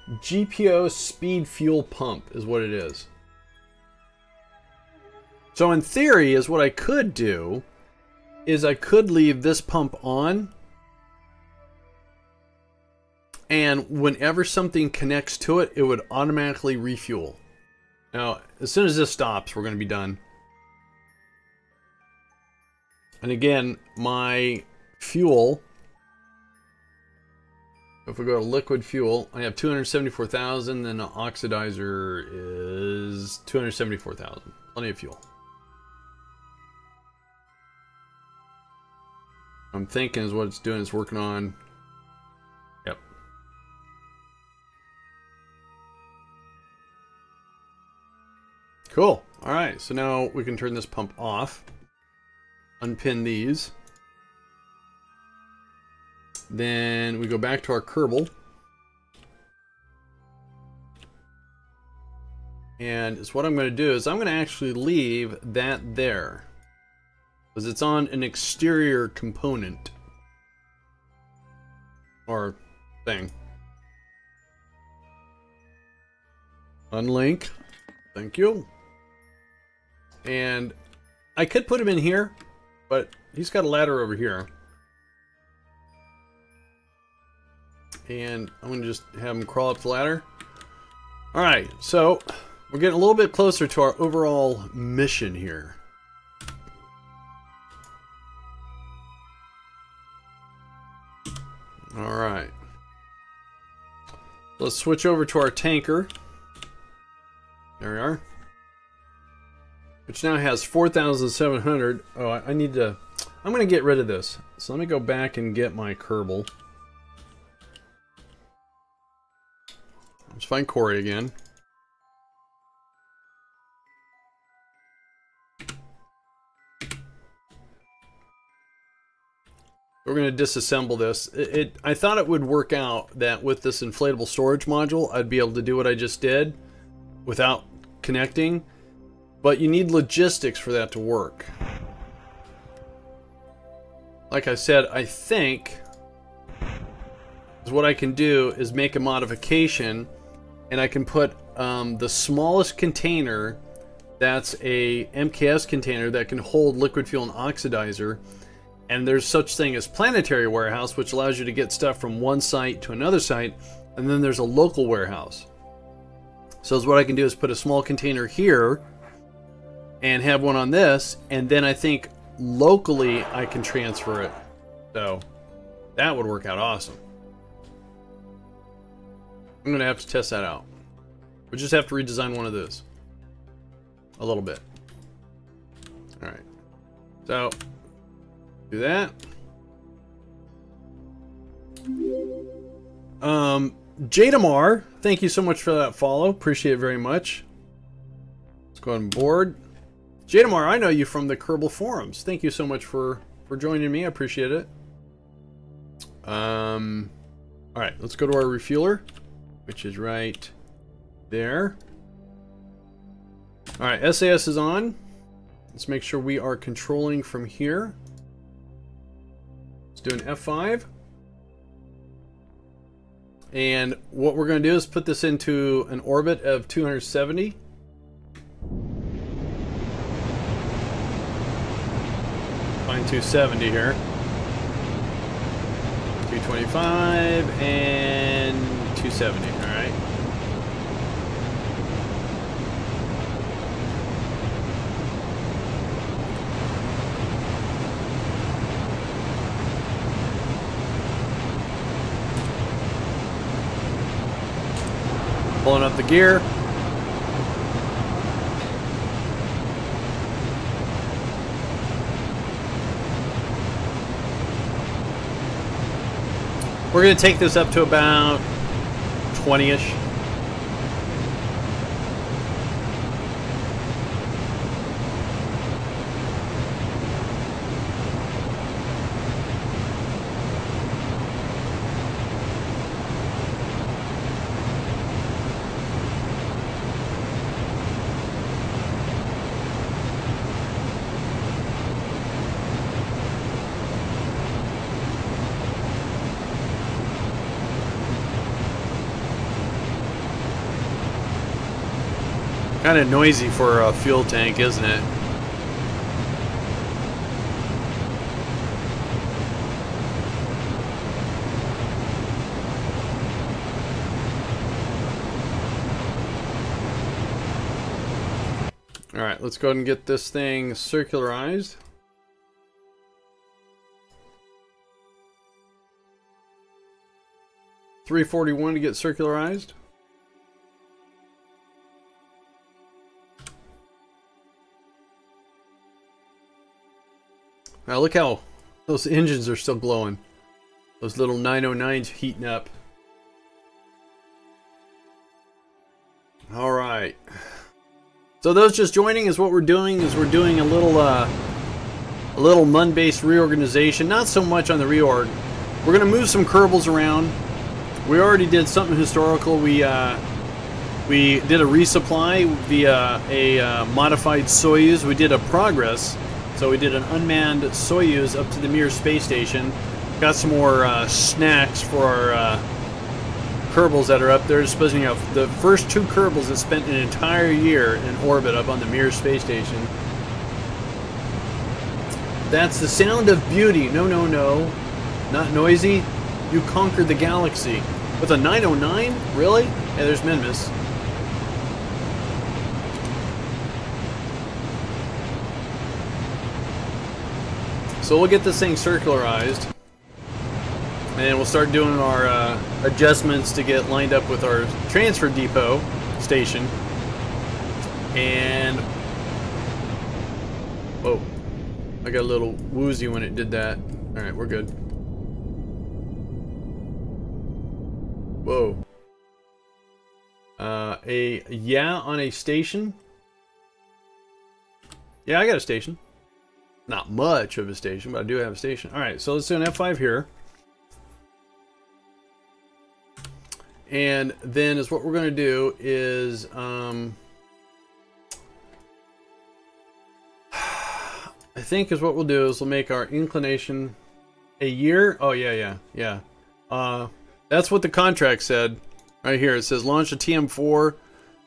GPO speed fuel pump is what it is. So in theory, is what I could do is I could leave this pump on, and whenever something connects to it, it would automatically refuel. Now, as soon as this stops, we're going to be done. And again, my fuel, if we go to liquid fuel, I have 274,000, then the oxidizer is 274,000. Plenty of fuel. I'm thinking is what it's doing is working on. Yep. Cool. All right, so now we can turn this pump off. Unpin these. Then we go back to our Kerbal. And so what I'm going to do is I'm going to actually leave that there, because it's on an exterior component or thing. Unlink. Thank you. And I could put him in here, but he's got a ladder over here. And I'm going to just have him crawl up the ladder. Alright, so we're getting a little bit closer to our overall mission here. Alright. Let's switch over to our tanker. There we are. Which now has 4,700. Oh, I need to... I'm going to get rid of this. So let me go back and get my Kerbal. Let's find Corey again. We're going to disassemble this. I thought it would work out that with this inflatable storage module, I'd be able to do what I just did without connecting. But you need logistics for that to work. Like I said, I think what I can do is make a modification, and I can put the smallest container, that's a MKS container that can hold liquid fuel and oxidizer. And there's such thing as planetary warehouse, which allows you to get stuff from one site to another site, and then there's a local warehouse. So what I can do is put a small container here and have one on this, and then I think locally I can transfer it. So that would work out awesome. I'm going to have to test that out. We just have to redesign one of those a little bit. Alright. So do that. Jadamar, thank you so much for that follow. Appreciate it very much. Let's go ahead and board. Jadamar, I know you from the Kerbal forums. Thank you so much for joining me. I appreciate it. Alright, let's go to our refueler, which is right there. Alright, SAS is on. Let's make sure we are controlling from here. Let's do an F5. And what we're going to do is put this into an orbit of 270. Find 270 here. 225 and 270. All right. Pulling up the gear. We're going to take this up to about 20-ish. Kind of noisy for a fuel tank, isn't it? Alright, let's go ahead and get this thing circularized. $341 to get circularized. Now look how those engines are still glowing. Those little 909s heating up. Alright. So those just joining is what we're doing a little MUN-based reorganization. Not so much on the reorg. We're gonna move some Kerbals around. We already did something historical. We did a resupply via a modified Soyuz. We did a Progress. So we did an unmanned Soyuz up to the MIR Space Station. Got some more snacks for our Kerbals that are up there. Supposing you have the first 2 Kerbals that spent an entire year in orbit up on the MIR Space Station. That's the sound of beauty. No, no, no. Not noisy. You conquered the galaxy. With a 909? Really? Yeah, there's Minmus. So we'll get this thing circularized. And we'll start doing our adjustments to get lined up with our transfer depot station. And... whoa. I got a little woozy when it did that. Alright, we're good. Whoa. Yeah on a station? Yeah, I got a station. Not much of a station, but I do have a station. Alright, so let's do an F5 here. And then is what we're going to do is... I think is what we'll do is we'll make our inclination a year. Oh, yeah. That's what the contract said. Right here, it says launch a TM4.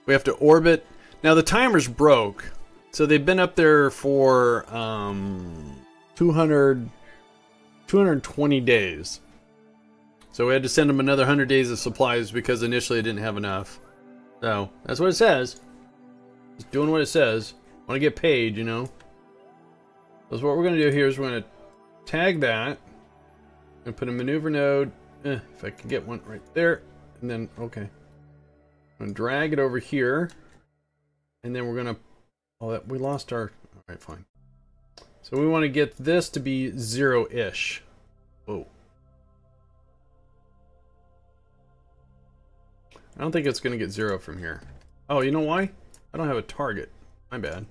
We have to orbit. Now, the timer's broke. So they've been up there for 220 days. So we had to send them another 100 days of supplies because initially it didn't have enough. So that's what it says. Just doing what it says. Want to get paid, you know. So what we're going to do here is we're going to tag that and put a maneuver node. If I can get one right there, and then okay. I'm going to drag it over here, and then we're going to. Oh, that we lost our. All right, fine. So we want to get this to be 0-ish. Whoa. I don't think it's going to get 0 from here. Oh, you know why? I don't have a target. My bad.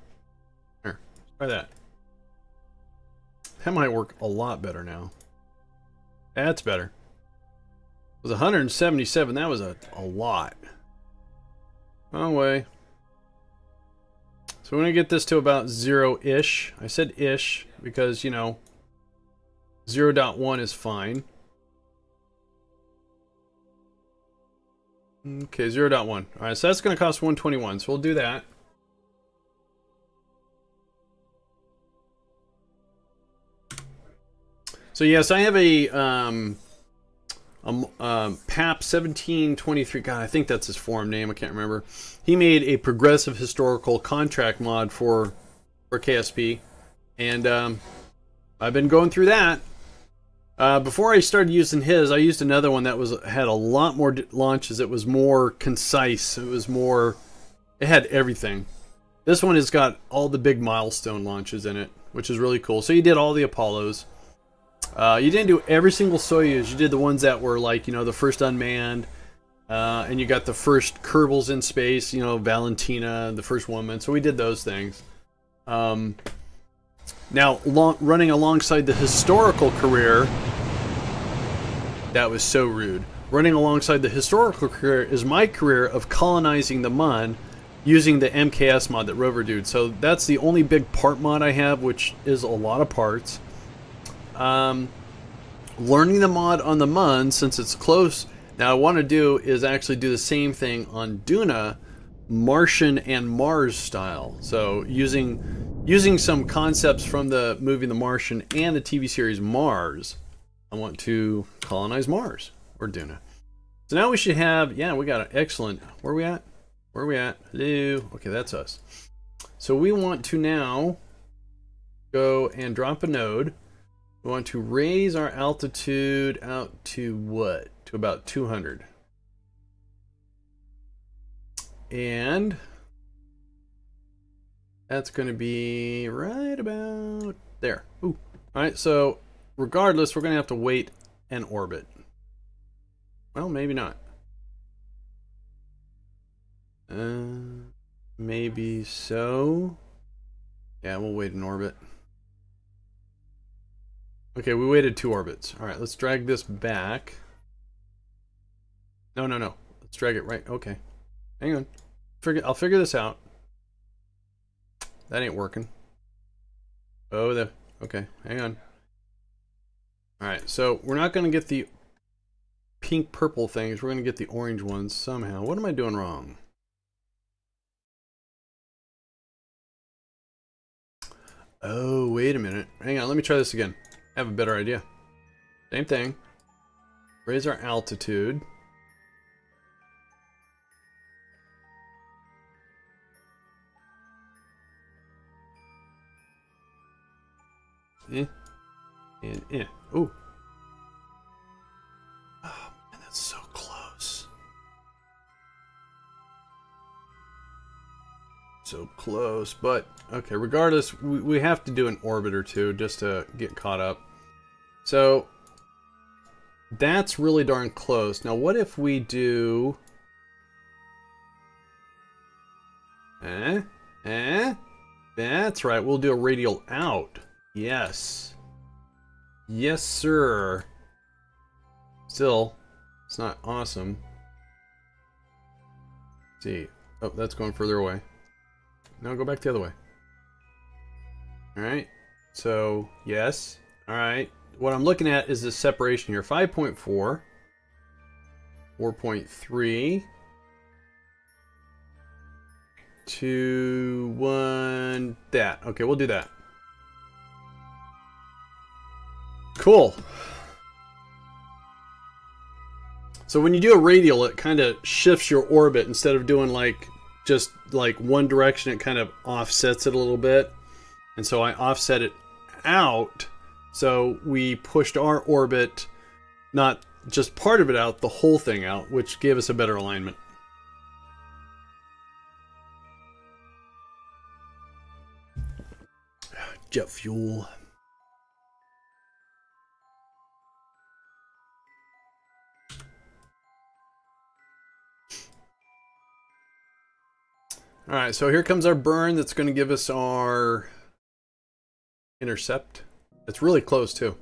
Here, try that. That might work a lot better now. That's better. It was 177. That was a lot. Wrong way. So we're going to get this to about 0-ish. I said ish because, you know, 0.1 is fine. Okay, 0.1. Alright, so that's going to cost 121. So we'll do that. So yes, I have a PAP 1723. God, I think that's his forum name. I can't remember. He made a progressive historical contract mod for KSP, and I've been going through that. Before I started using his, I used another one that had a lot more launches. It was more concise. It was more. It had everything. This one has got all the big milestone launches in it, which is really cool. So you did all the Apollos. You didn't do every single Soyuz. You did the ones that were like, you know, the first unmanned, and you got the first Kerbals in space, you know, Valentina, the first woman. So we did those things. Now, running alongside the historical career, that was so rude. Running alongside the historical career is my career of colonizing the MUN using the MKS mod that Rover did. So that's the only big part mod I have, which is a lot of parts. Learning the mod on the MUN since it's close. Now I want to do is actually do the same thing on Duna, Martian and Mars style. So using some concepts from the movie The Martian and the TV series Mars, I want to colonize Mars or Duna. So now we should have, yeah, we got an excellent. Where are we at? Where are we at? Hello. Okay, that's us. So we want to now go and drop a node. We want to raise our altitude out to what? To about 200. And that's going to be right about there. Ooh. All right, so regardless, we're going to have to wait and orbit. Well, maybe not. Maybe so. Yeah, we'll wait in orbit. Okay, we waited 2 orbits. All right, let's drag this back. No. Let's drag it right. Okay. Hang on. I'll figure this out. That ain't working. Oh, okay. Hang on. All right, so we're not going to get the pink purple things. We're going to get the orange ones somehow. What am I doing wrong? Oh, wait a minute. Hang on, let me try this again. I have a better idea. Same thing. Raise our altitude. And ooh. Oh man, that's so close. So close, but okay, regardless, we have to do an orbit or two just to get caught up. So that's really darn close. Now what if we do that's right, we'll do a radial out. Yes. Yes, sir. Still, it's not awesome. Let's see. Oh, that's going further away. No, go back the other way. Alright. So, yes. Alright. What I'm looking at is the separation here. 5.4. 4.3. 2, 1. That. Okay, we'll do that. Cool. So when you do a radial, it kind of shifts your orbit. Instead of doing like just like one direction, it kind of offsets it a little bit. And so I offset it out. So we pushed our orbit, not just part of it out, the whole thing out, which gave us a better alignment. Jet fuel. Alright, so here comes our burn that's going to give us our intercept. It's really close too.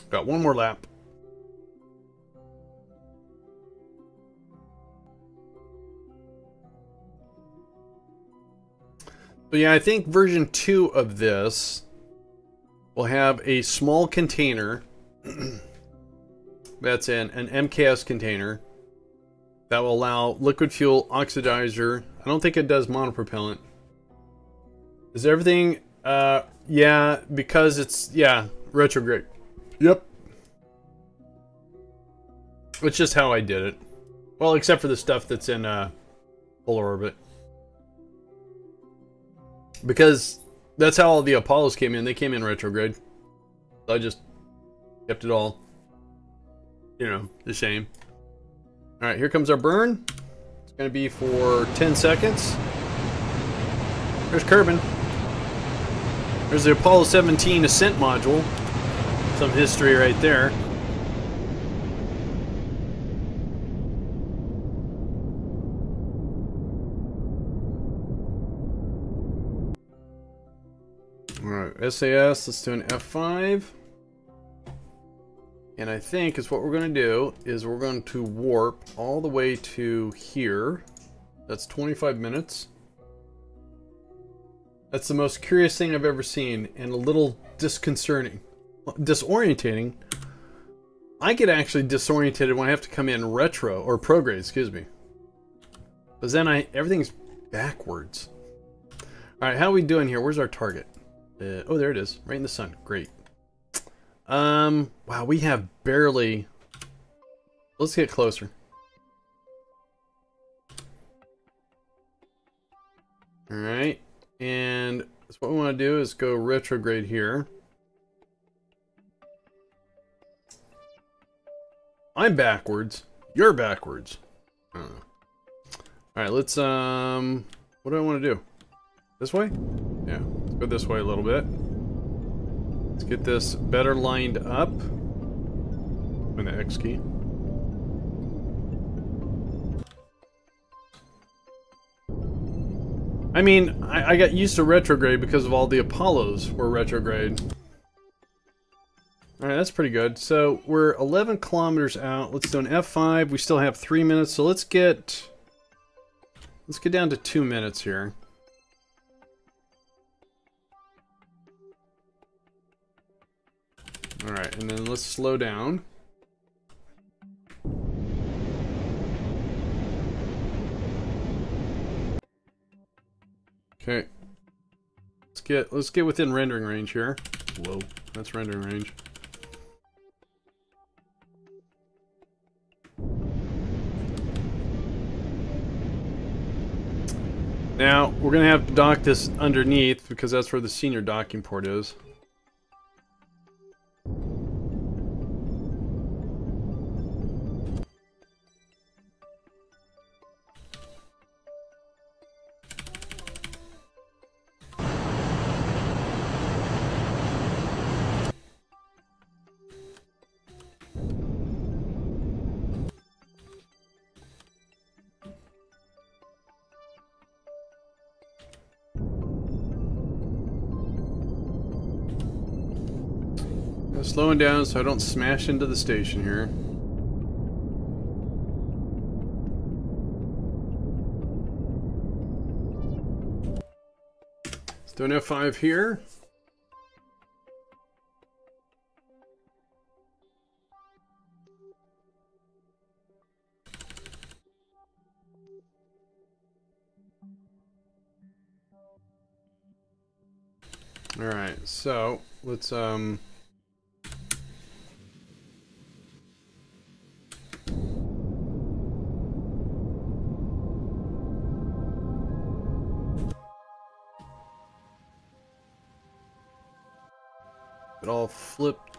Got one more lap. So yeah, I think version 2 of this will have a small container that's in an MKS container that will allow liquid fuel oxidizer. I don't think it does monopropellant. Is everything, yeah, because it's, yeah, retrograde. Yep. It's just how I did it. Well, except for the stuff that's in polar orbit. Because that's how all the Apollos came in. They came in retrograde. So I just kept it all, you know, the same. Alright, here comes our burn. It's going to be for 10 seconds. There's Kerbin. There's the Apollo 17 ascent module. Some history right there. Alright, SAS, let's do an F5. And I think is what we're going to do is we're going to warp all the way to here. That's 25 minutes. That's the most curious thing I've ever seen and a little disorientating. I get actually disorientated when I have to come in retro or prograde, excuse me. But then everything's backwards. All right, how are we doing here? Where's our target? Oh, there it is, right in the sun. Great. Wow, we have barely. Let's get closer. Alright, and so what we want to do is go retrograde here. I'm backwards. You're backwards. Alright, let's, what do I want to do? This way? Yeah, let's go this way a little bit. Let's get this better lined up. And the X key. I mean, I got used to retrograde because of all the Apollos were retrograde. Alright, that's pretty good. So, we're 11 kilometers out. Let's do an F5. We still have 3 minutes, so let's get down to 2 minutes here. Alright, and then let's slow down. Okay. Let's get within rendering range here. Whoa, that's rendering range. Now, we're gonna have to dock this underneath because that's where the senior docking port is. Slowing down so I don't smash into the station here. Let's do an F5 here. Alright, so let's it all flipped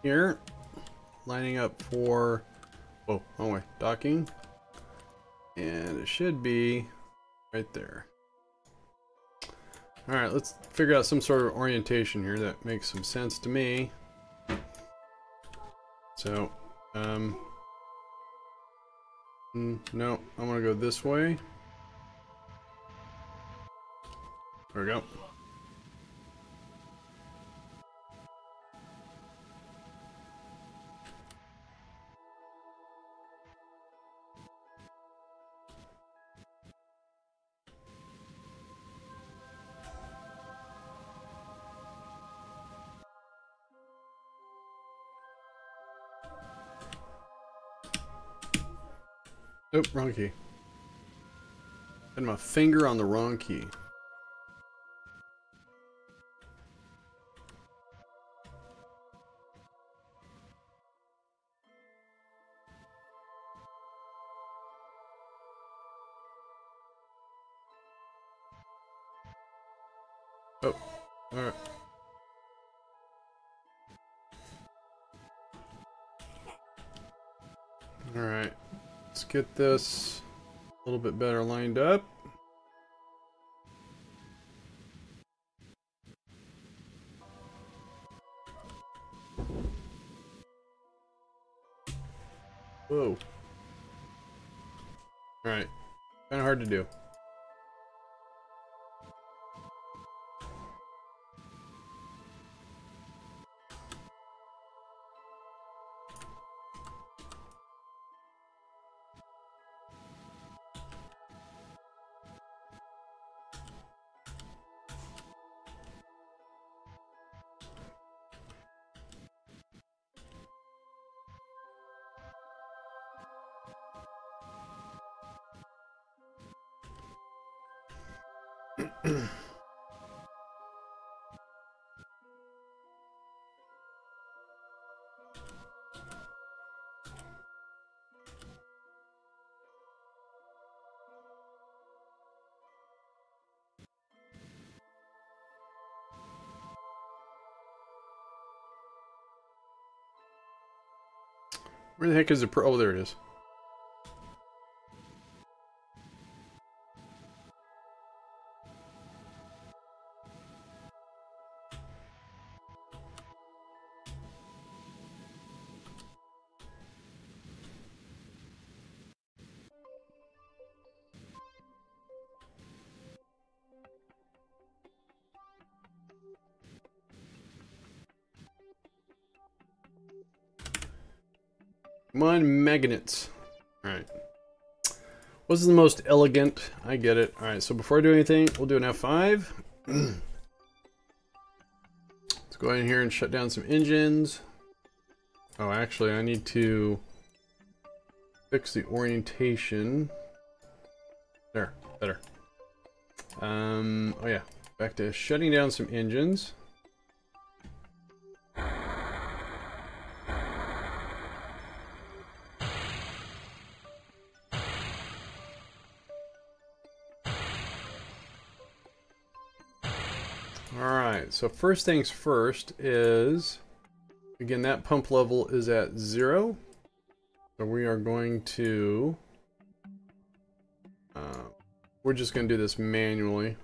here, lining up for, whoa, wrong way, docking, and it should be right there. Alright, let's figure out some sort of orientation here that makes some sense to me. So, no, I want to go this way. There we go. Nope, wrong key. Had my finger on the wrong key. Oh, alright. Alright. Let's get this a little bit better lined up. Whoa. Alright. Kind of hard to do. Where the heck is the oh, there it is. Come on, magnets. Alright. Wasn't the most elegant. I get it. Alright, so before I do anything, we'll do an F5. Let's go in here and shut down some engines. Oh, actually, I need to fix the orientation. There, better. Oh yeah, back to shutting down some engines. Alright, so first things first is, again, that pump level is at 0. So we are going to, we're just going to do this manually.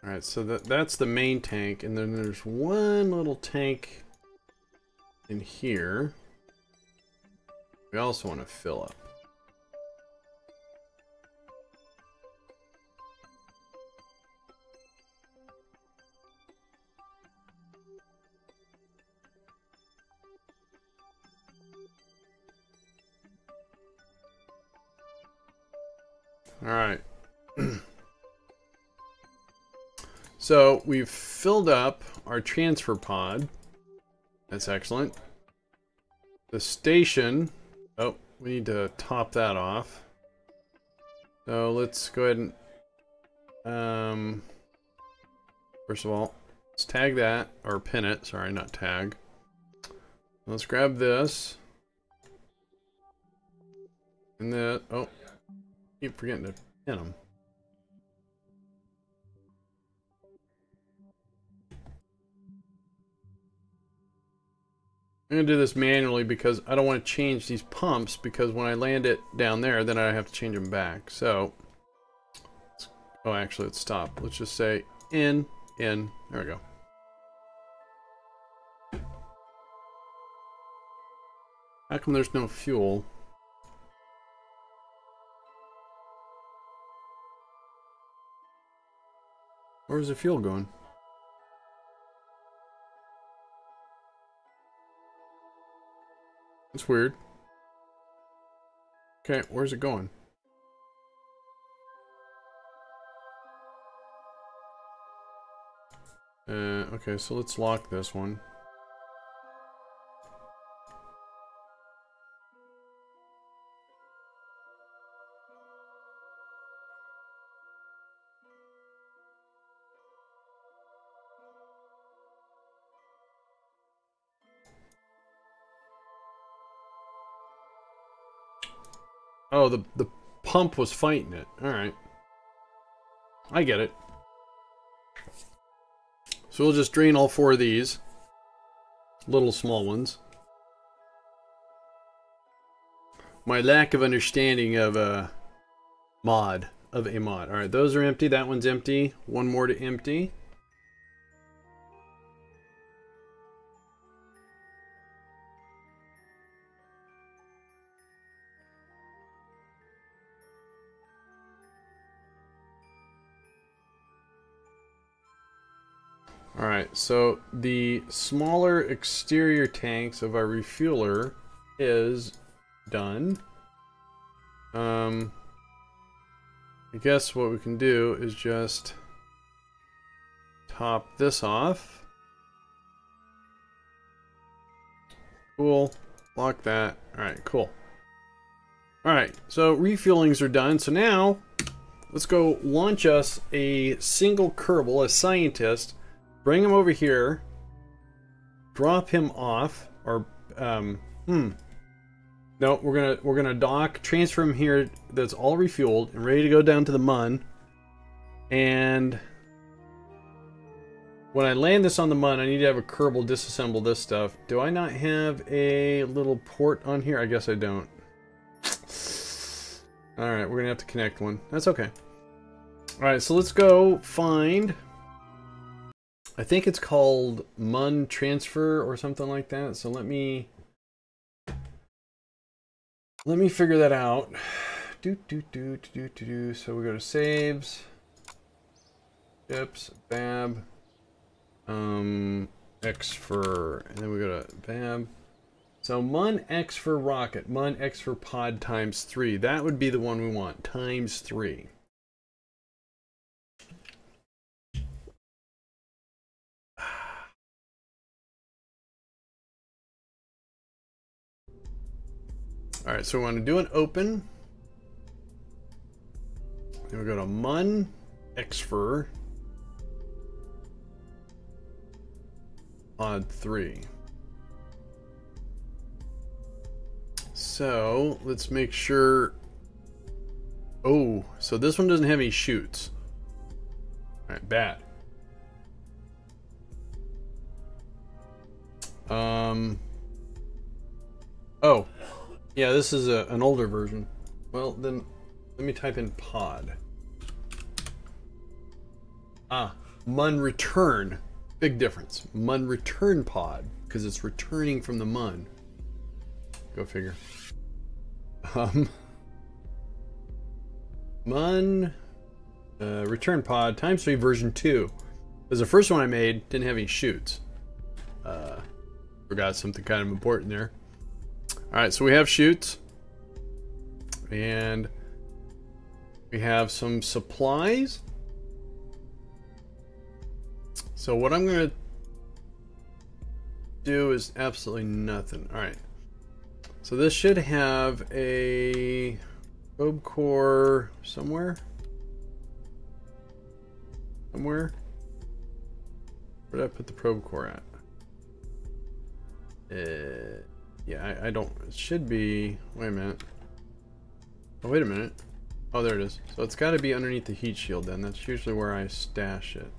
Alright, so that's the main tank, and then there's one little tank in here we also want to fill up. Alright. So we've filled up our transfer pod. That's excellent. The station. Oh, we need to top that off. So let's go ahead and first of all, let's tag that, or pin it. Sorry, not tag. Let's grab this. And then, oh, keep forgetting to pin them. I'm going to do this manually because I don't want to change these pumps, because when I land it down there, then I have to change them back. So, oh, actually, let's stop. Let's just say in. There we go. How come there's no fuel? Where's the fuel going? That's weird. Okay, where's it going? Okay, so let's lock this one. Oh, the pump was fighting it. Alright. I get it. So we'll just drain all 4 of these. Little small ones. My lack of understanding of a mod. Alright, those are empty. That one's empty. One more to empty. Alright, so the smaller exterior tanks of our refueler is done. I guess what we can do is just top this off. Cool. Lock that. Alright, cool. Alright, so refuelings are done. So now, let's go launch us a single Kerbal, a scientist. Bring him over here, drop him off, or no, we're gonna dock, transfer him here. That's all refueled and ready to go down to the MUN. And when I land this on the MUN, I need to have a Kerbal disassemble this stuff. Do I not have a little port on here? I guess I don't. Alright, we're gonna have to connect one. That's okay. Alright, so let's go find... I think it's called MUN transfer or something like that. So let me figure that out. So we go to saves, chips, Bab, X for, and then we go to Bab. So MUN X for rocket, MUN X for pod times 3. That would be the one we want, times 3. Alright, so we want to do an open. Then we go to MUN Xfer pod 3. So let's make sure. Oh, so this one doesn't have any chutes. Alright, bad. Oh. Yeah, this is an older version. Well, then let me type in pod. Ah, MUN return. Big difference. MUN return pod, because it's returning from the MUN. Go figure. MUN return pod times 3 version 2. Because the first one I made didn't have any chutes. Forgot something kind of important there. Alright, so we have chutes. And we have some supplies. So what I'm going to do is absolutely nothing. Alright. So this should have a probe core somewhere. Where did I put the probe core at? Yeah, I don't. It should be. Wait a minute. Oh, wait a minute. Oh, there it is. So it's got to be underneath the heat shield then. That's usually where I stash it.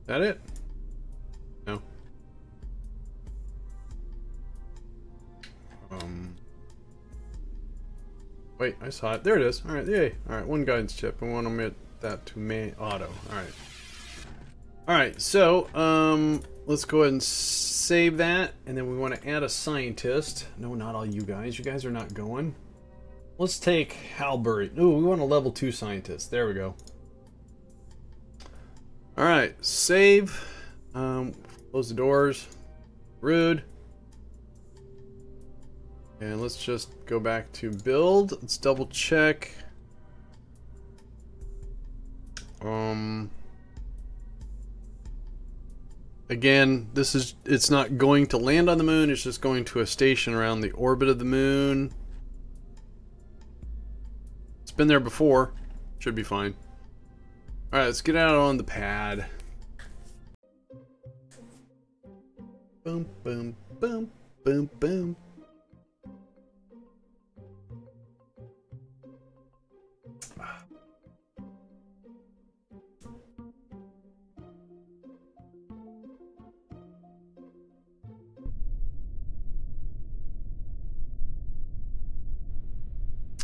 Is that it? No. Wait, I saw it. There it is. All right, yay. All right, one guidance chip. I want to omit that to main auto. All right. All right. So let's go ahead and save that, and then we want to add a scientist. No, not all you guys. You guys are not going. Let's take Halbury. Ooh, we want a level 2 scientist. There we go. All right, save. Close the doors. Rude. And let's just go back to build. Let's double check. Again, it's not going to land on the moon, it's just going to a station around the orbit of the moon. It's been there before. Should be fine. Alright, let's get out on the pad. Boom, boom, boom, boom, boom.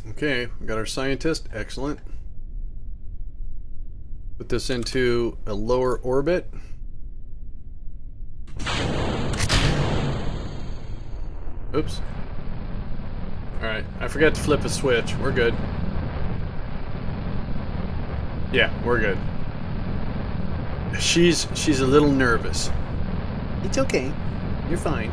Okay, we got our scientist. Excellent. Put this into a lower orbit. Oops. Alright, I forgot to flip a switch. We're good. Yeah, we're good. She's a little nervous. It's okay. You're fine.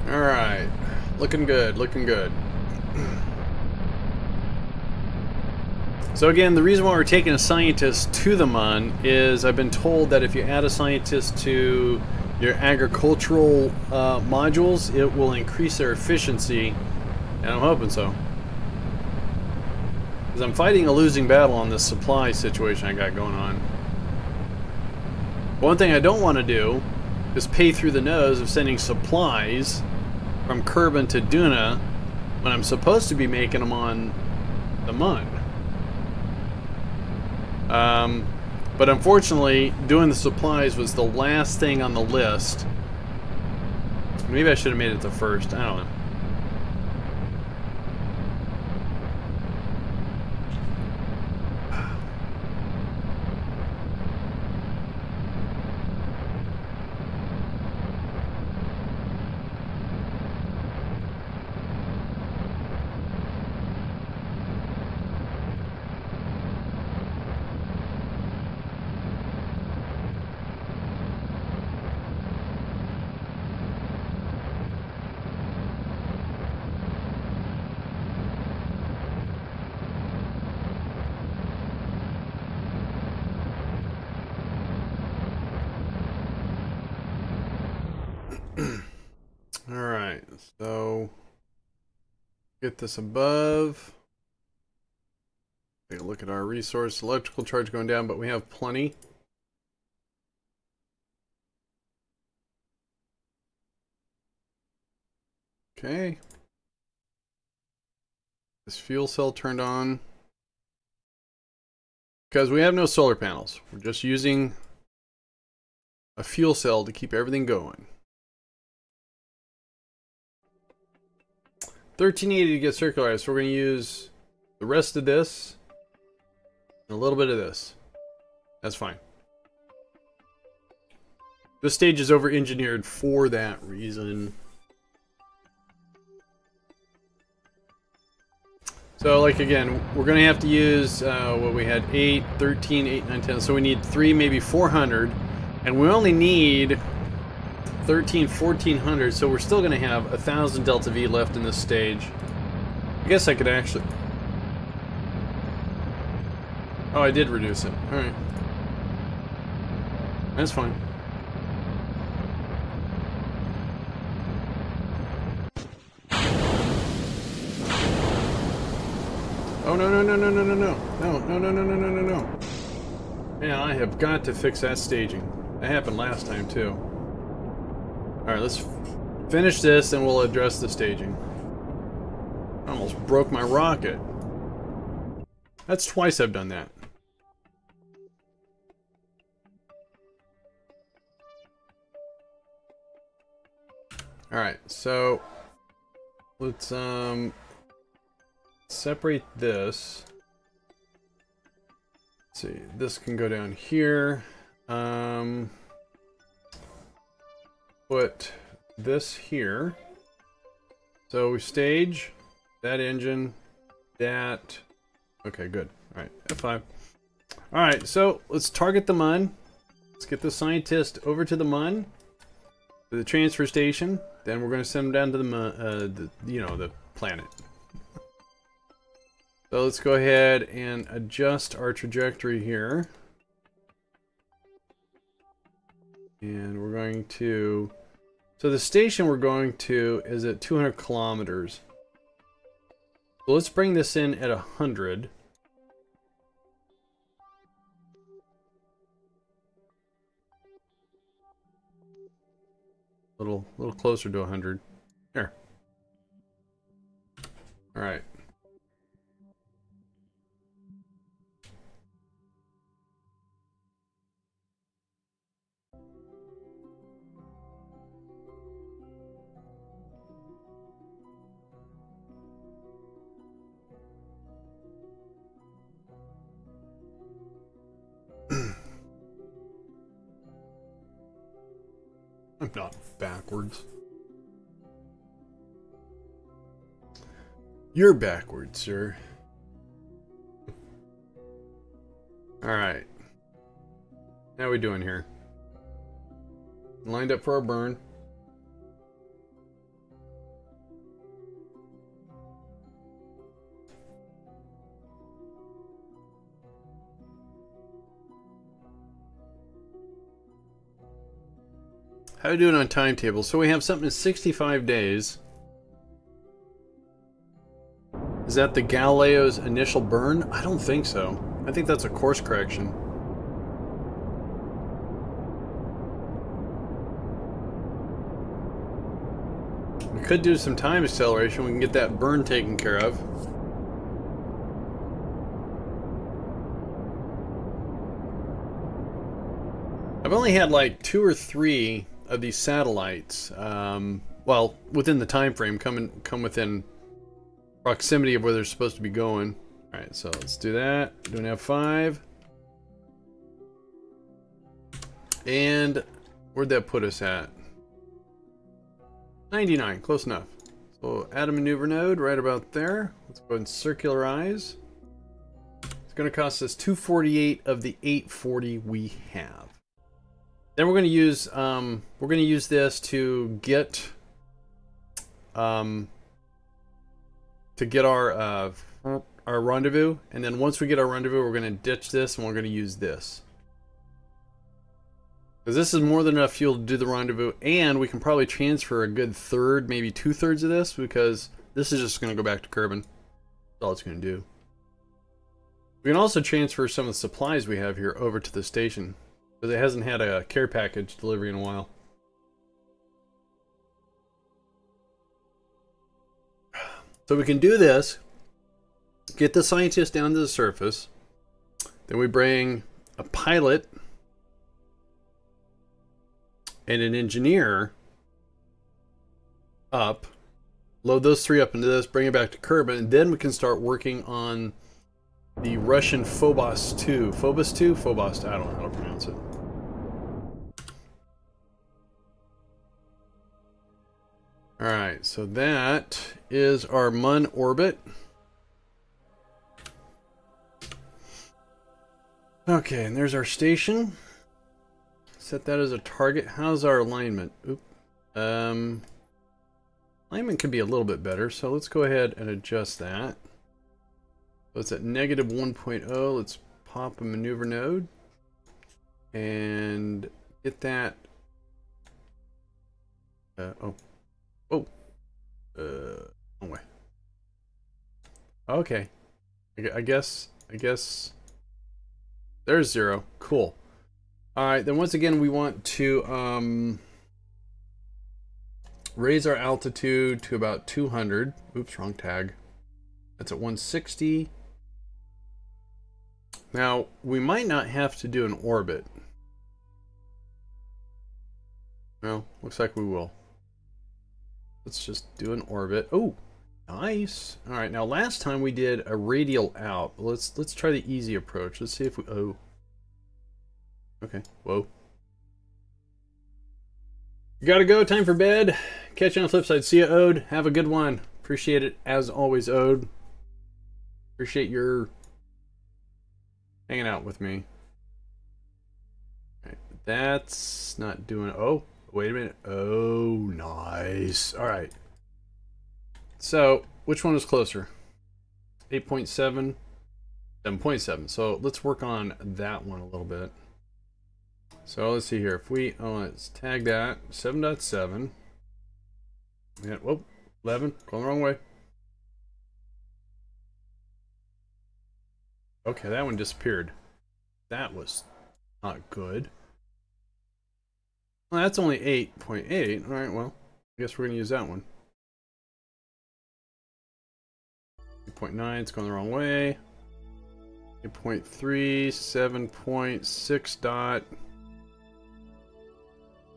Alright, looking good, looking good. So again, the reason why we're taking a scientist to the MUN is I've been told that if you add a scientist to your agricultural modules, it will increase their efficiency, and I'm hoping so. Because I'm fighting a losing battle on this supply situation I got going on. One thing I don't want to do is pay through the nose of sending supplies from Kerbin to Duna when I'm supposed to be making them on the MUN. But unfortunately, doing the supplies was the last thing on the list. Maybe I should have made it the first. I don't know. Alright, so get this above. Take a look at our resource. Electrical charge going down, but we have plenty. Okay. This fuel cell turned on. Because we have no solar panels. We're just using a fuel cell to keep everything going. 1380 to get circularized, so we're going to use the rest of this and a little bit of this. That's fine. This stage is over-engineered for that reason. So, like, again, we're going to have to use what we had, 8, 13, 8, 9, 10. So we need 3, maybe 400. And we only need 13, 1400. So we're still going to have 1,000 delta V left in this stage. I guess I could actually... Oh, I did reduce it. Alright. That's fine. Oh, no, no, no, no, no, no, no. No, no, no, no, no, no, no, no. Man, I have got to fix that staging. That happened last time, too. Alright, let's finish this and we'll address the staging. I almost broke my rocket. That's twice I've done that. Alright, so let's separate this. Let's see, this can go down here. Put this here. So we stage that engine, that. Okay, good. All right, F5. All right, so let's target the MUN. Let's get the scientist over to the MUN, to the transfer station. Then we're going to send them down to the the planet. So let's go ahead and adjust our trajectory here. And we're going to... So the station we're going to is at 200 kilometers. So let's bring this in at 100. A little closer to 100. Here. All right. I'm not backwards. You're backwards, sir. Alright. How are we doing here? Lined up for our burn. How are we doing on timetable? So we have something in 65 days. Is that the Galileo's initial burn? I don't think so. I think that's a course correction. We could do some time acceleration. We can get that burn taken care of. I've only had like 2 or 3 of these satellites, well, within the time frame, come within proximity of where they're supposed to be going. All right, so let's do that. Do an F5. And where'd that put us at? 99, close enough. So add a maneuver node right about there. Let's go ahead and circularize. It's going to cost us 248 of the 840 we have. Then we're going to use this to get our rendezvous, and then once we get our rendezvous, we're going to ditch this and we're going to use this. Because this is more than enough fuel to do the rendezvous, and we can probably transfer a good third, maybe 2/3 of this, because this is just going to go back to Kerbin. That's all it's going to do. We can also transfer some of the supplies we have here over to the station, because it hasn't had a care package delivery in a while. So we can do this, get the scientists down to the surface, then we bring a pilot and an engineer up, load those 3 up into this, bring it back to Kerbin, and then we can start working on the Russian Phobos 2. Phobos 2? Phobos, I don't know how to pronounce it. Alright, so that is our MUN orbit. Okay, and there's our station. Set that as a target. How's our alignment? Oop. Alignment could be a little bit better, so let's go ahead and adjust that. So it's at -1.0. Let's pop a maneuver node and get that. Wrong way. Okay. I guess there's 0. Cool. Alright, then once again we want to raise our altitude to about 200. Oops, wrong tag. That's at 160. Now, we might not have to do an orbit. Well, looks like we will. Let's just do an orbit. Oh, nice. All right, now last time we did a radial out. Let's try the easy approach. Let's see if we okay. Whoa. Gotta go. Time for bed. Catch you on the flip side. See ya, Ode. Have a good one. Appreciate it as always, Ode. Appreciate your hanging out with me. All right, that's not doing. Oh. Wait a minute. Oh, nice. All right. So, which one is closer? 8.7, 7.7. So, let's work on that one a little bit. So, let's see here. If we, let's tag that 7.7. Yeah, whoop, 11. Going the wrong way. Okay, that one disappeared. That was not good. Well, that's only 8.8. All right, well, I guess we're going to use that one. 8.9, it's going the wrong way. 8.3, 7.6 dot.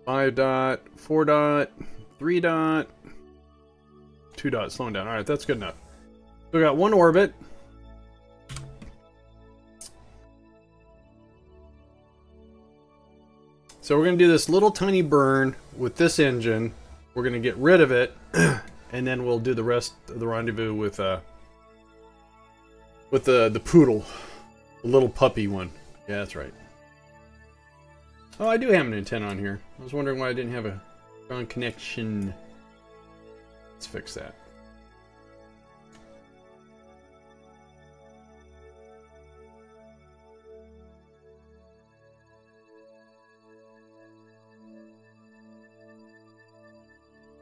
5 dot, 4 dot, 3 dot, 2 dot, slowing down. All right, that's good enough. So we got one orbit. So we're going to do this little tiny burn with this engine. We're going to get rid of it, and then we'll do the rest of the rendezvous with the poodle, the little puppy one. Yeah, that's right. Oh, I do have an antenna on here. I was wondering why I didn't have a strong connection. Let's fix that.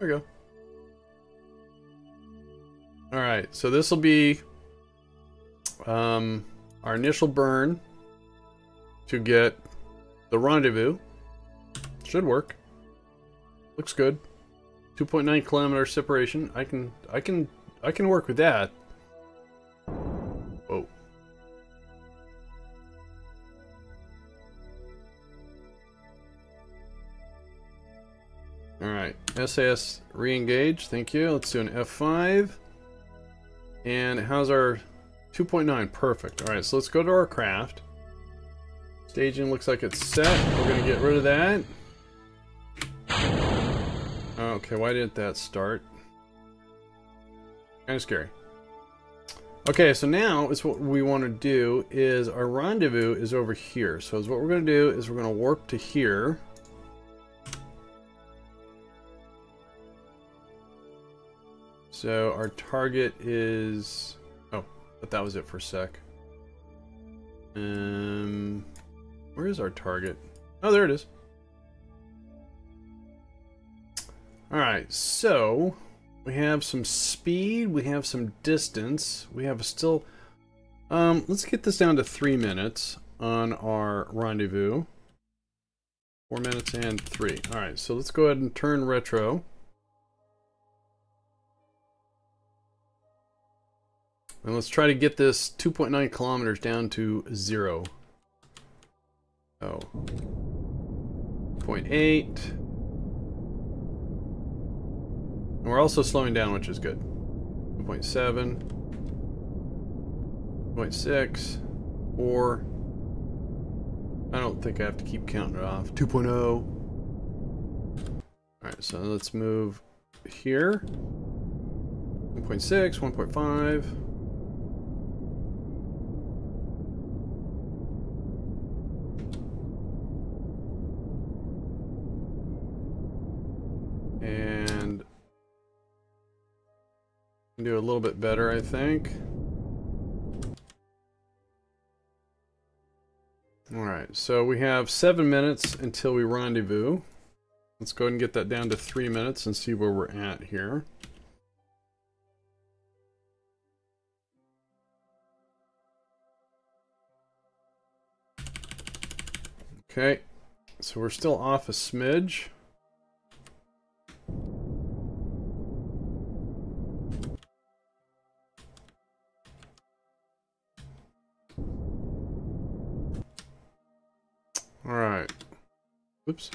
There we go. Alright, so this will be our initial burn to get the rendezvous. Should work. Looks good. 2.9 kilometer separation. I can work with that. Whoa. Alright, SAS re-engage, thank you. Let's do an F5. And how's our 2.9? Perfect. Alright, so let's go to our craft. Staging looks like it's set. We're gonna get rid of that. Okay, why didn't that start? Kinda scary. Okay, so now is what we want to do is our rendezvous is over here. So what we're gonna do is we're gonna warp to here. So our target is... Oh, but that was it for a sec. Where is our target? Oh, there it is. Alright, so we have some speed, we have some distance, we have still... let's get this down to 3 minutes on our rendezvous. 4 minutes and 3. Alright, so let's go ahead and turn retro. And let's try to get this 2.9 kilometers down to 0. Oh. 0.8. And we're also slowing down, which is good. 2.7. 0.6. 4. I don't think I have to keep counting it off. 2.0. Alright, so let's move here. 1.6, 1.5. And do a little bit better, I think. Alright, so we have 7 minutes until we rendezvous. Let's go ahead and get that down to 3 minutes and see where we're at here. Okay, so we're still off a smidge. Alright. Oops.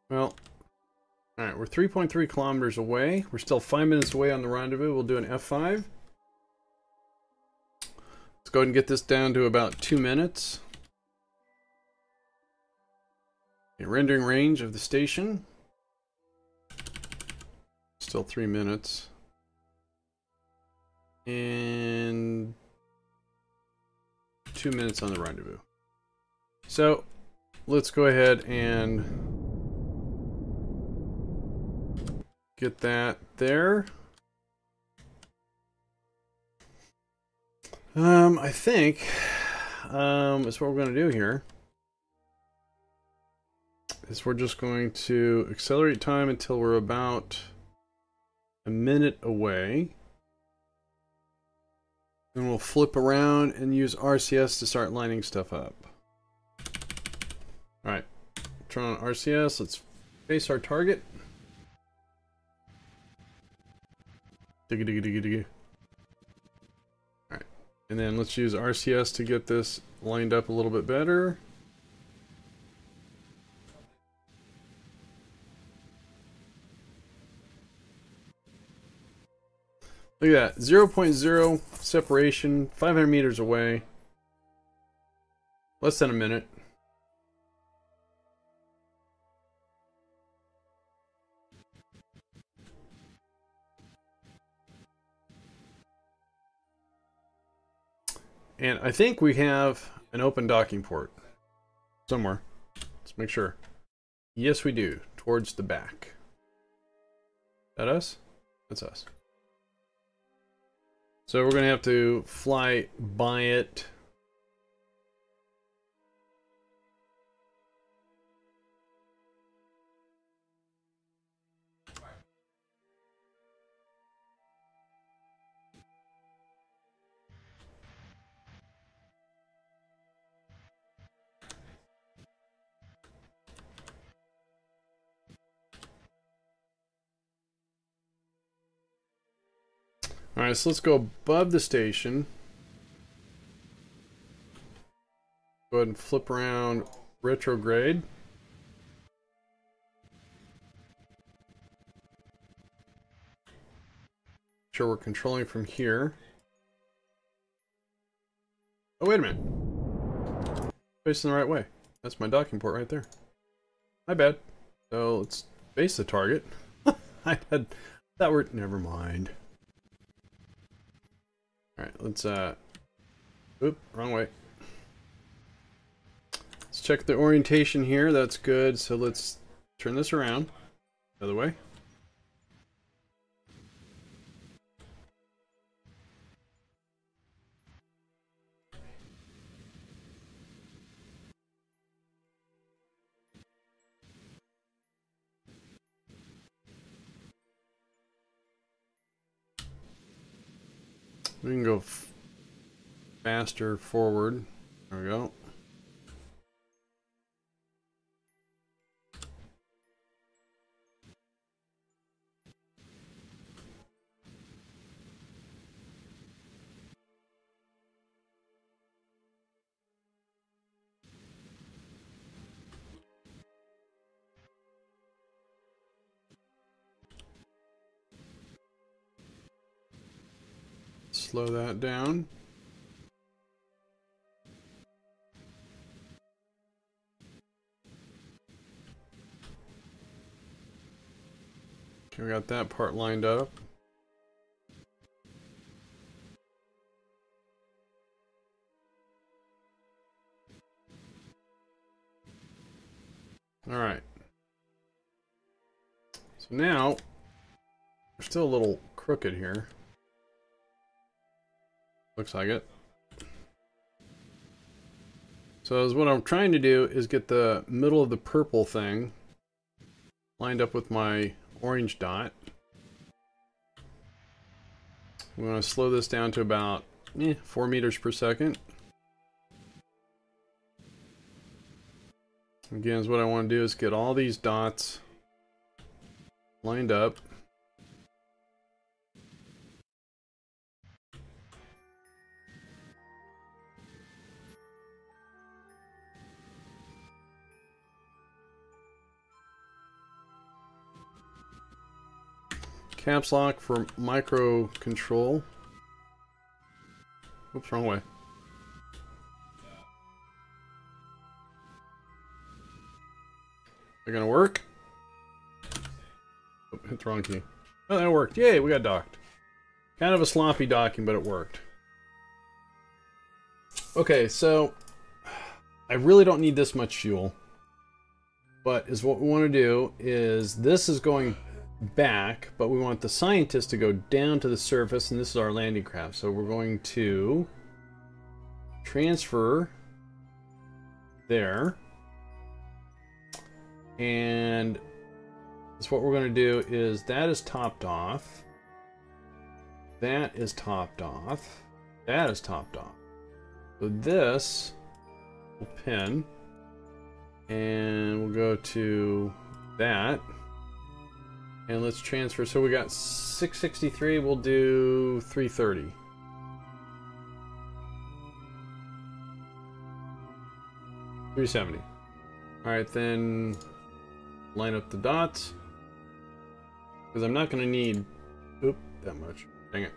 Well, alright, we're 3.3 kilometers away. We're still 5 minutes away on the rendezvous. We'll do an F5. Let's go ahead and get this down to about 2 minutes. Okay, rendering range of the station. Still 3 minutes. And 2 minutes on the rendezvous. So let's go ahead and get that there. I think that's what we're going to do here. Is we're just going to accelerate time until we're about a minute away. Then we'll flip around and use RCS to start lining stuff up. Alright, turn on RCS, let's face our target. Digga digga digga digga. Alright, and then let's use RCS to get this lined up a little bit better. Look at that, 0.0 separation, 500 meters away. Less than a minute. And I think we have an open docking port somewhere. Let's make sure. Yes, we do. Towards the back. Is that us? That's us. So we're going to have to fly by it. Alright, so let's go above the station. Go ahead and flip around retrograde. Sure we're controlling from here. Oh, wait a minute. Facing the right way. That's my docking port right there. My bad. So let's face the target. I had that word. Never mind. Alright, let's oop, wrong way. Let's check the orientation here. That's good. So let's turn this around. The other way. We can go faster forward. There we go. Slow that down. Okay, we got that part lined up. All right. So now we're still a little crooked here. Looks like it. So what I'm trying to do is get the middle of the purple thing lined up with my orange dot. We want to slow this down to about 4 meters per second. Again, is what I want to do is get all these dots lined up. Caps lock for micro control. Oops, wrong way. They're gonna work. Oh, hit the wrong key. Oh, that worked. Yay, we got docked. Kind of a sloppy docking, but it worked. Okay, so I really don't need this much fuel. But what we want to do is this is going back, but we want the scientists to go down to the surface, and this is our landing craft. So we're going to transfer there, and that's what we're going to do is that is topped off, that is topped off, that is topped off. So this will pin, and we'll go to that. And let's transfer. So we got 663. We'll do 330. 370. All right, then line up the dots because I'm not going to need that much. Dang it.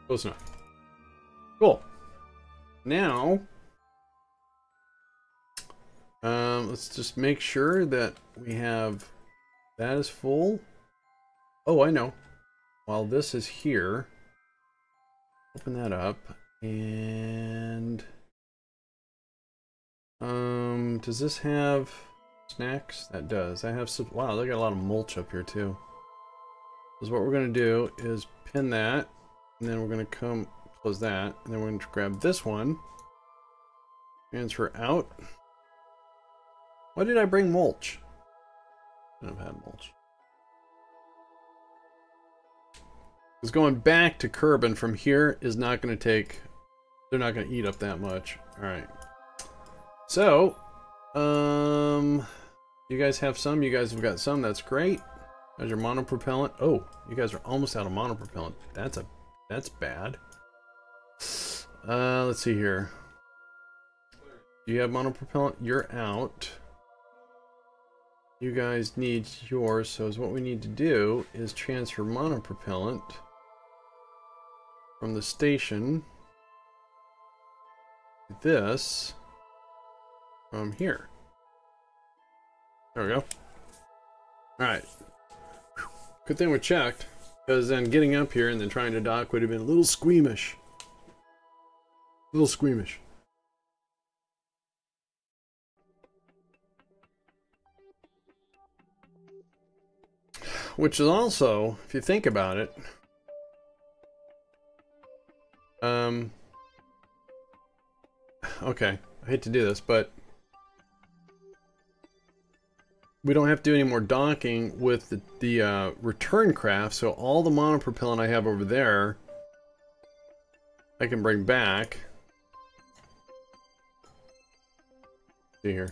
Close enough. Cool. Now. Let's just make sure that we have that is full. Oh, I know. While this is here, open that up and does this have snacks? That does. I have some. Wow, they got a lot of mulch up here too. So what we're gonna do is pin that, and then we're gonna come close that, and then we're gonna grab this one, transfer out. Why did I bring mulch? I have had mulch. Because going back to Kerbin from here is not going to take... They're not going to eat up that much. Alright. So, you guys have some. You guys have got some. That's great. How's your monopropellant? Oh, you guys are almost out of monopropellant. That's bad. Let's see here. Do you have monopropellant? You're out. You guys need yours, so what we need to do is transfer monopropellant from the station to this from here. There we go. Alright. Good thing we checked, because then getting up here and then trying to dock would have been a little squeamish. A little squeamish. Which is also, if you think about it, okay, I hate to do this, but we don't have to do any more docking with the return craft, so all the monopropellant I have over there, I can bring back. See here.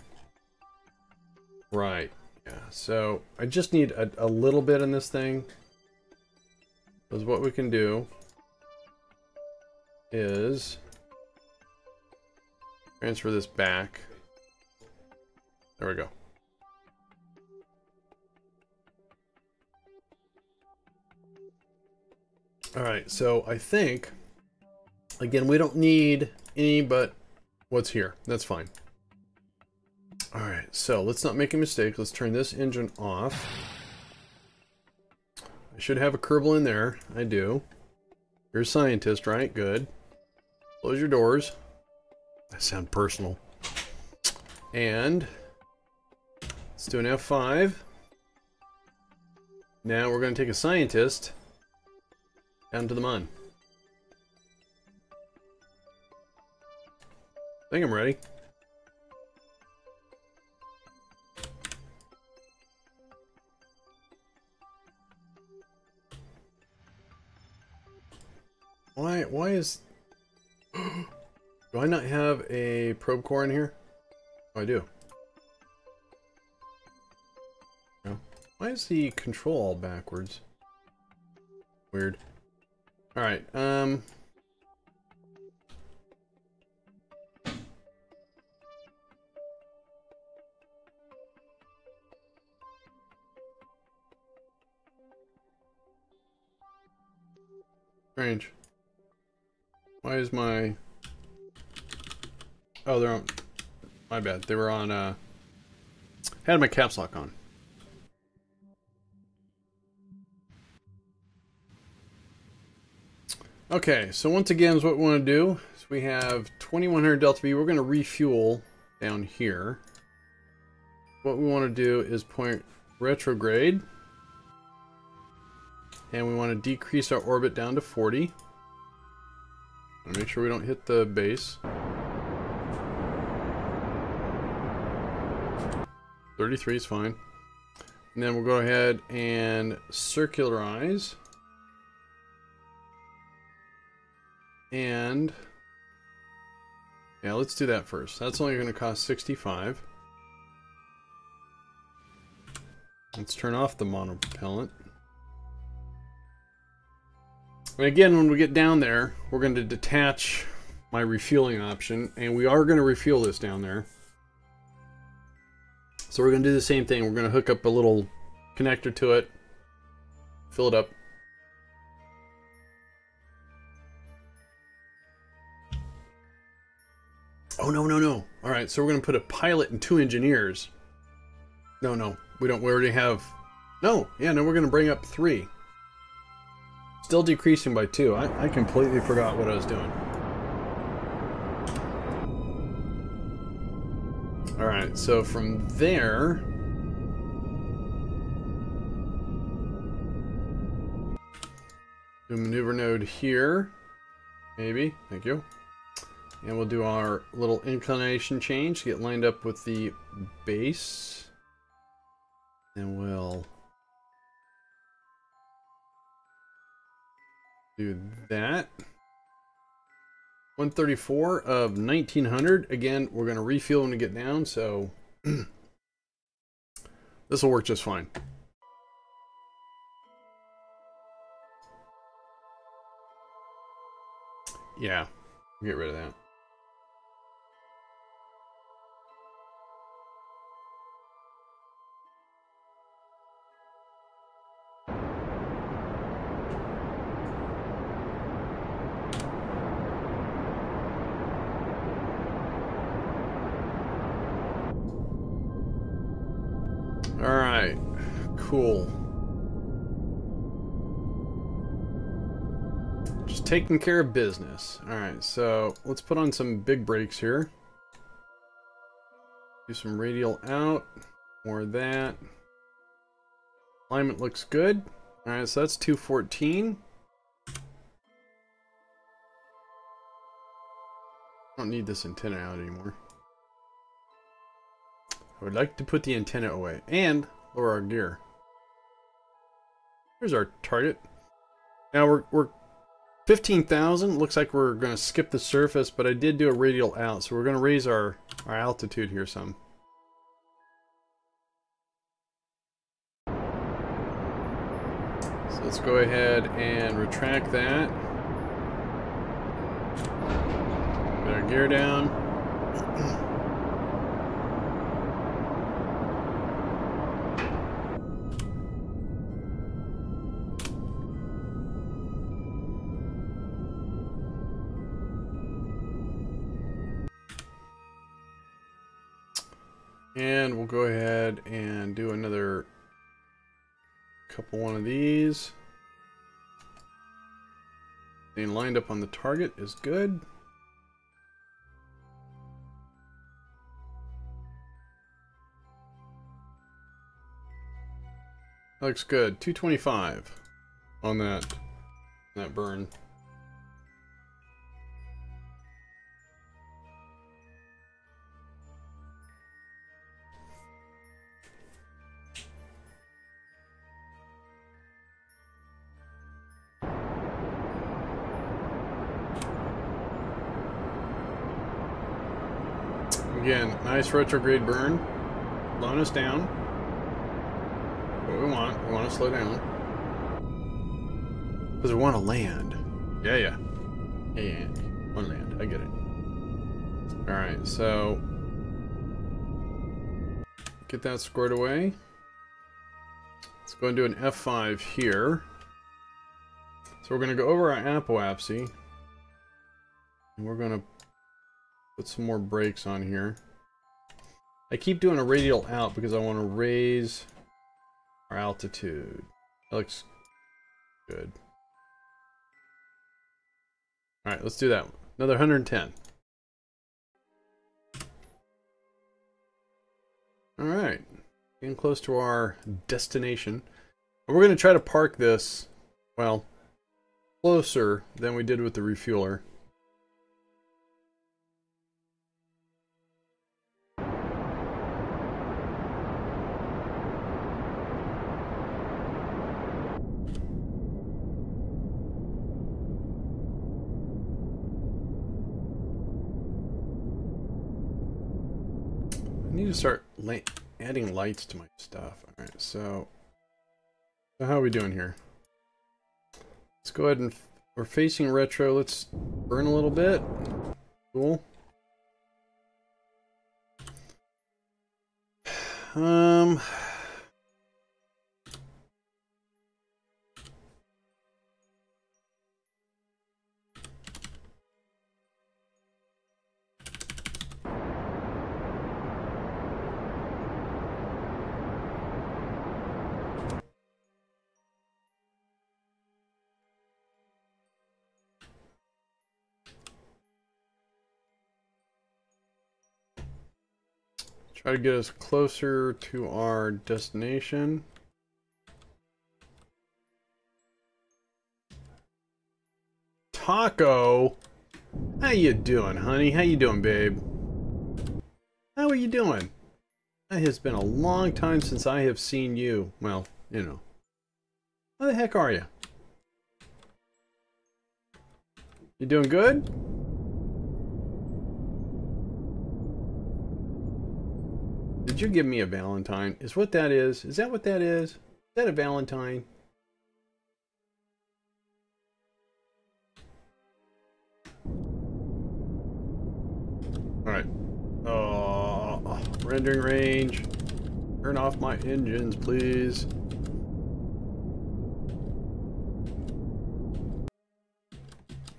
Right. Yeah, so I just need a little bit in this thing. Because what we can do is transfer this back. There we go. Alright, so I think, again, we don't need any but what's here. That's fine. Alright, so let's not make a mistake. Let's turn this engine off. I should have a Kerbal in there. I do. You're a scientist, right? Good. Close your doors. That sounds personal. And let's do an F5. Now we're going to take a scientist down to the mun. I think I'm ready. Why is... Do I not have a probe core in here? Oh, I do. No. Why is the control all backwards? Weird. Alright, strange. Why is my... Oh, they're on... My bad. They were on, had my caps lock on. Okay, so once again, what we want to do is we have 2100 Delta V. We're going to refuel down here. What we want to do is point retrograde. And we want to decrease our orbit down to 40. Make sure we don't hit the base. 33 is fine. And then we'll go ahead and circularize. And yeah, let's do that first. That's only going to cost 65. Let's turn off the monopropellant. And again, when we get down there, we're going to detach my refueling option, and we are going to refuel this down there. So we're going to do the same thing. We're going to hook up a little connector to it, fill it up. Oh, no, no, no. All right, so we're going to put a pilot and 2 engineers. No, we don't. We already have... No, yeah, no, we're going to bring up 3. Still decreasing by 2. I completely forgot what I was doing. Alright, so from there... do a maneuver node here. Maybe. Thank you. And we'll do our little inclination change to get lined up with the base. And we'll... do that. 134 of 1900. Again, we're going to refuel when we get down, so this will work just fine. Yeah, get rid of that. Alright, cool. Just taking care of business. Alright, so let's put on some big brakes here. Do some radial out. More of that. Alignment looks good. Alright, so that's 214. I don't need this antenna out anymore. I would like to put the antenna away and lower our gear. Here's our target. Now we're 15,000. Looks like we're going to skip the surface, but I did do a radial out, so we're going to raise our altitude here some. So let's go ahead and retract that. Put our gear down. And we'll go ahead and do another one of these. Staying lined up on the target is good. Looks good. 225 on that burn. Again, nice retrograde burn. Slowing us down. What we want to slow down. Because we want to land. Yeah. Want to land. I get it. Alright, so get that squared away. Let's go and do an F5 here. So we're going to go over our apoapsy. And we're going to put some more brakes on here. I keep doing a radial out because I want to raise our altitude. That looks good. Alright, let's do that. Another 110. Alright. Getting close to our destination. And we're going to try to park this, well, closer than we did with the refueler. I need to start adding lights to my stuff. Alright, so how are we doing here? Let's go ahead and we're facing retro. Let's burn a little bit. Cool. Try to get us closer to our destination. Taco, how you doing, honey? How you doing, babe? How are you doing? It has been a long time since I have seen you. Well, you know. How the heck are you? You doing good? Did you give me a Valentine? Is what that is? Is that what that is? Is that a Valentine? Alright. Rendering range. Turn off my engines, please.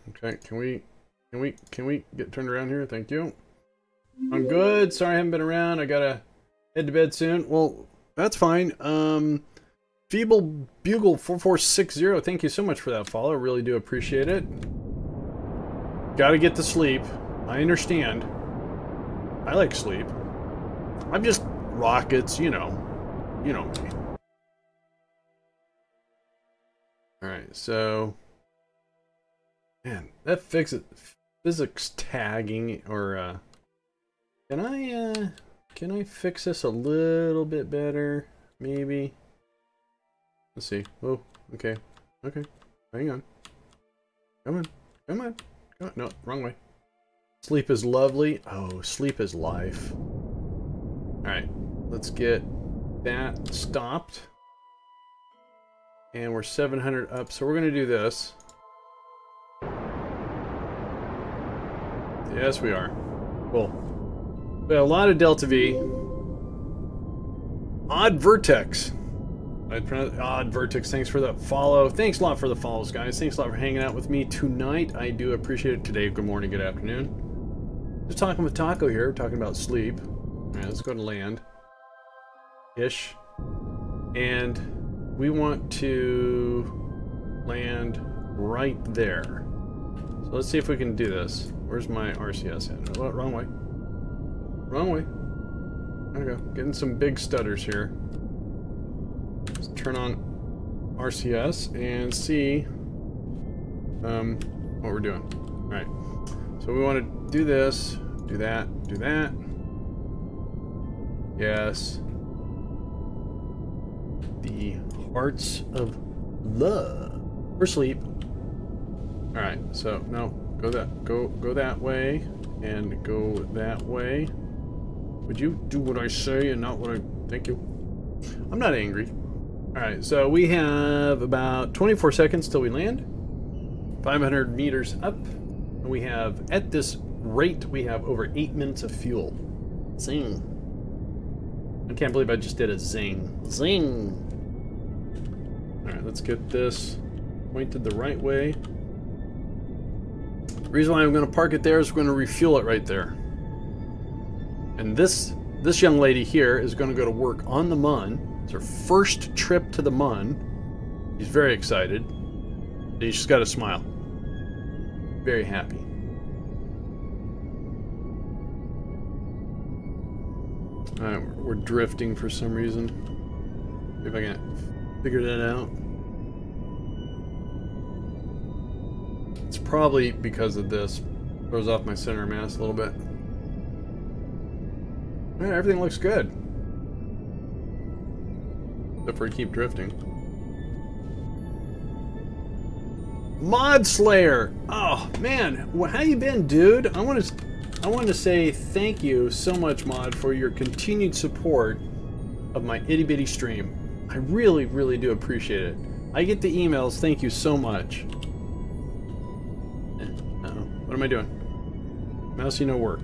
Okay, can we get turned around here? Thank you. I'm good. Sorry I haven't been around. I gotta head to bed soon. Well, that's fine. Feeble Bugle 4460. Thank you so much for that follow. I really do appreciate it. Gotta get to sleep. I understand. I like sleep. I'm just rockets, you know. You know me. Alright, so... Man, that physics tagging, or, can I fix this a little bit better? Maybe? Let's see. Oh, okay. Okay. Hang on. Come on. Come on. Come on. No, wrong way. Sleep is lovely. Oh, sleep is life. Alright, let's get that stopped. And we're 700 up, so we're going to do this. Yes, we are. Cool. We have a lot of Delta V. Odd Vertex. I'd pronounce Odd Vertex. Thanks for the follow. Thanks a lot for the follows, guys. Thanks a lot for hanging out with me tonight. I do appreciate it. Today, good morning, good afternoon. Just talking with Taco here, talking about sleep. Alright, let's go to land. Ish. And we want to land right there. So let's see if we can do this. Where's my RCS at? Oh, wrong way. Wrong way. There we go. Getting some big stutters here. Let's turn on RCS and see what we're doing. Alright. So we want to do this, do that, do that. Yes. The hearts of love for sleep. Alright, so no, go that way and go that way. Would you do what I say and not what I thank you? I'm not angry. Alright, so we have about 24 seconds till we land. 500 meters up. And we have, at this rate, we have over 8 minutes of fuel. Zing. I can't believe I just did a zing. Zing! Alright, let's get this pointed the right way. The reason why I'm going to park it there is we're going to refuel it right there. And this young lady here is going to go to work on the MUN. It's her first trip to the MUN. She's very excited. She's got a smile. Very happy. Alright, we're drifting for some reason. See if I can figure that out. It's probably because of this. Throws off my center of mass a little bit. Alright, everything looks good. Except for I keep drifting. Mod Slayer! Oh, man. How you been, dude? I want to say thank you so much, Mod, for your continued support of my itty-bitty stream. I really, really do appreciate it. I get the emails. Thank you so much. Uh-oh. What am I doing? Mousey no work.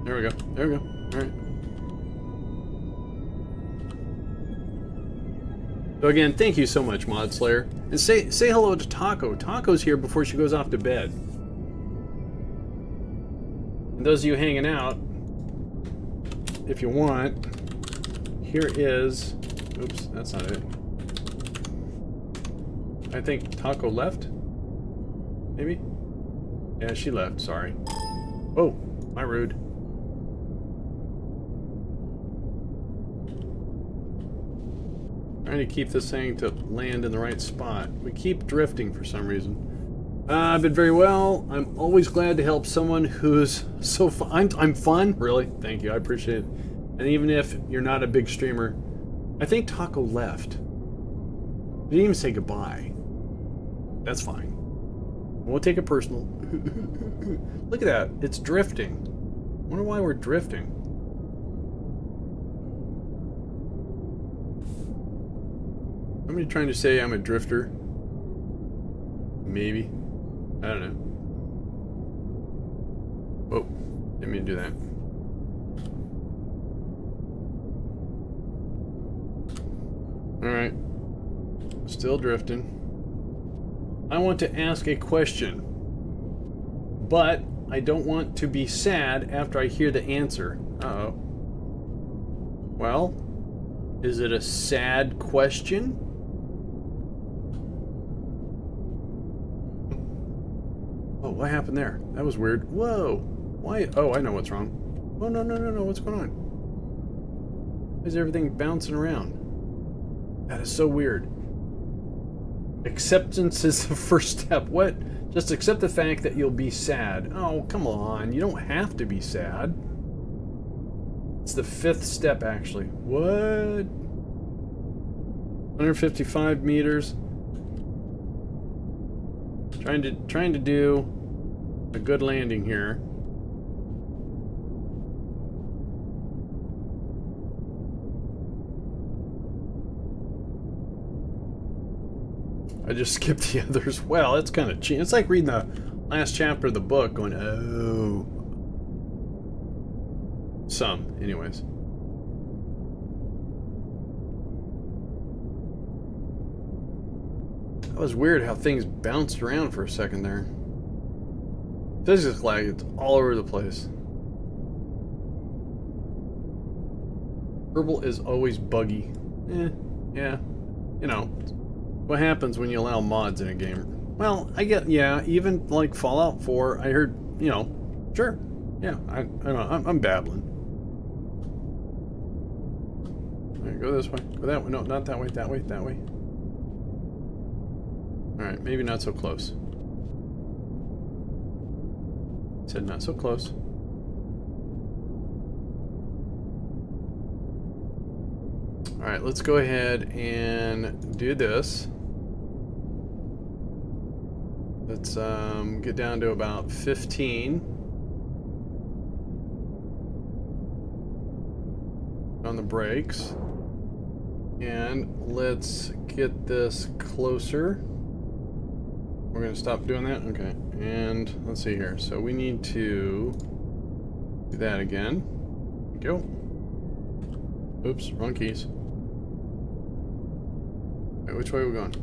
There we go. There we go. Alright. So again, thank you so much, Mod Slayer. And say hello to Taco. Taco's here before she goes off to bed. And those of you hanging out, if you want, here is... Oops, that's not it. I think Taco left? Maybe? Yeah, she left, sorry. Oh, my rude. Trying to keep this thing to land in the right spot. We keep drifting for some reason. I've been very well. I'm always glad to help someone who's so fun. I'm fun? Really? Thank you. I appreciate it. And even if you're not a big streamer, I think Taco left. He didn't even say goodbye. That's fine. I won't take it personal. Look at that. It's drifting. I wonder why we're drifting. Somebody trying to say I'm a drifter? Maybe. I don't know. Whoa. Didn't mean to do that. Alright. Still drifting. I want to ask a question. But I don't want to be sad after I hear the answer. Uh-oh. Well, is it a sad question? Oh, what happened there? That was weird. Whoa. Why? Oh, I know what's wrong. Oh, no, no, no, no. What's going on? Why is everything bouncing around? That is so weird. Acceptance is the first step. What? Just accept the fact that you'll be sad. Oh, come on. You don't have to be sad. It's the 5th step, actually. What? 155 meters. Trying to do a good landing here. I just skipped the others. Well, it's kind of cheap. It's like reading the last chapter of the book going, oh. Some, anyways. That was weird how things bounced around for a second there. Physics lag, it's all over the place. Kerbal is always buggy. Yeah. You know, what happens when you allow mods in a game? Well, I get, yeah, even like Fallout 4, I heard, you know, sure. Yeah, I know, I'm babbling. Alright, go this way. Go that way. No, not that way, that way, that way. Alright, maybe not so close. Said not so close. Alright, let's go ahead and do this. Let's get down to about 15. On the brakes. And let's get this closer. We're going to stop doing that? Okay. And let's see here. So we need to do that again. There we go. Oops, wrong keys. Wait, which way are we going?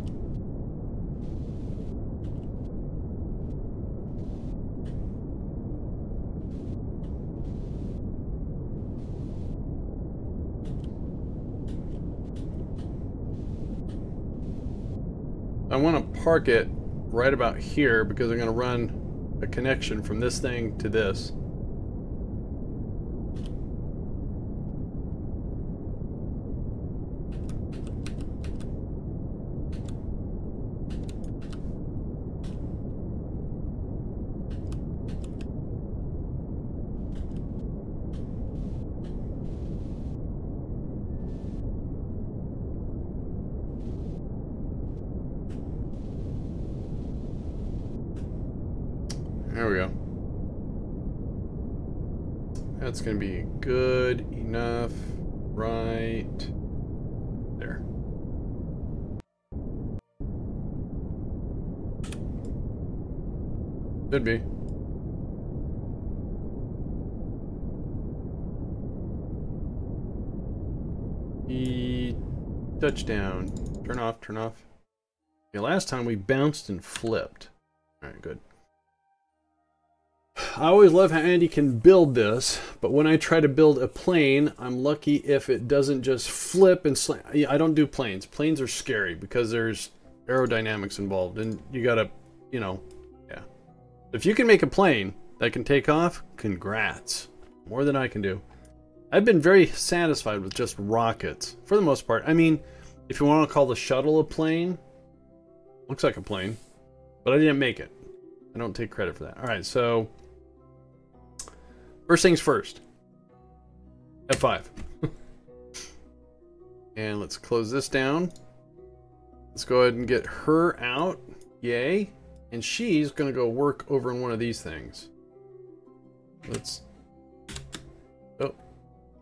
I want to park it right about here because I'm going to run a connection from this thing to this. There we go. That's going to be good enough right there. Should be. Touchdown. Turn off, turn off. Yeah, last time we bounced and flipped. Alright, good. I always love how Andy can build this, but when I try to build a plane, I'm lucky if it doesn't just flip and slam. Yeah, I don't do planes. Planes are scary because there's aerodynamics involved, and you gotta, you know, yeah. If you can make a plane that can take off, congrats. More than I can do. I've been very satisfied with just rockets, for the most part. I mean, if you want to call the shuttle a plane, looks like a plane, but I didn't make it. I don't take credit for that. Alright, so first things first. F5. And let's close this down. Let's go ahead and get her out. Yay. And she's going to go work over in one of these things. Let's... Oh.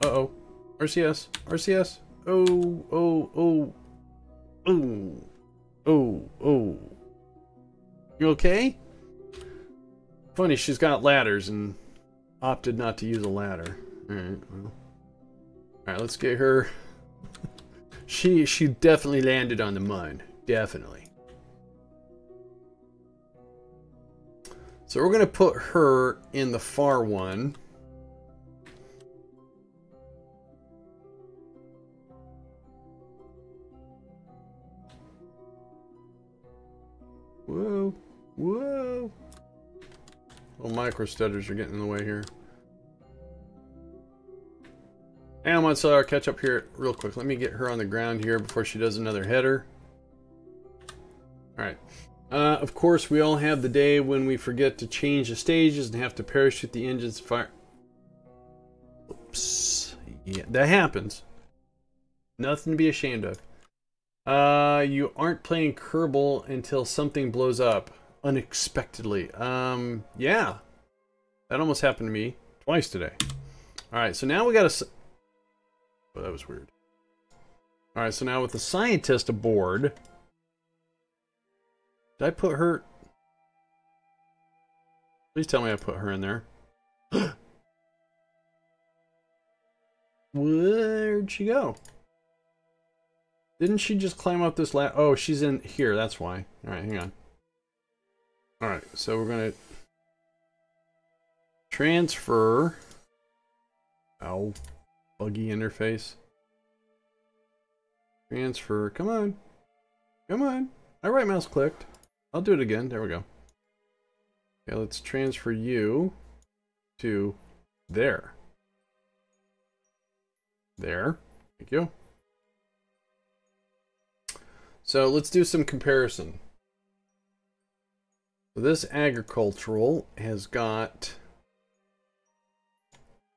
Uh-oh. RCS. RCS. Oh, oh, oh. Oh. Oh, oh. You okay? Funny, she's got ladders and opted not to use a ladder. Alright, well. Alright, let's get her. She definitely landed on the mud. Definitely. So we're going to put her in the far one. Whoa. Whoa. Little micro stutters are getting in the way here. And once I'll catch up here real quick. Let me get her on the ground here before she does another header. Alright. Of course, we all have the day when we forget to change the stages and have to parachute the engines to fire. Oops. Yeah, that happens. Nothing to be ashamed of. You aren't playing Kerbal until something blows up unexpectedly. Yeah. That almost happened to me twice today. Alright, so now we got a... Oh, that was weird. Alright, so now with the scientist aboard... Did I put her... Please tell me I put her in there. Where'd she go? Didn't she just climb up this ladder? Oh, she's in here, that's why. Alright, hang on. Alright, so we're gonna... transfer... Ow. Buggy interface. Transfer. Come on. Come on. I right mouse clicked. I'll do it again. There we go. Okay, let's transfer you to there. There. Thank you. So let's do some comparison. So this agricultural has got...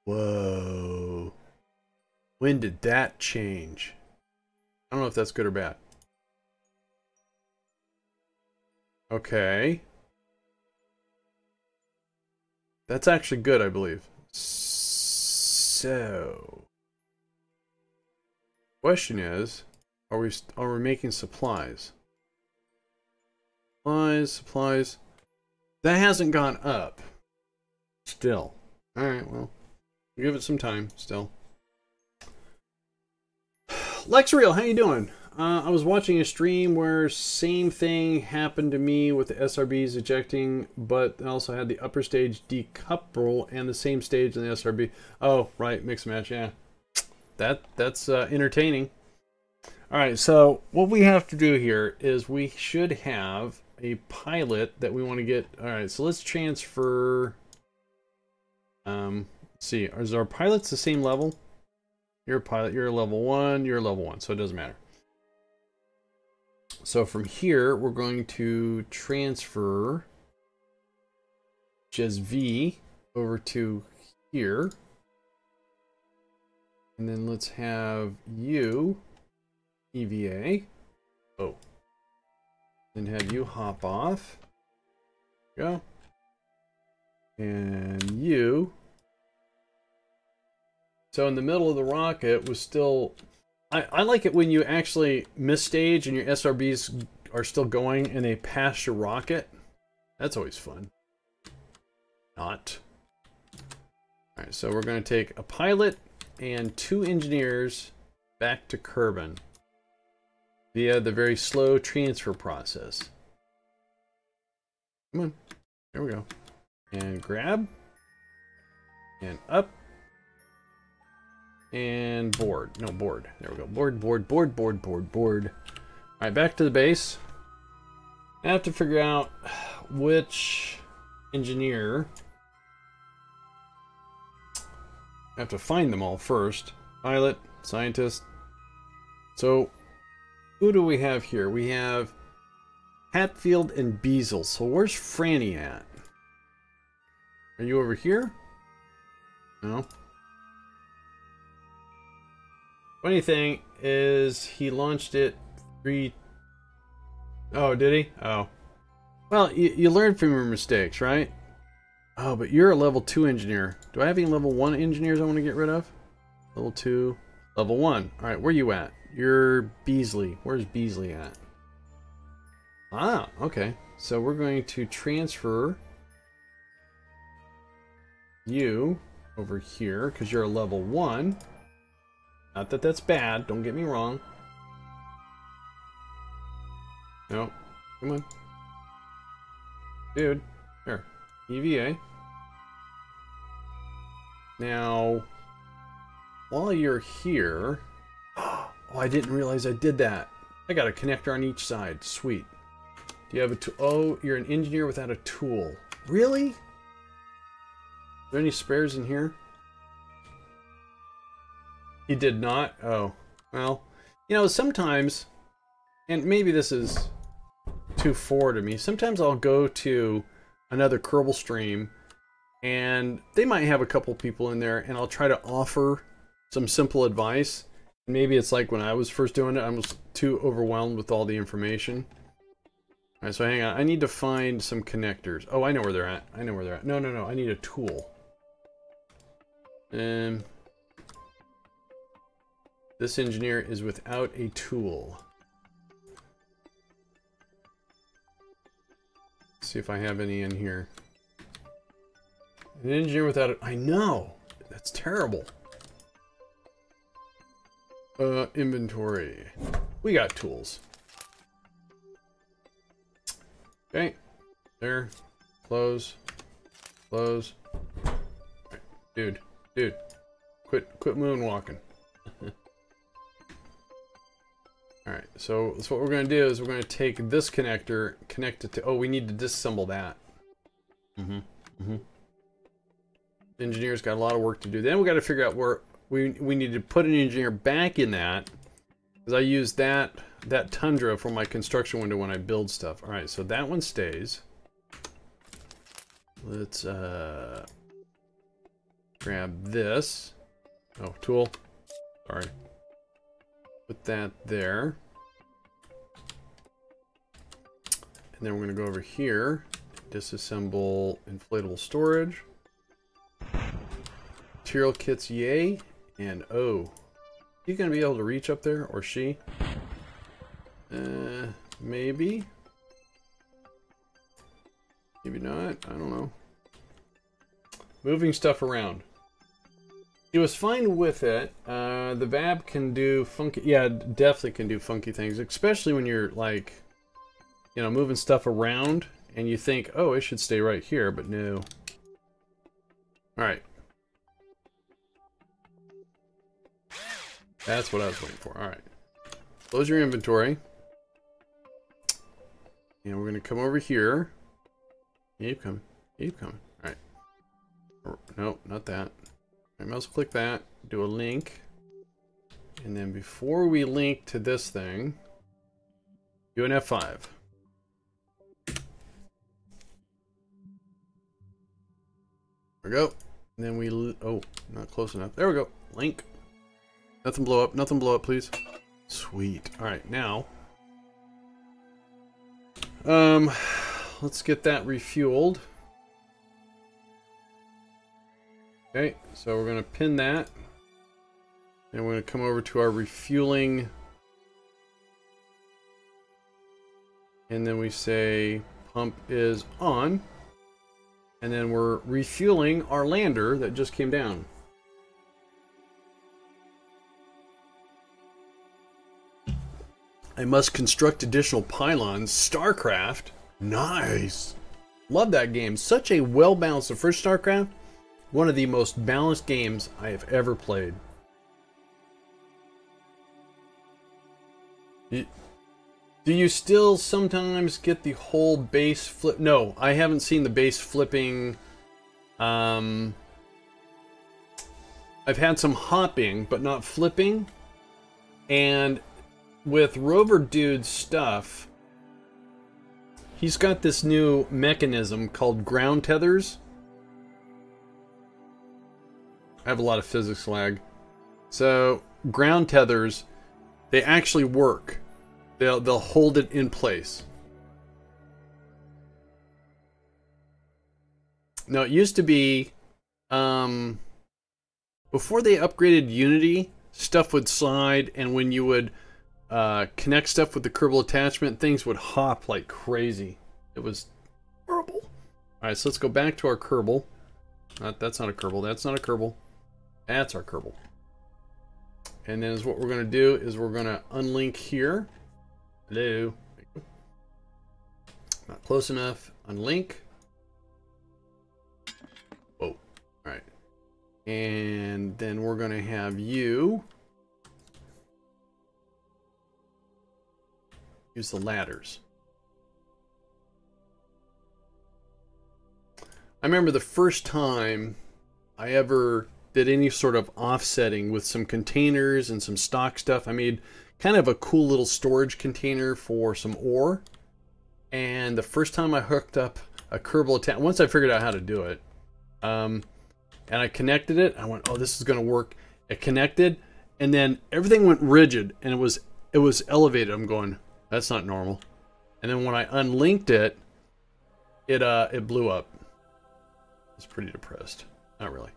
Whoa. When did that change? I don't know if that's good or bad. Okay. That's actually good, I believe. So, question is, are we making supplies? Supplies. That hasn't gone up. Still. All right, well, give it some time still. Lexreal, how you doing? I was watching a stream where same thing happened to me with the SRBs ejecting, but also had the upper stage decouple and the same stage in the SRB. Oh, right, mix and match, yeah. That's entertaining. All right, so what we have to do here is we should have a pilot that we want to get. All right, so let's transfer. Let's see, is our pilots the same level? You're a pilot, you're a level 1, you're a level 1, so it doesn't matter. So from here, we're going to transfer just V over to here. And then let's have you, EVA. Oh. Then have you hop off. Go. And you. So in the middle of the rocket was still... I like it when you actually miss stage and your SRBs are still going and they pass your rocket. That's always fun. Not. Alright, so we're going to take a pilot and 2 engineers back to Kerbin via the very slow transfer process. Come on. There we go. And grab. And up. And board. No, board. There we go. Board, board, board, board, board, board. Alright, back to the base. I have to figure out which engineer. I have to find them all first. Pilot, scientist. So, who do we have here? We have Hatfield and Beazle. So where's Franny at? Are you over here? No. Funny thing is, he launched it 3... Oh, did he? Oh. Well, you learn from your mistakes, right? Oh, but you're a level 2 engineer. Do I have any level 1 engineers I want to get rid of? Level 2. Level 1. Alright, where you at? You're Beasley. Where's Beasley at? Ah, okay. So we're going to transfer you over here because you're a level 1. Not that that's bad, don't get me wrong. No, come on. Dude, here, EVA. Now, while you're here... Oh, I didn't realize I did that. I got a connector on each side. Sweet. Do you have a tool? Oh, you're an engineer without a tool. Really? Are there any spares in here? He did not? Oh. Well, you know, sometimes, and maybe this is too forward of me, sometimes I'll go to another Kerbal stream and they might have a couple people in there and I'll try to offer some simple advice. Maybe it's like when I was first doing it, I was too overwhelmed with all the information. Alright, so hang on. I need to find some connectors. Oh, I know where they're at. I know where they're at. No, no, no. I need a tool. This engineer is without a tool. Let's see if I have any in here. An engineer without a... I know! That's terrible. Inventory. We got tools. Okay. There. Close. Close. Right. Dude. Dude. Quit moonwalking. Alright, so what we're going to do is we're going to take this connector, connect it to... Oh, we need to disassemble that. Engineer's got a lot of work to do. Then we got to figure out where... We need to put an engineer back in that, because I use that tundra for my construction window when I build stuff. All right, so that one stays. Let's grab this. Oh, tool. Sorry. Put that there. And then we're going to go over here, disassemble inflatable storage. Material kits, yay. And oh, you gonna be able to reach up there, or she? Maybe. Maybe not. I don't know. Moving stuff around. He was fine with it. The VAB can do funky. Yeah, definitely can do funky things, especially when you're like, you know, moving stuff around, and you think, oh, it should stay right here, but no. All right. That's what I was waiting for. All right. Close your inventory. And we're going to come over here. Keep coming. Keep coming. All right. Nope, not that. All right, mouse click that. Do a link. And then before we link to this thing, do an F5. There we go. And then we... Oh, not close enough. There we go. Link. Nothing blow up. Nothing blow up, please. Sweet. All right, now. Let's get that refueled. Okay, so we're going to pin that. And we're going to come over to our refueling. And then we say pump is on. And then we're refueling our lander that just came down. I must construct additional pylons. StarCraft. Nice. Love that game. Such a well-balanced. The first StarCraft, one of the most balanced games I have ever played. Do you still sometimes get the whole base flip? No, I haven't seen the base flipping. I've had some hopping, but not flipping. And with Rover Dude's stuff, he's got this new mechanism called ground tethers. I have a lot of physics lag. So, ground tethers, they actually work. They'll hold it in place. Now, it used to be, before they upgraded Unity, stuff would slide, and when you would connect stuff with the Kerbal attachment, things would hop like crazy. It was horrible. Alright, so let's go back to our Kerbal. That's not a Kerbal. That's not a Kerbal. That's our Kerbal. And then is what we're going to do is we're going to unlink here. Hello. Not close enough. Unlink. Whoa. All right. And then we're going to have you use the ladders. I remember the first time I ever did any sort of offsetting with some containers and some stock stuff. I made kind of a cool little storage container for some ore. And the first time I hooked up a Kerbal attach, once I figured out how to do it, and I connected it, I went, oh, this is going to work. It connected, and then everything went rigid, and it was elevated. I'm going, that's not normal. And then when I unlinked it, it blew up. I was pretty depressed. Not really.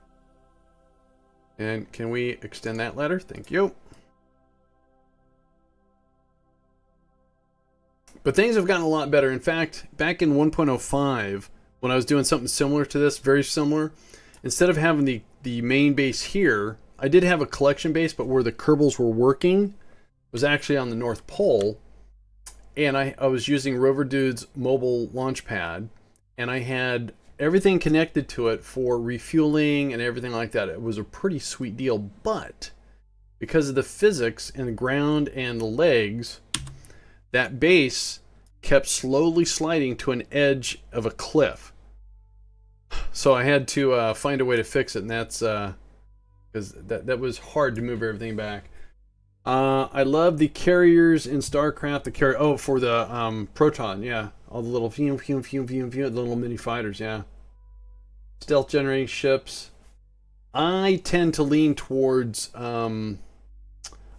And can we extend that ladder? Thank you. But things have gotten a lot better. In fact, back in 1.05, when I was doing something similar to this, very similar, instead of having the main base here, I did have a collection base, but where the Kerbals were working was actually on the North Pole. And I was using Rover Dude's mobile launch pad, and I had everything connected to it for refueling and everything like that. It was a pretty sweet deal, but because of the physics and the ground and the legs, that base kept slowly sliding to an edge of a cliff. So I had to find a way to fix it, and that's because that was hard to move everything back. I love the carriers in StarCraft. The carrier, oh, for the Proton, yeah. All the little the little mini fighters, yeah. Stealth generating ships. I tend to lean towards I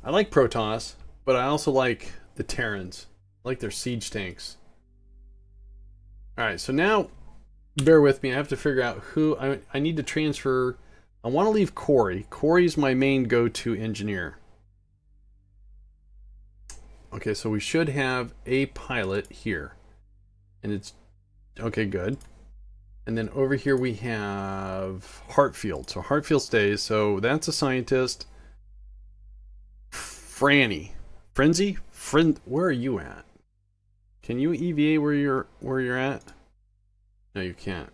like Protoss, but I also like the Terrans. I like their siege tanks. Alright, so now bear with me, I have to figure out who I need to transfer. I want to leave Corey. Corey's my main go-to engineer. Okay, so we should have a pilot here. And it's okay, good. And then over here we have Hartfield. So Hartfield stays. So that's a scientist. Franny. Frenzy? Where are you at? Can you EVA where you're at? No, you can't.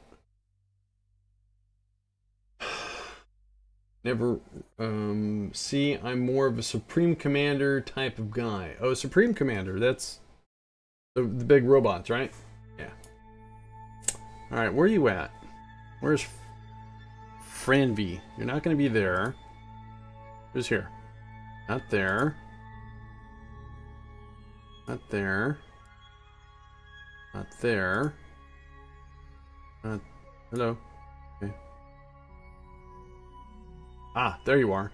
Never see, I'm more of a Supreme Commander type of guy. Oh, Supreme Commander, that's the big robots, right? Yeah. Alright, where are you at? Where's Franby? You're not going to be there. Who's here? Not there. Not there. Not there. Hello. Okay. Ah, there you are.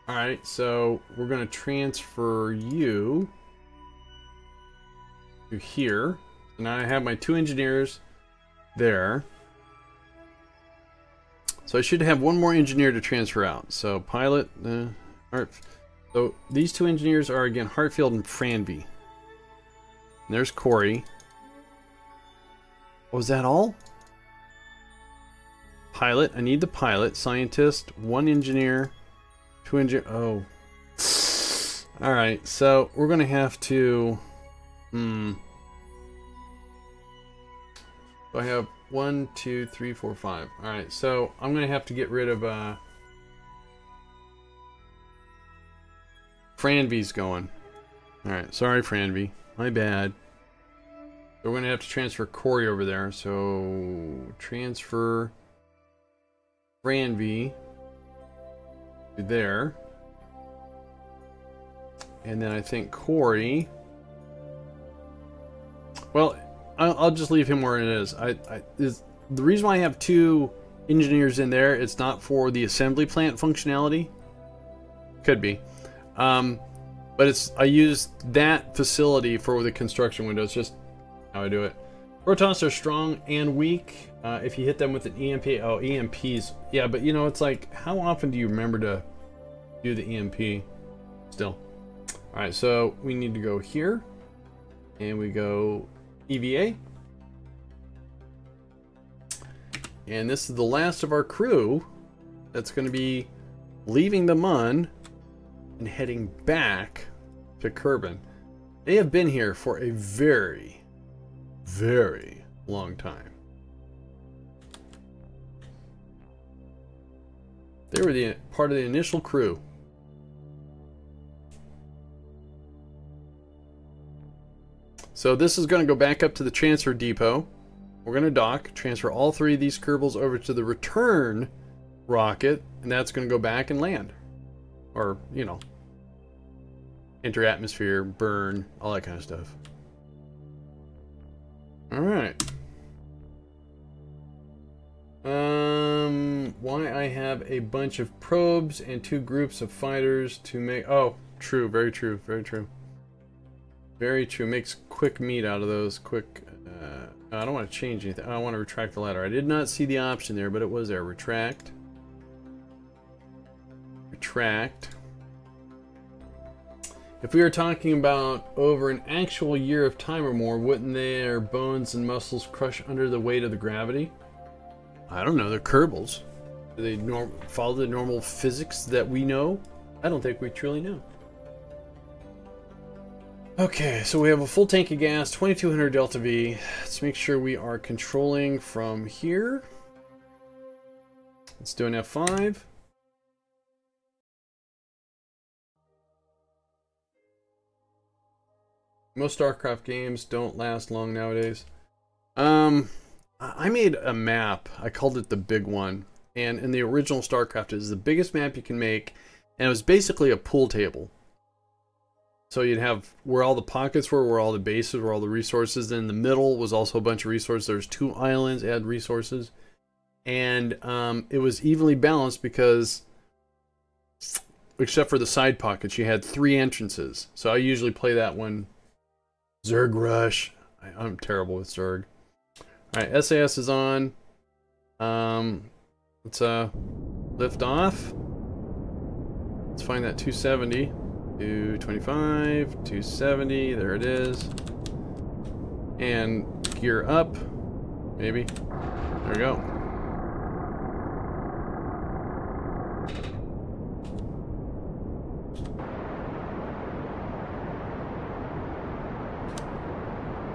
Alright, so we're going to transfer you to here. So now I have my two engineers there. So I should have one more engineer to transfer out. So pilot, so these two engineers are again Hartfield and Franby. And there's Corey. Was that all? Pilot, I need the pilot. Scientist, one engineer, two engineer. Oh. Alright, so we're going to have to... So I have 1, 2, 3, 4, 5. Alright, so I'm going to have to get rid of... Franby's going. Alright, sorry Franby. My bad. So we're going to have to transfer Corey over there. So transfer Franby to there. And then I think Corey... Well, I'll just leave him where it is. The reason why I have two engineers in there, it's not for the assembly plant functionality. Could be. But I use that facility for the construction windows, just how I do it. Protons are strong and weak if you hit them with an EMP. Oh, EMPs. Yeah, but you know, it's like, how often do you remember to do the EMP still? Alright, so we need to go here. And we go EVA. And this is the last of our crew that's going to be leaving the Mun and heading back to Kerbin. They have been here for a very, very long time. They were the part of the initial crew. So this is going to go back up to the transfer depot. We're going to dock, transfer all 3 of these Kerbals over to the return rocket, and that's going to go back and land. Or, you know, enter atmosphere, burn, all that kind of stuff. Alright. Why I have a bunch of probes and 2 groups of fighters to make... Oh, true, very true, very true. Very true, makes quick meat out of those, quick... I don't want to change anything. I want to retract the ladder. I did not see the option there, but it was there. Retract. Retract. If we were talking about over an actual year of time or more, wouldn't their bones and muscles crush under the weight of the gravity? I don't know. They're Kerbals. Do they follow the normal physics that we know? I don't think we truly know. Okay, so we have a full tank of gas, 2200 Delta V. Let's make sure we are controlling from here. Let's do an F5. Most StarCraft games don't last long nowadays. I made a map. I called it the Big One. And in the original StarCraft, it is the biggest map you can make. And it was basically a pool table. So you'd have where all the pockets were, where all the bases, where all the resources. Then in the middle was also a bunch of resources. There's 2 islands, add resources. And it was evenly balanced because, except for the side pockets, you had 3 entrances. So I usually play that one. Zerg Rush. I'm terrible with Zerg. Alright, SAS is on. Let's lift off. Let's find that 270. 225, 270, there it is. And gear up. Maybe. There we go.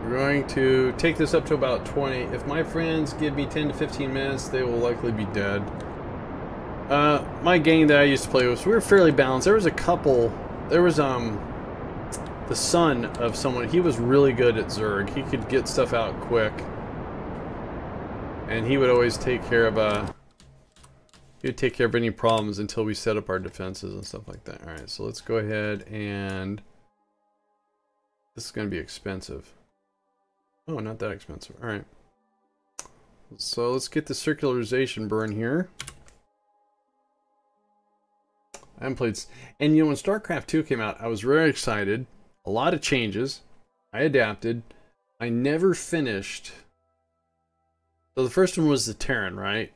We're going to take this up to about 20. If my friends give me 10 to 15 minutes, they will likely be dead. My gang that I used to play with, we were fairly balanced. There was a couple... There was, the son of someone, he was really good at Zerg. He could get stuff out quick. And he would always take care of, he would take care of any problems until we set up our defenses and stuff like that. Alright, so let's go ahead and... This is going to be expensive. Oh, not that expensive. Alright. So let's get the circularization burn here. I haven't played... And you know, when StarCraft 2 came out, I was very excited. A lot of changes. I adapted. I never finished... So the first one was the Terran, right?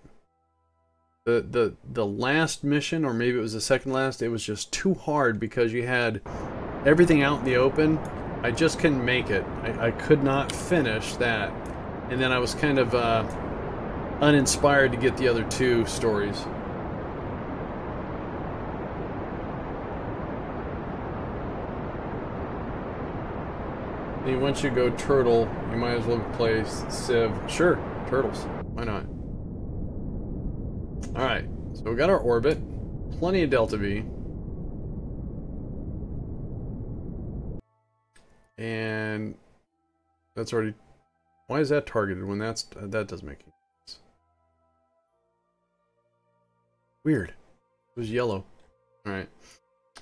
The last mission, or maybe it was the second last, it was just too hard because you had everything out in the open. I just couldn't make it. I could not finish that. And then I was kind of uninspired to get the other 2 stories. And once you go turtle, you might as well play Civ. Sure, turtles. Why not? Alright, so we got our orbit. Plenty of Delta V. And that's already... Why is that targeted when that doesn't make any sense? Weird. It was yellow. Alright.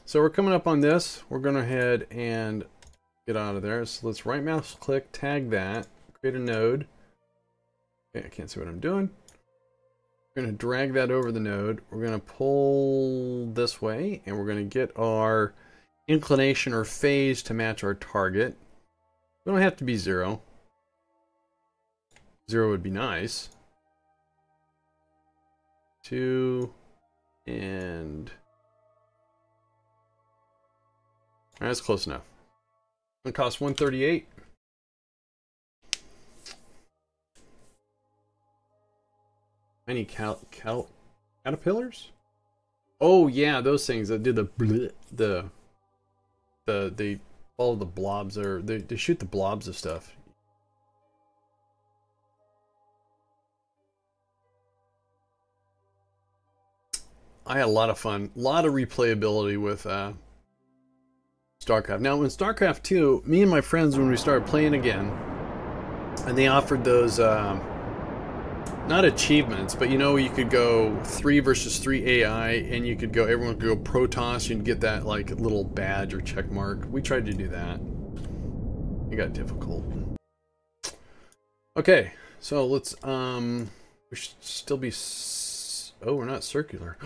So we're coming up on this. We're going to head and get out of there. So let's right mouse click, tag that, create a node. Okay, I can't see what I'm doing. We're going to drag that over the node. We're going to pull this way, and we're going to get our inclination or phase to match our target. We don't have to be 0. 0 would be nice. 2 and... Alright, that's close enough. It costs 138. Any caterpillars? Oh yeah, those things that do they follow the blobs, or they shoot the blobs of stuff. I had a lot of fun, a lot of replayability with StarCraft. Now, in StarCraft 2, me and my friends, when we started playing again, and they offered those, not achievements, but you know, you could go 3 versus 3 AI, and you could go, everyone could go Protoss, and get that, like, little badge or check mark. We tried to do that. It got difficult. Okay, so let's, we should still be, oh, we're not circular.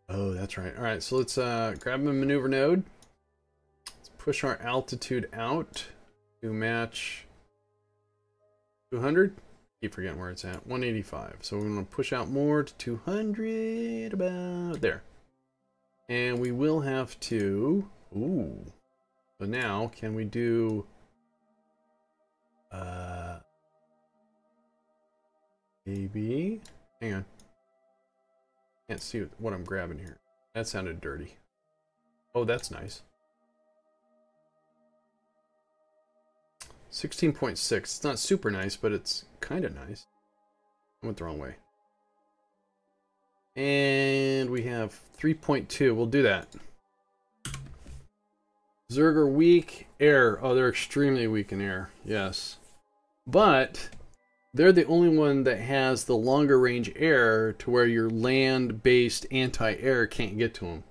Oh, that's right. All right, so let's grab a maneuver node. Let's push our altitude out to match 200. Keep forgetting where it's at. 185. So we're going to push out more to 200, about there. And we will have to. Ooh. So now, can we do? Maybe. Hang on. Can't see what I'm grabbing here. That sounded dirty. Oh, that's nice. 16.6. It's not super nice, but it's kind of nice. I went the wrong way. And we have 3.2. We'll do that. Zerg are weak. Air. Oh, they're extremely weak in air. Yes. But they're the only one that has the longer range air to where your land-based anti-air can't get to them.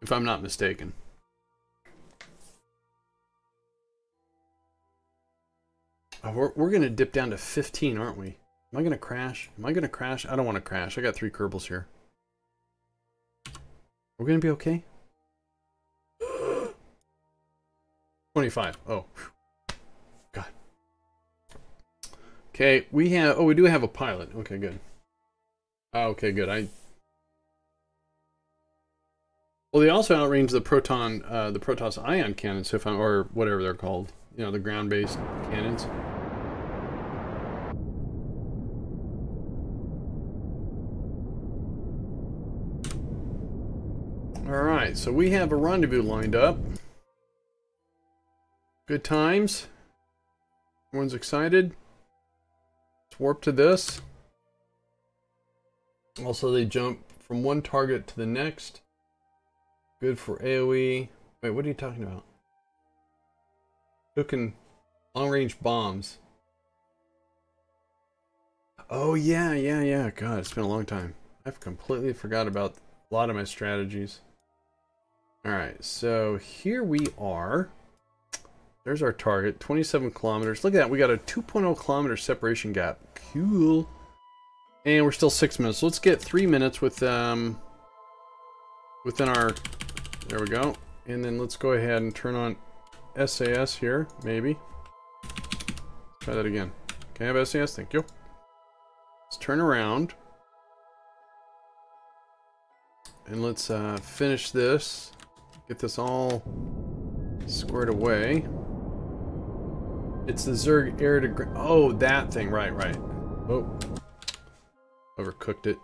If I'm not mistaken. Oh, we're going to dip down to 15, aren't we? Am I going to crash? Am I going to crash? I don't want to crash. I got 3 Kerbals here. We're going to be okay? 25. Oh. God. Okay, we do have a pilot. Okay, good. Okay, good. Well, they also outranged the Protoss ion cannons, so or whatever they're called. You know, the ground-based cannons. Alright, so we have a rendezvous lined up. Good times. Everyone's excited. Let's warp to this. Also, they jump from one target to the next. Good for AoE. Wait, what are you talking about? Cooking long-range bombs. Oh, yeah. God, it's been a long time. I've completely forgot about a lot of my strategies. Alright, so here we are. There's our target, 27 kilometers. Look at that, we got a 2.0 kilometer separation gap. Cool. And we're still 6 minutes. So let's get 3 minutes with within our, there we go. And then let's go ahead and turn on SAS here, maybe. Try that again. Can I have SAS? Thank you. Let's turn around. And let's finish this. Get this all squared away. It's the Zerg air to oh, that thing. Right. Oh. Overcooked it.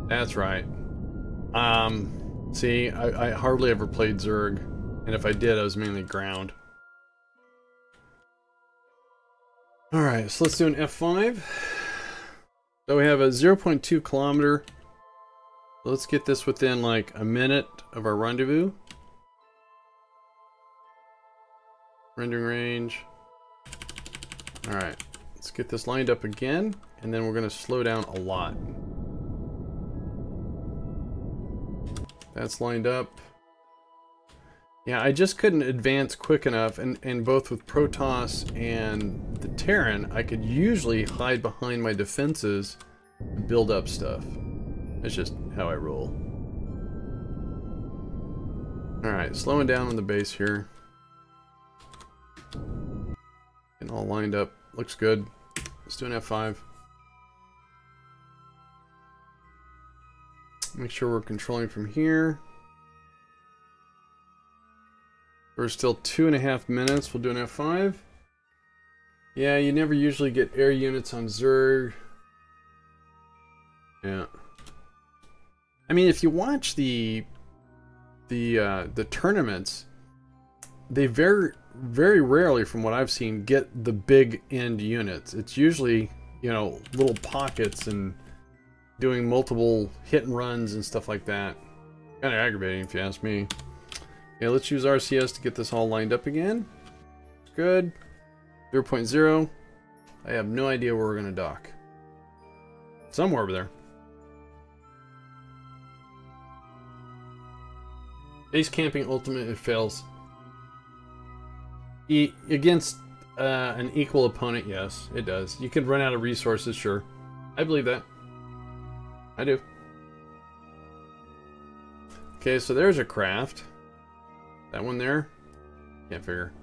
That's right. See, I hardly ever played Zerg. And if I did, I was mainly ground. Alright, so let's do an F5. So we have a 0.2 kilometer. Let's get this within like a minute of our rendezvous. Rendering range. Alright, let's get this lined up again, and then we're going to slow down a lot. That's lined up. Yeah, I just couldn't advance quick enough, and both with Protoss and the Terran, I could usually hide behind my defenses and build up stuff. That's just how I roll. Alright, slowing down on the base here. Getting all lined up. Looks good. Let's do an F5. Make sure we're controlling from here. We're still 2.5 minutes. We'll do an F5. Yeah, you never usually get air units on Zerg. Yeah. I mean, if you watch the tournaments, they very rarely, from what I've seen, get the big end units. It's usually, you know, little pockets and doing multiple hit and runs and stuff like that. Kind of aggravating, if you ask me. Okay, let's use RCS to get this all lined up again. Good. 0.0. I have no idea where we're going to dock. Somewhere over there. Base camping ultimate, it fails. Against an equal opponent, yes, it does. You could run out of resources, sure. I believe that. I do. Okay, so there's a craft. That one there? Can't figure.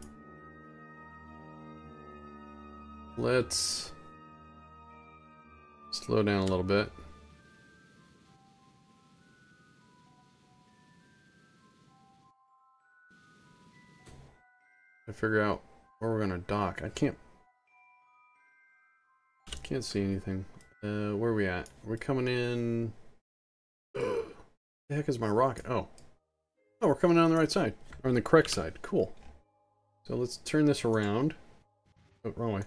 Let's slow down a little bit. To figure out where we're gonna dock. I can't see anything. Where are we at? We're coming in. The heck is my rocket? Oh, we're coming in on the right side, or on the correct side. Cool. So let's turn this around. Oh, wrong way.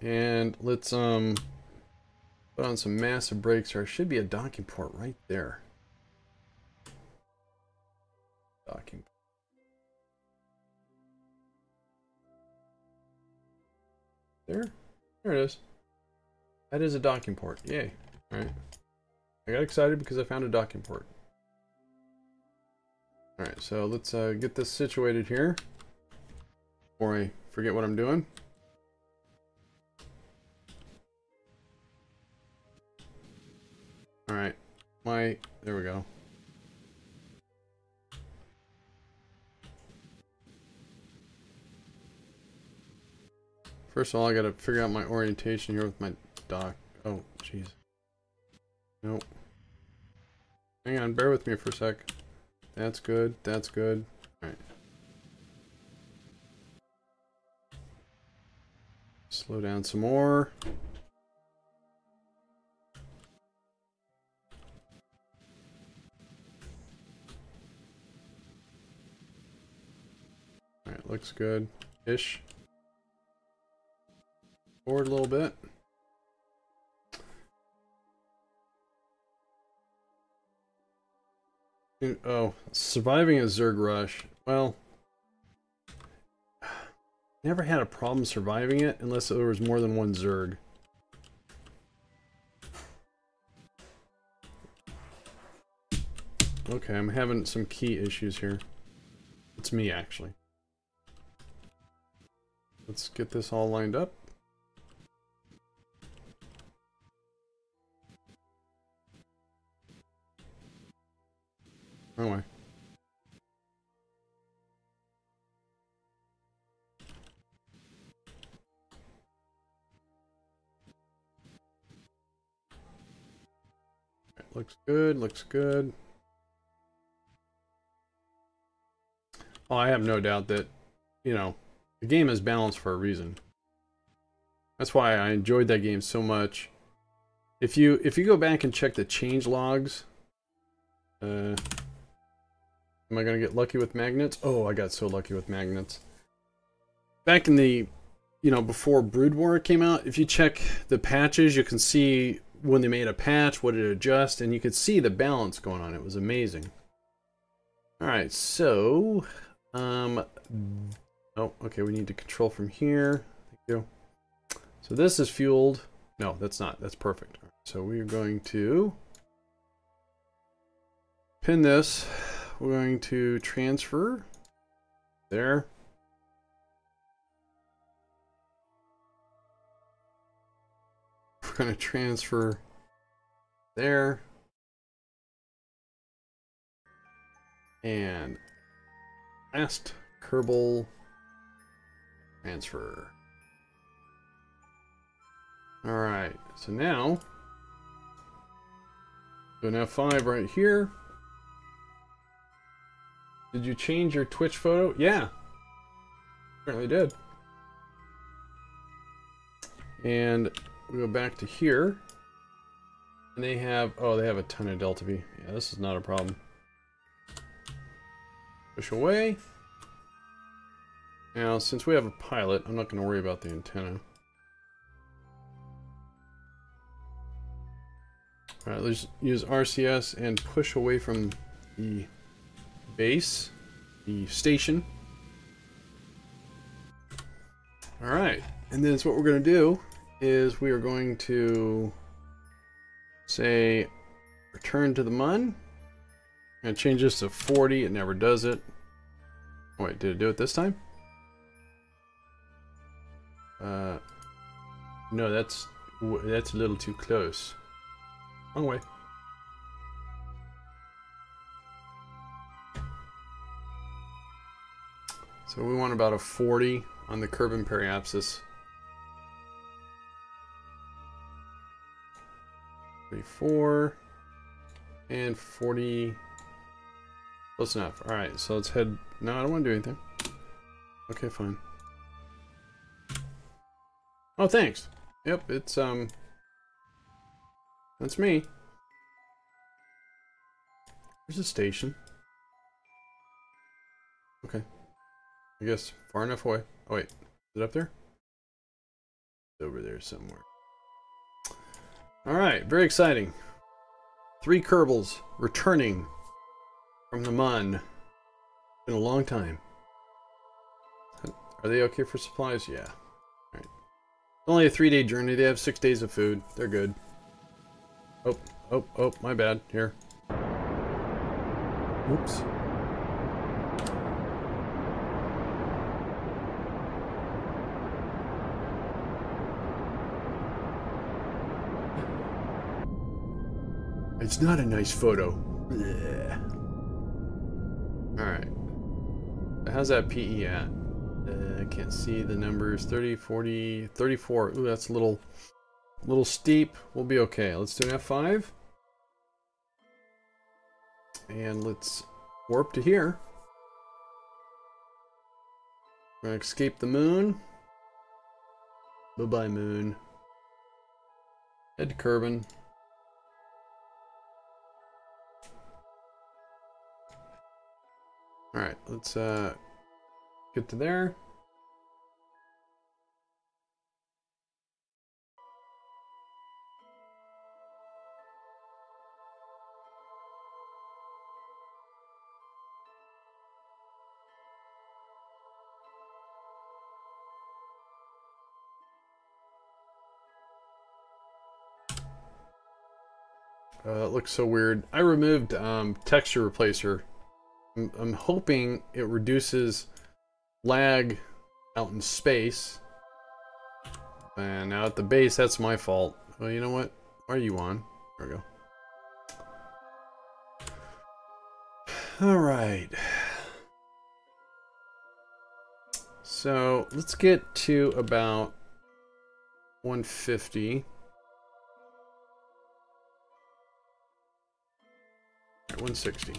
And let's put on some massive brakes. There should be a docking port right there. Docking. There it is. That is a docking port. Yay. Alright. I got excited because I found a docking port. Alright, so let's get this situated here before I forget what I'm doing. Alright. There we go. First of all, I gotta figure out my orientation here with my dock. Oh, jeez. Nope. Hang on, bear with me for a sec. That's good, that's good. Alright. Slow down some more. Alright, looks good-ish. Forward a little bit. Oh, surviving a Zerg rush. Well, never had a problem surviving it unless there was more than one Zerg. Okay, I'm having some key issues here. It's me, actually. Let's get this all lined up. Wrong way. Right, looks good, looks good. Oh, I have no doubt that, you know, the game is balanced for a reason. That's why I enjoyed that game so much. If you go back and check the change logs, am I gonna get lucky with magnets? Oh, I got so lucky with magnets. Back in the, you know, before Brood War came out, if you check the patches, you can see when they made a patch, what it adjust, and you could see the balance going on. It was amazing. Alright, so, oh, okay, we need to control from here. Thank you. So this is fueled. No, that's not. That's perfect. Right, so we're going to pin this. We're going to transfer there. We're going to transfer there. And last Kerbal transfer. All right, so now Do an F5 right here. Did you change your Twitch photo? Yeah. Apparently did. And we go back to here. And they have, oh, they have a ton of Delta V. Yeah, this is not a problem. Push away. Now, since we have a pilot, I'm not going to worry about the antenna. Alright, let's use RCS and push away from the base, the station. Alright, and then so what we're going to do is we are going to say return to the MUN. I'm going to change this to 40, it never does it. Oh, wait, did it do it this time? No, that's a little too close. Wrong way. So we want about a 40 on the Kerbin periapsis. 34 and 40. Close enough. Alright, so let's head. No, I don't want to do anything. Okay, fine. Oh, thanks. Yep, it's that's me. There's a station. Okay. I guess far enough away. Oh wait, is it up there? It's over there somewhere. Alright, very exciting. 3 Kerbals returning from the MUN. Been a long time. Are they okay for supplies? Yeah. Alright. Only a 3-day journey. They have 6 days of food. They're good. Oh, my bad. Here. Oops. It's not a nice photo. Alright. How's that PE at? I can't see the numbers. 30, 40, 34. Ooh, that's a little steep. We'll be okay. Let's do an F5. And let's warp to here. We're gonna escape the moon. Bye-bye, moon. Head to Kerbin. Alright, let's get to there. It looks so weird. I removed texture replacer. I'm hoping it reduces lag out in space. And now at the base, that's my fault. Well, you know what? Why are you on? There we go. Alright. So let's get to about 150. 160.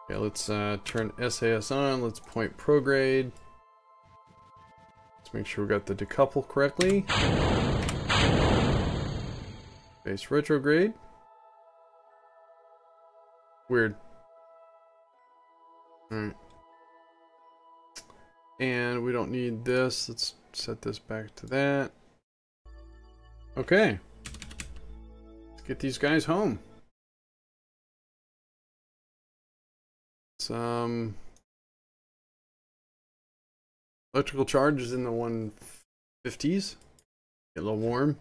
Okay, let's turn SAS on. Let's point prograde. Let's make sure we got the decouple correctly. Base retrograde. Weird. Alright. And we don't need this. Let's set this back to that. Okay. Let's get these guys home. Some electrical charge is in the 150s. Get a little warm.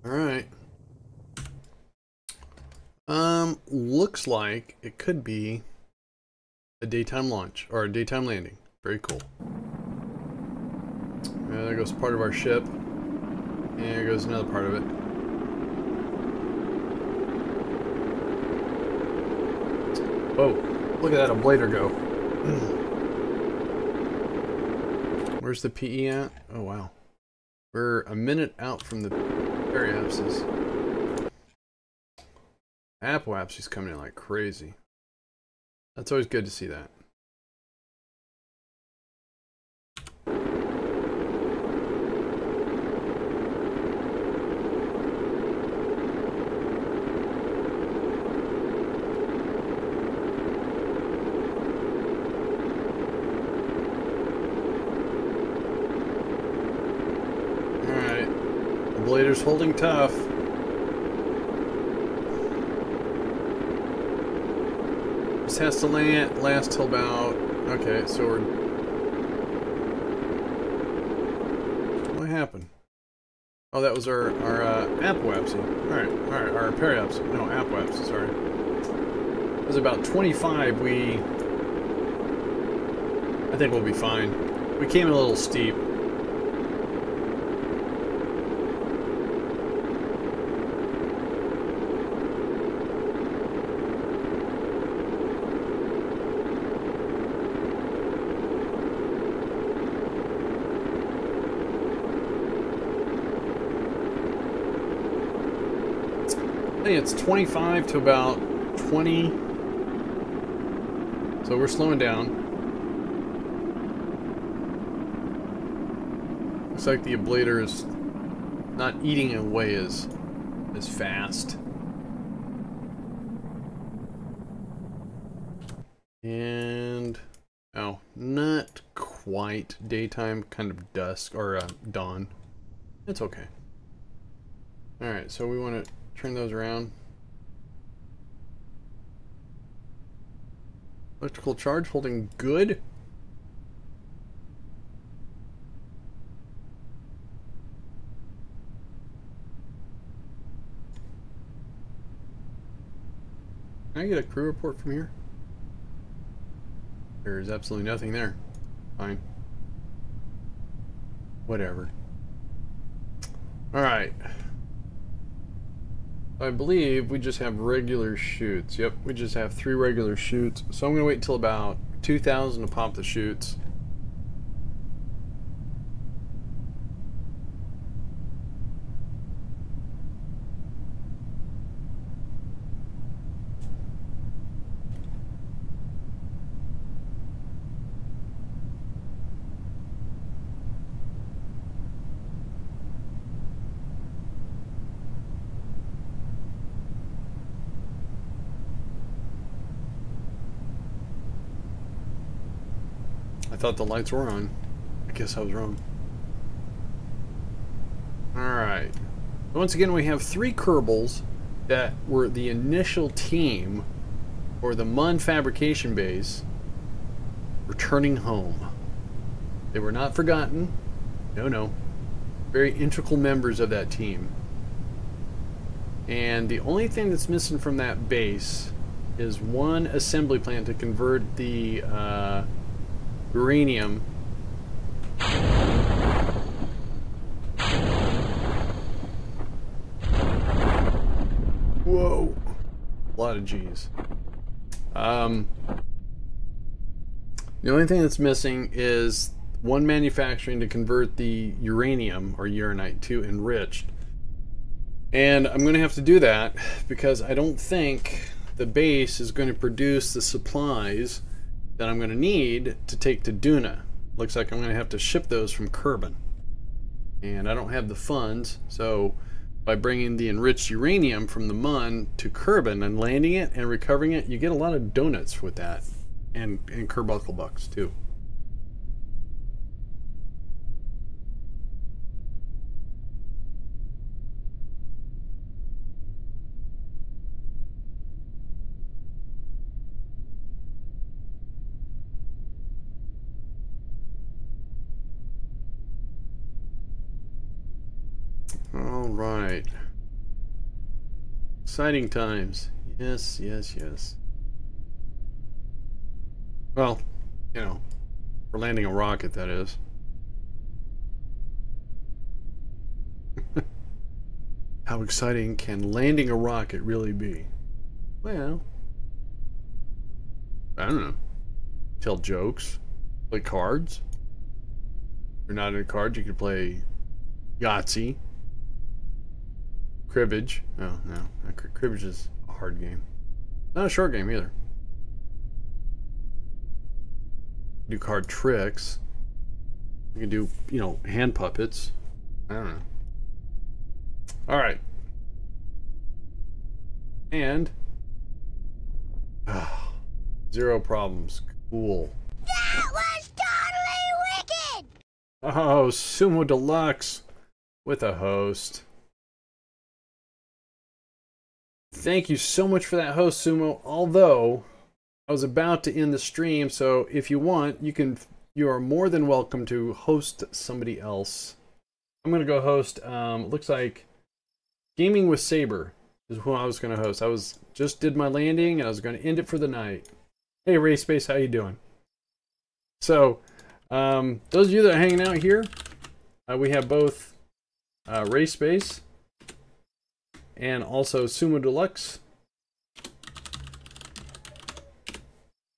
All right. Looks like it could be a daytime launch or a daytime landing. Very cool. There goes part of our ship. And here goes another part of it. Oh, look at that ablator go. Where's the PE at? Oh, wow. We're a minute out from the periapsis. Apoapsy's coming in like crazy. That's always good to see that. Blader's holding tough. This has to last till about... Okay, so we're... What happened? Oh, that was our apoapsy. Alright, our periapsy. No, apoapsy, sorry. It was about 25. I think we'll be fine. We came in a little steep. I think it's 25 to about 20. So we're slowing down. Looks like the ablator is not eating away as fast. And oh, not quite daytime, kind of dusk or dawn. It's okay. All right, so we want to turn those around. Electrical charge holding good. Can I get a crew report from here? There is absolutely nothing there. Fine. Whatever. All right. I believe we just have regular chutes. Yep, we just have 3 regular chutes. So I'm going to wait until about 2,000 to pop the chutes. I thought the lights were on. I guess I was wrong. Alright. Once again, we have 3 Kerbals that were the initial team for the MUN fabrication base returning home. They were not forgotten. No. Very integral members of that team. And the only thing that's missing from that base is 1 assembly plant to convert the uranium whoa, a lot of G's. The only thing that's missing is 1 manufacturing to convert the uranium or uranite to enriched, and I'm going to have to do that because I don't think the base is going to produce the supplies that I'm going to need to take to Duna. Looks like I'm going to have to ship those from Kerbin. And I don't have the funds, so by bringing the enriched uranium from the MUN to Kerbin and landing it and recovering it, you get a lot of donuts with that. And Kerbal bucks too. All right. Exciting times. Yes. Well, you know, for landing a rocket, that is. How exciting can landing a rocket really be? Well, I don't know. Tell jokes, play cards. you're not into cards, you could play Yahtzee. Cribbage. Oh, no. Cribbage is a hard game. Not a short game either. Do card tricks. You can do, you know, hand puppets. I don't know. Alright. And... zero problems. Cool. That was totally wicked! Oh, Sumo Deluxe with a host. Thank you so much for that host, Sumo. Although I was about to end the stream, so if you want, you are more than welcome to host somebody else. I'm gonna go host. Looks like Gaming with Saber is who I was gonna host. I just did my landing and I was gonna end it for the night. Hey, Ray Space, how you doing? So, those of you that are hanging out here, we have both Ray Space and also Sumo Deluxe.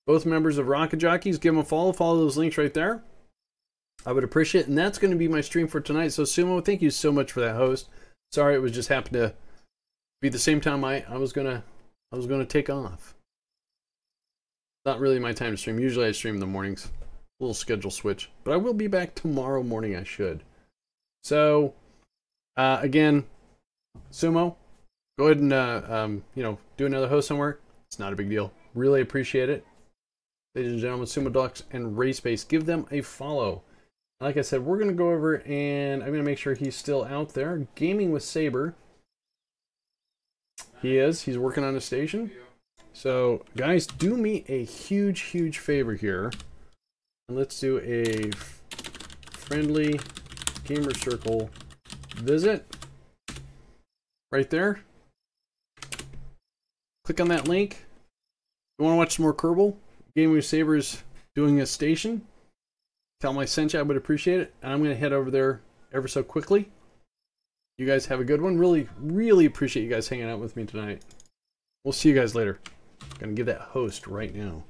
Both members of Rocket Jockeys. Give them a follow. Follow those links right there. I would appreciate it. And that's going to be my stream for tonight. So, Sumo, thank you so much for that host. Sorry, it was just happened to be the same time I was gonna take off. Not really my time to stream. Usually I stream in the mornings. A little schedule switch. But I will be back tomorrow morning, I should. So, again, Sumo, go ahead and, you know, do another host somewhere. It's not a big deal. Really appreciate it. Ladies and gentlemen, Sumo Deluxe and Ray Space, give them a follow. Like I said, we're going to go over and I'm going to make sure he's still out there. Gaming with Saber. He is. He's working on a station. So, guys, do me a huge, huge favor here. And let's do a friendly gamer circle visit. Right there. Click on that link. You want to watch some more Kerbal? Gaming with Saber's doing a station. Tell them I sent you, I would appreciate it. And I'm going to head over there ever so quickly. You guys have a good one. Really, really appreciate you guys hanging out with me tonight. We'll see you guys later. I'm going to give that host right now.